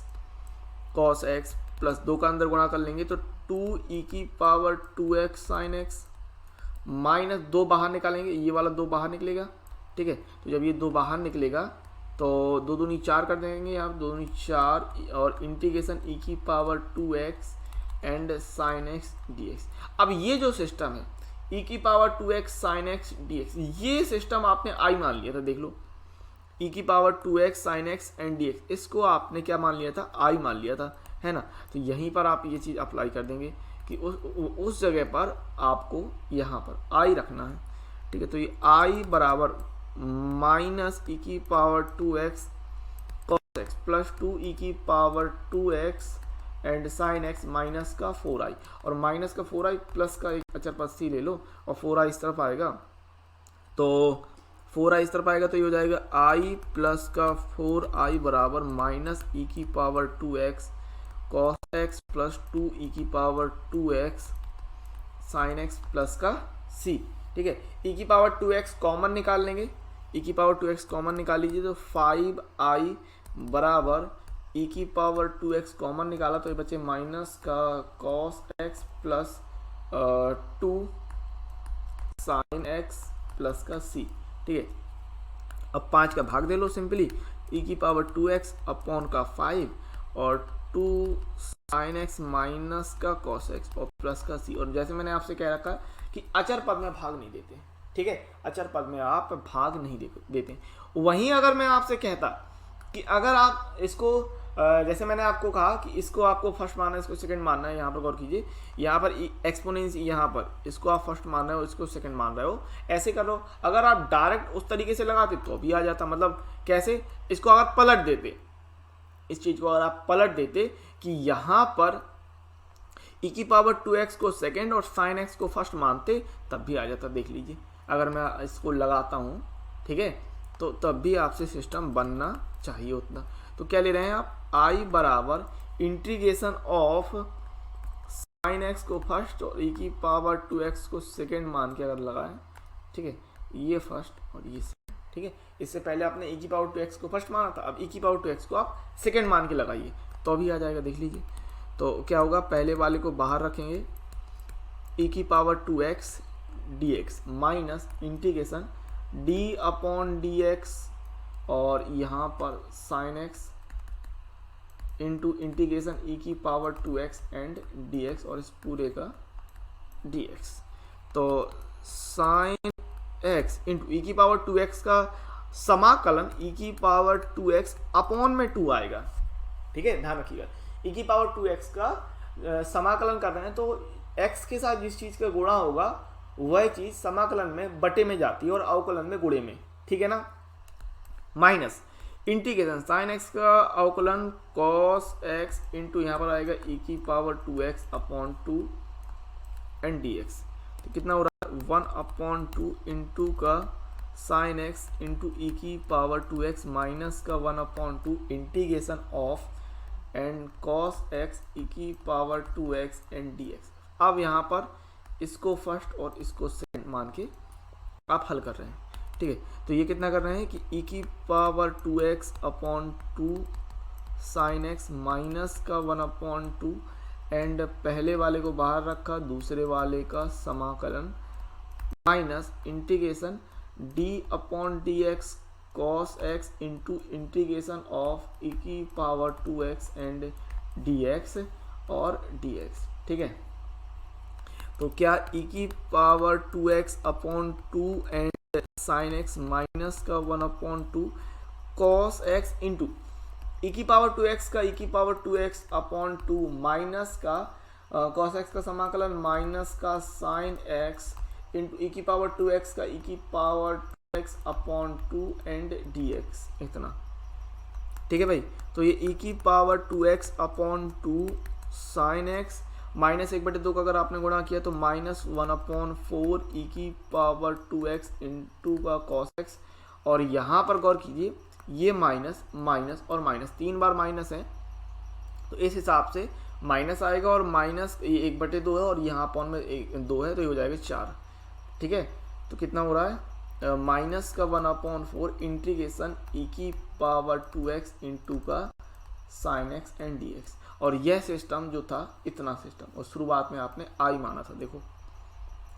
cos x plus 2 का अंदर गुणा कर लेंगे तो 2 e की power 2x sin x minus 2 बाहर निकालेंगे, ये वाला 2 बाहर निकलेगा, ठीक है। तो जब ये 2 बाहर निकलेगा तो 2 दूनी 4 कर देंगे आप, 2 दूनी 4 और इंटीग्रेशन e की power 2x and sin x dx। अब ये जो सिस्टम है e की power 2x sin x dx, ये सिस्टम आपने आई मान लिया था, देख लो e की power 2x sin x and dx, इसको आपने क्या मान लिया था, आई मान लिया था, है ना। तो यहीं पर आप ये चीज़ अप्लाई कर देंगे कि उस जगह पर आपको यहाँ पर आई रखना है, ठीक है। तो ये आई बराबर माइनस e की power 2x cos x plus 2 e की power 2x and sine x minus का 4i और माइनस का 4i प्लस का एक अचर पद c ले लो और 4i इस तरफ आएगा, तो 4i इस तरफ आएगा तो ये हो जाएगा i प्लस का 4i बराबर माइनस e की power 2x cos x plus 2 e की power 2x sin x plus का c, ठीक है। e की पावर 2x कॉमन निकाल लेंगे, e की पावर 2x कॉमन निकाल लीजिए तो 5i बराबर e की पावर 2x कॉमन निकाला तो ये बचे माइनस का cos x plus 2 sin x plus का c, ठीक है। अब 5 का भाग दे लो सिंपली, e की पावर 2x अपॉन का 5 और 2 sin x माइनस का cos x और प्लस का c। और जैसे मैंने आपसे कह रखा कि अचर पद में भाग नहीं देते, ठीक है, अचर पद में आप भाग नहीं देते। वहीं अगर मैं आपसे कहता कि अगर आप इसको जैसे मैंने आपको कहा कि इसको आपको फर्स्ट मानना है, इसको सेकंड मानना है, यहाँ पर गौर कीजिए, यहाँ पर एक्सपोनेंस यहाँ पर इसको आप फर्स्ट मान रहे हो, इसको सेकंड मान रहे हो, ऐसे कर लो। अगर आप डायरेक्ट उस तरीके से लगाते तो भी आ जाता, मतलब कैसे, इसको अगर पलट देते, इस चीज़ को अगर आप पलट देते कि यहाँ पर ई की पावर 2x को सेकेंड और साइन x को फर्स्ट मानते तब भी आ जाता। देख लीजिए, अगर मैं इसको लगाता हूँ, ठीक है, तो तब भी आपसे सिस्टम बनना चाहिए उतना। तो क्या ले रहे हैं आप, i बराबर इंटीग्रेशन ऑफ साइन x को फर्स्ट और ई की पावर 2x को सेकेंड मान के अगर लगाएं, ठीक है, ये फर्स्ट और ये सेकेंड, ठीक है। इससे पहले आपने ई की पावर 2x को फर्स्ट माना था, अब ई की पावर 2x को आप सेकेंड मान के लगाइए तो भी आ जाएगा। देख लीजिए, तो क्या होगा, पहले वाले को बाहर रखेंगे, ई की power 2x dx minus integration d upon dx और यहाँ पर sine x into integration e की पावर 2x एंड dx और इस पूरे का dx। तो साइन x इंटू ई की पावर 2x का समाकलन ई की पावर 2x अपॉन में 2 आएगा, ठीक है, ध्यान रखिएगा। ई की पावर 2x का समाकलन कर रहे हैं तो x के साथ जिस चीज़ का गुणा होगा वह चीज़ समाकलन में बटे में जाती है और अवकलन में गुणे में, ठीक है ना। माइनस इंटीग्रेशन साइन x का अवकलन कॉस x इंटू यहाँ पर आएगा ई की power 2x upon 2 and dx। तो कितना हो रहा है, 1 अपॉन 2 इंटू का साइन x इंटू ई की पावर 2x माइनस का 1 upon 2 integration of and cos x e की पावर 2x एंड dx। अब यहाँ पर इसको फर्स्ट और इसको सेकंड मान के आप हल कर रहे हैं, ठीक है। तो ये कितना कर रहे हैं कि ई की power 2x upon 2 sine x minus का 1 अपॉन 2 एंड पहले वाले को बाहर रखा, दूसरे वाले का समाकलन minus integration d upon dx cos x into integration of e की पावर 2x एंड dx और dx, ठीक है। तो क्या ई की power 2x upon 2 and sine x minus का 1 upon 2 cos x into e की पावर 2x का ई की पावर 2x अपॉन 2 माइनस का cos x का समाकलन माइनस का साइन x इंटू ई की पावर 2x का ई की power 2x upon 2 and dx, इतना, ठीक है भाई। तो ये ई की power 2x upon 2 sine x minus 1/2 का अगर आपने गुणा किया तो माइनस 1 अपॉन 4 ई की पावर 2x इंटू का कॉस x, और यहाँ पर गौर कीजिए ये माइनस माइनस और माइनस 3 बार माइनस है, तो इस हिसाब से माइनस आएगा और माइनस ये 1/2 है और यहाँ अपॉन में 2 है तो ये हो जाएगा 4, ठीक है। तो कितना हो रहा है, माइनस का 1 अपॉन 4 इंटीग्रेशन ई की पावर 2x इंटू का साइन x एंड dx। और यह सिस्टम जो था इतना सिस्टम, और शुरुआत में आपने आई माना था, देखो,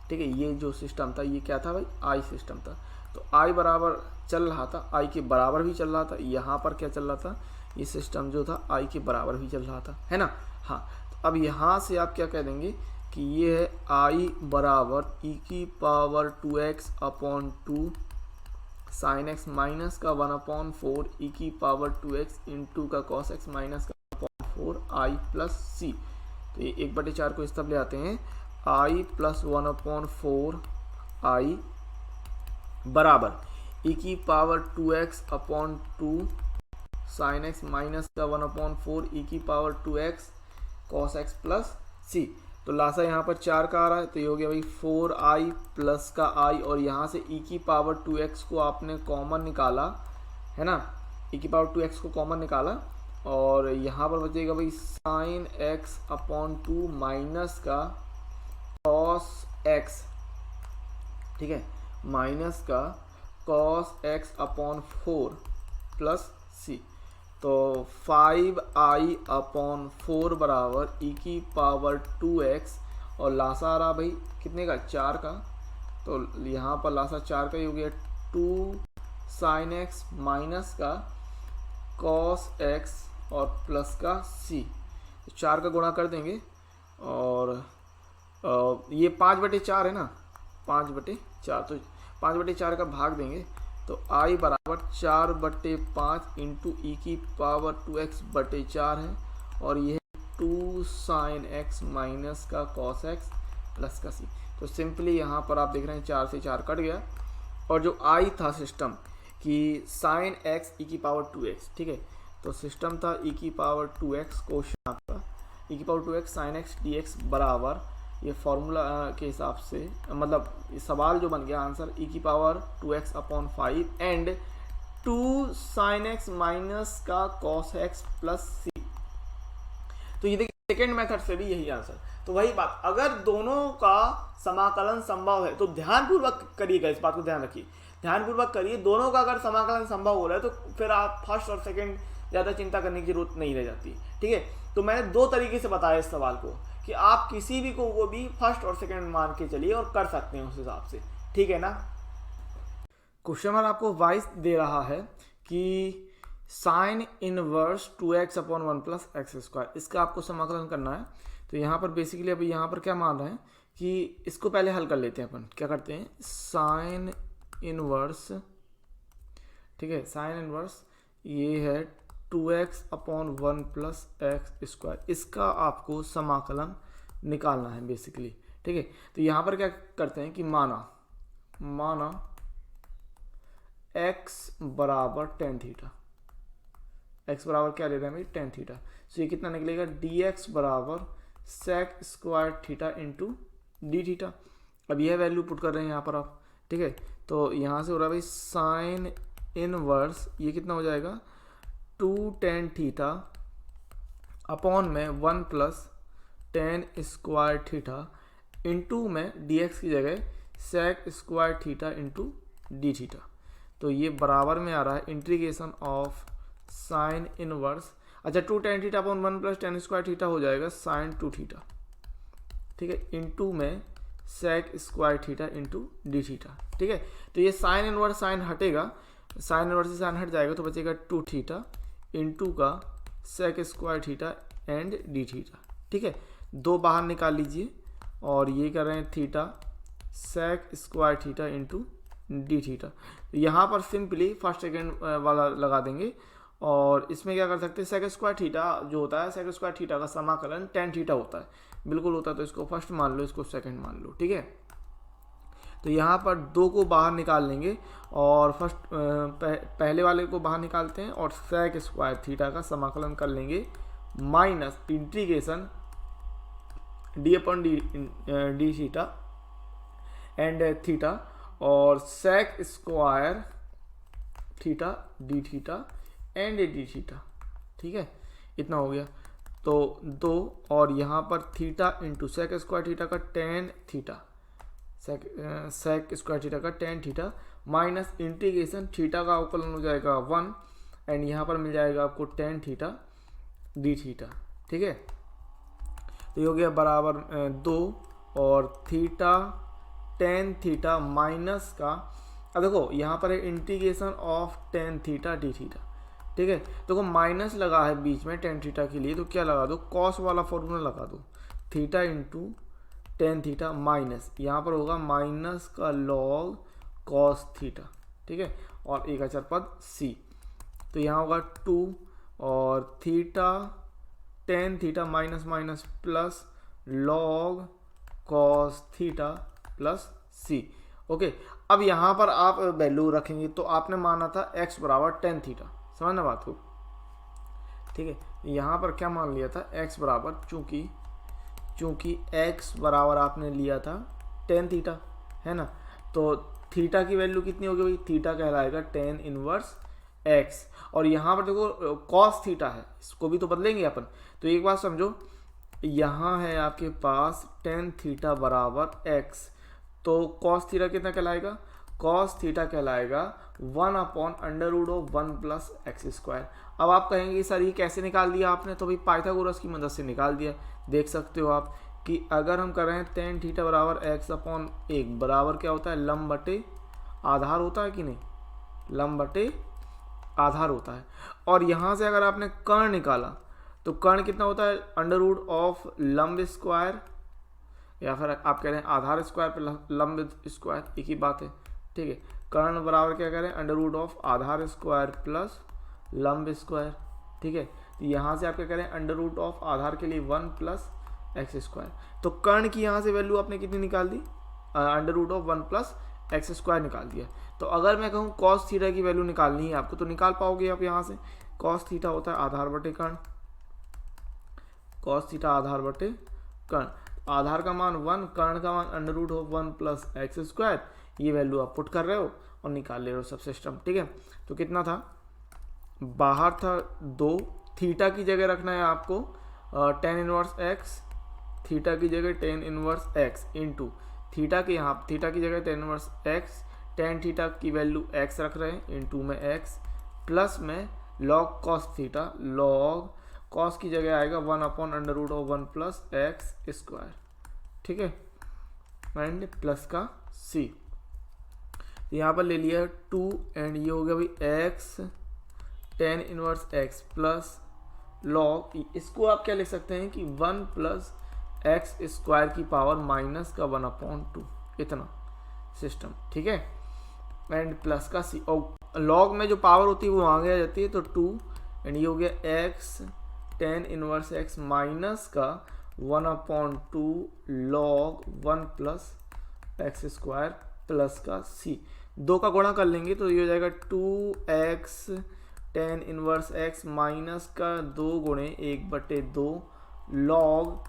ठीक है, ये जो सिस्टम था ये क्या था भाई, आई सिस्टम था। तो आई बराबर चल रहा था, आई के बराबर भी चल रहा था, यहाँ पर क्या चल रहा था, ये सिस्टम जो था आई के बराबर भी चल रहा था, है ना। हाँ, तो अब यहाँ से आप क्या कह देंगे कि ये है आई बराबर ई की power 2x upon 2 sine x minus का 1 अपॉन 4 ई की पावर 2x इंटू का कॉस x माइनस का 4 आई प्लस सी। तो ये 1/4 को इस तरफ ले आते हैं, आई प्लस 1 अपॉन 4 आई बराबर ई की power 2x upon 2 sine x minus का 1 अपॉन 4 ई की power 2x cos x plus सी। तो लासा यहाँ पर 4 का आ रहा है तो ये हो गया भाई 4i प्लस का i, और यहाँ से ई की पावर 2x को आपने कॉमन निकाला, है ना, ई की पावर 2x को कॉमन निकाला और यहाँ पर बचेगा भाई साइन x अपॉन 2 माइनस का कॉस x, ठीक है, माइनस का कॉस x अपॉन 4 प्लस सी। तो 5i अपॉन 4 बराबर ई की पावर 2x और लासा आ रहा भाई कितने का, 4 का, तो यहाँ पर लासा 4 का ही हो गया 2 साइन x माइनस का कॉस x और प्लस का c। तो 4 का गुणा कर देंगे और ये 5/4 है ना, 5/4, तो 5/4 का भाग देंगे तो i बराबर 4/5 इंटू ई की पावर 2x/4 है और यह 2 साइन x माइनस का कॉस x प्लस का c। तो सिंपली यहाँ पर आप देख रहे हैं 4 से 4 कट गया और जो i था सिस्टम कि साइन x ई की पावर 2x, ठीक है, तो सिस्टम था ई की पावर 2x क्वेश्चन आपका, ई की power 2x sine x D x बराबर, ये फॉर्मूला के हिसाब से मतलब सवाल जो बन गया आंसर ई की power 2x upon 5 and 2 sign x minus का कॉस एक्स प्लस सी। तो ये देखिए सेकेंड मेथड से भी यही आंसर। तो वही बात, अगर दोनों का समाकलन संभव है तो ध्यानपूर्वक करिएगा, इस बात को ध्यान रखिए, ध्यानपूर्वक करिए। दोनों का अगर समाकलन संभव हो रहा है तो फिर आप फर्स्ट और सेकंड ज़्यादा चिंता करने की जरूरत नहीं रह जाती। ठीक है, तो मैंने दो तरीके से बताया इस सवाल को कि आप किसी भी को भी फर्स्ट और सेकंड मान के चलिए और कर सकते हैं उस हिसाब से। ठीक है ना। क्वेश्चन नंबर आपको वाइस दे रहा है कि sine inverse 2x upon 1 plus x square, इसका आपको समाकलन करना है। तो यहाँ पर बेसिकली अभी यहाँ पर क्या मान रहे हैं कि इसको पहले हल कर लेते हैं। अपन क्या करते हैं, साइन इनवर्स, ठीक है, साइन इनवर्स ये है 2x upon 1 plus x square, इसका आपको समाकलन निकालना है बेसिकली। ठीक है, तो यहाँ पर क्या करते हैं कि माना x बराबर टेन थीटा, x बराबर क्या ले रहे हैं भाई, टेन थीटा। तो ये कितना निकलेगा, dx बराबर sec square theta into d theta. अब यह वैल्यू पुट कर रहे हैं यहाँ पर आप। ठीक है, तो यहाँ से हो रहा है भाई साइन इनवर्स, ये कितना हो जाएगा 2 टेन थीटा अपॉन में 1 plus tan square theta into में dx की जगह sec square theta into d theta. तो ये बराबर में आ रहा है इंटीग्रेशन ऑफ साइन इनवर्स, अच्छा 2 tan theta upon 1 plus tan square theta हो जाएगा साइन 2 थीटा। ठीक है, इंटू में sec square theta into d theta. ठीक है, तो ये साइन इनवर्स साइन हटेगा, साइन इनवर्स से साइन हट जाएगा तो बचेगा 2 थीटा इंटू का sec square theta and d theta. ठीक है, दो बाहर निकाल लीजिए और ये कर रहे हैं theta sec square theta into d theta. यहाँ पर सिंपली फर्स्ट सेकेंड वाला लगा देंगे और इसमें क्या कर सकते हैं, सेक स्क्वायर थीटा जो होता है, सेक स्क्वायर थीटा का समाकलन टेन थीटा होता है, बिल्कुल होता है। तो इसको फर्स्ट मान लो, इसको सेकंड मान लो। ठीक है, तो यहाँ पर दो को बाहर निकाल लेंगे और फर्स्ट पहले वाले को बाहर निकालते हैं और सेक स्क्वायर थीटा का समाकलन कर लेंगे minus integration d upon d theta and theta और sec square theta d theta and d theta. ठीक है, इतना हो गया। तो दो और यहाँ पर theta into sec square theta का tan theta, sec square theta का tan theta minus integration theta का अवकलन हो जाएगा 1 एंड यहाँ पर मिल जाएगा आपको टेन थीटा डी थीटा। ठीक है, तो ये हो गया बराबर 2 और थीटा टेन थीटा माइनस का, अब देखो यहाँ पर है integration of tan theta d theta. ठीक है, देखो माइनस लगा है बीच में टेन थीटा के लिए, तो क्या लगा दो, कॉस वाला फॉर्मूला लगा दो, theta into ten theta minus, यहाँ पर होगा माइनस का लॉग कॉस थीटा। ठीक है, और एक अचर पद सी, तो यहाँ होगा 2 और theta tan theta minus minus plus log cos theta plus c. Okay, अब यहाँ पर आप वैल्यू रखेंगे तो आपने माना था x बराबर टेन थीटा, समझना बात को। ठीक है, यहाँ पर क्या मान लिया था, x बराबर, चूंकि x बराबर आपने लिया था टेन थीटा, है ना, तो थीटा की वैल्यू कितनी होगी भाई, थीटा कहलाएगा टेन इनवर्स x। और यहाँ पर देखो कॉस थीटा है, इसको भी तो बदलेंगे अपन। तो एक बात समझो, यहाँ है आपके पास टेन थीटा बराबर x, तो कॉस थीटा कितना कहलाएगा, कॉस थीटा कहलाएगा 1 upon under root of 1 plus x square. अब आप कहेंगे सर ये कैसे निकाल दिया आपने, तो भाई पाइथागोरस की मदद से निकाल दिया। देख सकते हो आप कि अगर हम कर रहे हैं टेन थीटा बराबर एक्स अपॉन एक बराबर क्या होता है, लंब बटे आधार होता है कि नहीं, लंब बटे आधार होता है। और यहाँ से अगर आपने कर्ण निकाला तो कर्ण कितना होता है, अंडर रूट ऑफ लंब स्क्वायर, या फिर आप कह रहे हैं आधार स्क्वायर पर लंब स्क्वायर, एक ही बात है। ठीक है, कर्ण बराबर क्या कह रहे हैं, अंडर रूट ऑफ आधार स्क्वायर प्लस लंब स्क्वायर। ठीक है, तो यहाँ से आप क्या कह रहे हैं, अंडर रूट ऑफ आधार के लिए 1 प्लस एक्स स्क्वायर। तो कर्ण की यहाँ से वैल्यू आपने कितनी निकाल दी, under root of 1 plus x square निकाल दिया। तो अगर मैं कहूँ कॉस थीटा की वैल्यू निकालनी है आपको, तो निकाल पाओगे आप। यहाँ से कॉस थीटा होता है आधार बटे कर्ण, कॉस थीटा आधार बटे कर्ण, आधार का मान 1, कर्ण का मान under root of 1 plus x square, ये वैल्यू आप पुट कर रहे हो और निकाल ले रहे हो सब सिस्टम। ठीक है, तो कितना था, बाहर था 2, थीटा की जगह रखना है आपको tan इनवर्स एक्स, थीटा की जगह tan inverse x into theta के यहाँ थीटा की जगह tan inverse x, tan theta की वैल्यू x रख रहे हैं इंटू में x प्लस में log cos theta, log cos की जगह आएगा 1 upon under root of 1 plus x square. ठीक है, एंड प्लस का c, यहाँ पर ले लिया 2 एंड ये हो गया भाई x tan inverse x plus log, इसको आप क्या लिख सकते हैं कि 1 प्लस एक्स स्क्वायर की पावर माइनस का 1 अपॉन 2, इतना सिस्टम। ठीक है, एंड प्लस का सी, और लॉग में जो पावर होती है वो आगे आ जाती है, तो 2 एंड ये हो गया x tan inverse x minus का 1 upon 2 log 1 plus x square plus का सी, 2 का गुणा कर लेंगे तो ये हो जाएगा 2x tan inverse x minus का 2 गुणे 1/2 log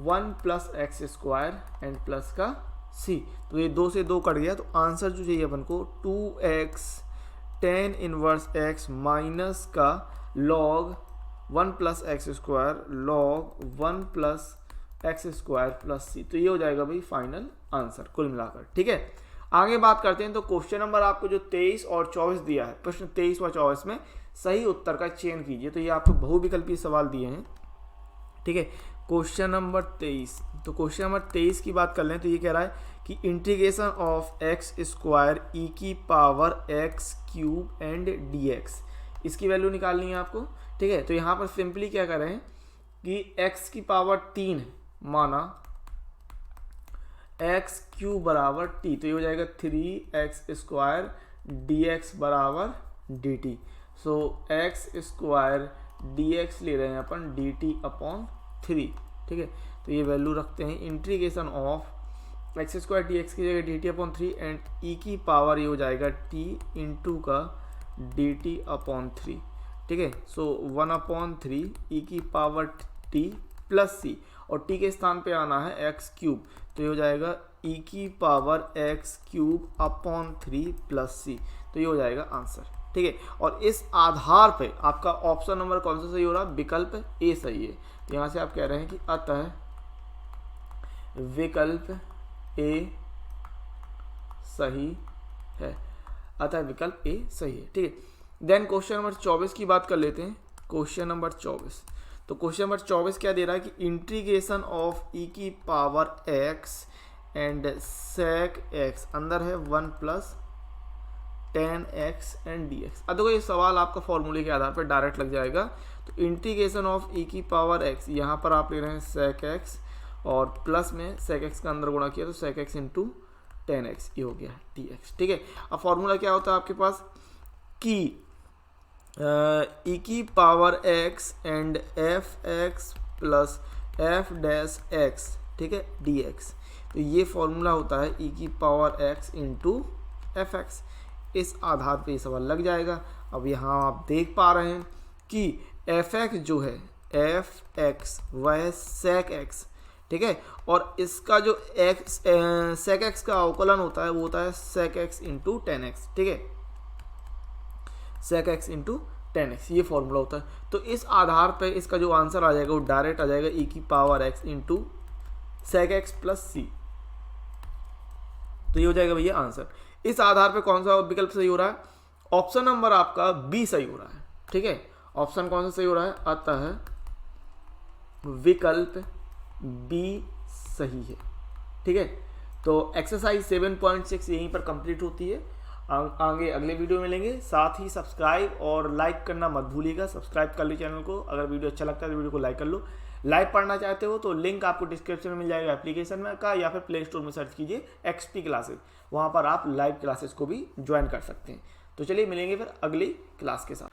1 plus x square and plus का c, तो ये 2 से 2 कट गया, तो आंसर जो चाहिए अपन को 2x tan inverse x minus का log 1 plus x square log 1 plus x square plus c, तो ये हो जाएगा भाई फाइनल आंसर कुल मिलाकर। ठीक है, आगे बात करते हैं। तो क्वेश्चन नंबर आपको जो 23 और 24 दिया है, प्रश्न 23 और 24 में सही उत्तर का चयन कीजिए। तो ये आपको बहुविकल्पीय सवाल दिए हैं। ठीक है, क्वेश्चन नंबर 23, तो क्वेश्चन नंबर 23 की बात कर लें तो ये कह रहा है कि इंटीग्रेशन ऑफ एक्स स्क्वायर ई की power x cube and dx, इसकी वैल्यू निकालनी है आपको। ठीक है, तो यहाँ पर सिंपली क्या कर रहे हैं कि x की पावर 3 माना एक्स क्यूब बराबर t, तो ये हो जाएगा 3x स्क्वायर dx बराबर dt। सो एक्स स्क्वायर dx ले रहे हैं अपन dt अपॉन 3। ठीक है, तो ये वैल्यू रखते हैं integration of x square d x की जगह dt अपॉन 3 एंड e की पावर ये हो जाएगा t इंटू का dt अपॉन 3। ठीक है, सो 1 अपॉन 3 e की पावर t प्लस c, और t के स्थान पे आना है x क्यूब, तो ये हो जाएगा e की power x cube upon 3 plus c, तो ये हो जाएगा आंसर। ठीक है, और इस आधार पे आपका ऑप्शन नंबर कौन सा सही हो रहा है, विकल्प ए सही है। तो यहाँ से आप कह रहे हैं कि अतः विकल्प ए सही है, अतः विकल्प ए सही है। ठीक है, देन क्वेश्चन नंबर 24 की बात कर लेते हैं। क्वेश्चन नंबर 24, तो क्वेश्चन नंबर 24 क्या दे रहा है कि इंटीग्रेशन ऑफ ई की power x and sec x, अंदर है 1 plus tan x and dx। अब देखो ये सवाल आपका फॉर्मूले के आधार पर डायरेक्ट लग जाएगा। तो इंटीग्रेशन ऑफ e की पावर x, यहाँ पर आप ले रहे हैं sec x और प्लस में sec x का अंदर गुणा किया तो sec x into tan x, ये हो गया dx। ठीक है, अब फॉर्मूला क्या होता है आपके पास कि e की power x and F x plus F dash x, ठीक है, dx। तो ये फॉर्मूला होता है e की power x into F x. इस आधार पे ये सवाल लग जाएगा। अब यहाँ आप देख पा रहे हैं कि एफ एक्स जो है एफ एक्स वह है sec x, ठीक है, और इसका जो x sec x का अवकलन होता है वो होता है sec x into tan x। ठीक है, sec x into tan x, ये फॉर्मूला होता है। तो इस आधार पे इसका जो आंसर आ जाएगा वो डायरेक्ट आ जाएगा e की power x into sec x plus c, तो ये हो जाएगा भैया आंसर। इस आधार पे कौन सा विकल्प सही हो रहा है, ऑप्शन नंबर आपका बी सही हो रहा है। ठीक है, ऑप्शन कौन सा सही हो रहा है, अतः विकल्प बी सही है। ठीक है, तो एक्सरसाइज 7.6 यहीं पर कंप्लीट होती है। आगे अगले वीडियो में मिलेंगे। साथ ही सब्सक्राइब और लाइक करना मत भूलिएगा। सब्सक्राइब कर लो चैनल को, अगर वीडियो अच्छा लगता है तो वीडियो को लाइक कर लो। लाइव पढ़ना चाहते हो तो लिंक आपको डिस्क्रिप्शन में मिल जाएगा एप्लीकेशन में का, या फिर प्ले स्टोर में सर्च कीजिए XP क्लासेस, वहाँ पर आप लाइव क्लासेस को भी ज्वाइन कर सकते हैं। तो चलिए मिलेंगे फिर अगली क्लास के साथ।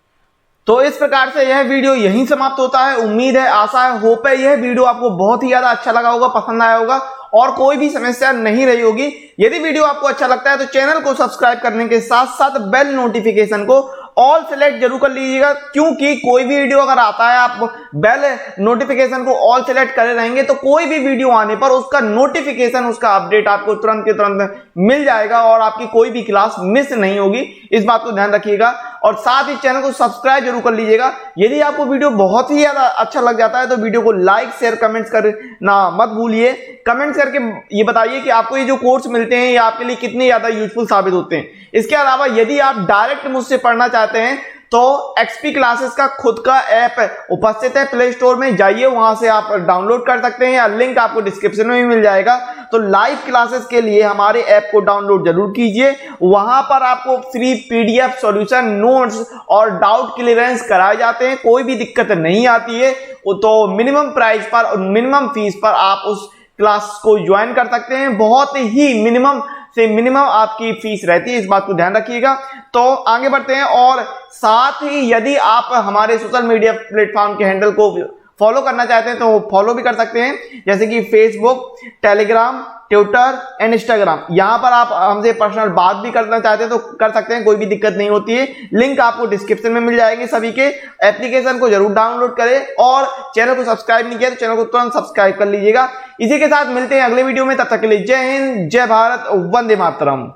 तो इस प्रकार से यह वीडियो यहीं समाप्त होता है। उम्मीद है, आशा है, होप है यह वीडियो आपको बहुत ही ज्यादा अच्छा लगा होगा, पसंद आया होगा और कोई भी समस्या नहीं रही होगी। यदि वीडियो आपको अच्छा लगता है तो चैनल को सब्सक्राइब करने के साथ साथ बेल नोटिफिकेशन को ऑल सेलेक्ट जरूर कर लीजिएगा, क्योंकि कोई भी वीडियो अगर आता है आप बेल नोटिफिकेशन को ऑल सेलेक्ट करे रहेंगे तो कोई भी वीडियो आने पर उसका नोटिफिकेशन, उसका अपडेट आपको तुरंत के तुरंत मिल जाएगा और आपकी कोई भी क्लास मिस नहीं होगी। इस बात को ध्यान रखिएगा और साथ ही चैनल को सब्सक्राइब जरूर कर लीजिएगा। यदि आपको वीडियो बहुत ही ज्यादा अच्छा लग जाता है तो वीडियो को लाइक शेयर कमेंट्स करना मत भूलिए। कमेंट्स करके ये बताइए कि आपको ये जो कोर्स मिलते हैं ये आपके लिए कितने ज्यादा यूजफुल साबित होते हैं। इसके अलावा यदि आप डायरेक्ट मुझसे पढ़ना चाहते हैं तो एक्सपी क्लासेस का खुद का ऐप उपस्थित है, प्ले स्टोर में जाइए, वहां से आप डाउनलोड कर सकते हैं या लिंक आपको डिस्क्रिप्शन में भी मिल जाएगा। तो लाइव क्लासेस के लिए हमारे ऐप को डाउनलोड जरूर कीजिए, वहां पर आपको फ्री पीडीएफ सॉल्यूशन, नोट्स और डाउट क्लियरेंस कराए जाते हैं, कोई भी दिक्कत नहीं आती है। तो मिनिमम प्राइस पर और मिनिमम फीस पर आप उस क्लास को ज्वाइन कर सकते हैं। बहुत ही मिनिमम से मिनिमम आपकी फीस रहती है, इस बात को ध्यान रखिएगा। तो आगे बढ़ते हैं और साथ ही यदि आप हमारे सोशल मीडिया प्लेटफॉर्म के हैंडल को फॉलो करना चाहते हैं तो फॉलो भी कर सकते हैं, जैसे कि Facebook, Telegram, Twitter and Instagram. यहां पर आप हमसे पर्सनल बात भी करना चाहते हैं तो कर सकते हैं, कोई भी दिक्कत नहीं होती है। लिंक आपको डिस्क्रिप्शन में मिल जाएंगे सभी के। एप्लीकेशन को जरूर डाउनलोड करें और चैनल को सब्सक्राइब नहीं किया तो चैनल को तुरंत सब्सक्राइब कर लीजिएगा। इसी के साथ मिलते हैं अगले वीडियो में, तब तक के लिए जय हिंद, जय भारत, वंदे मातरम।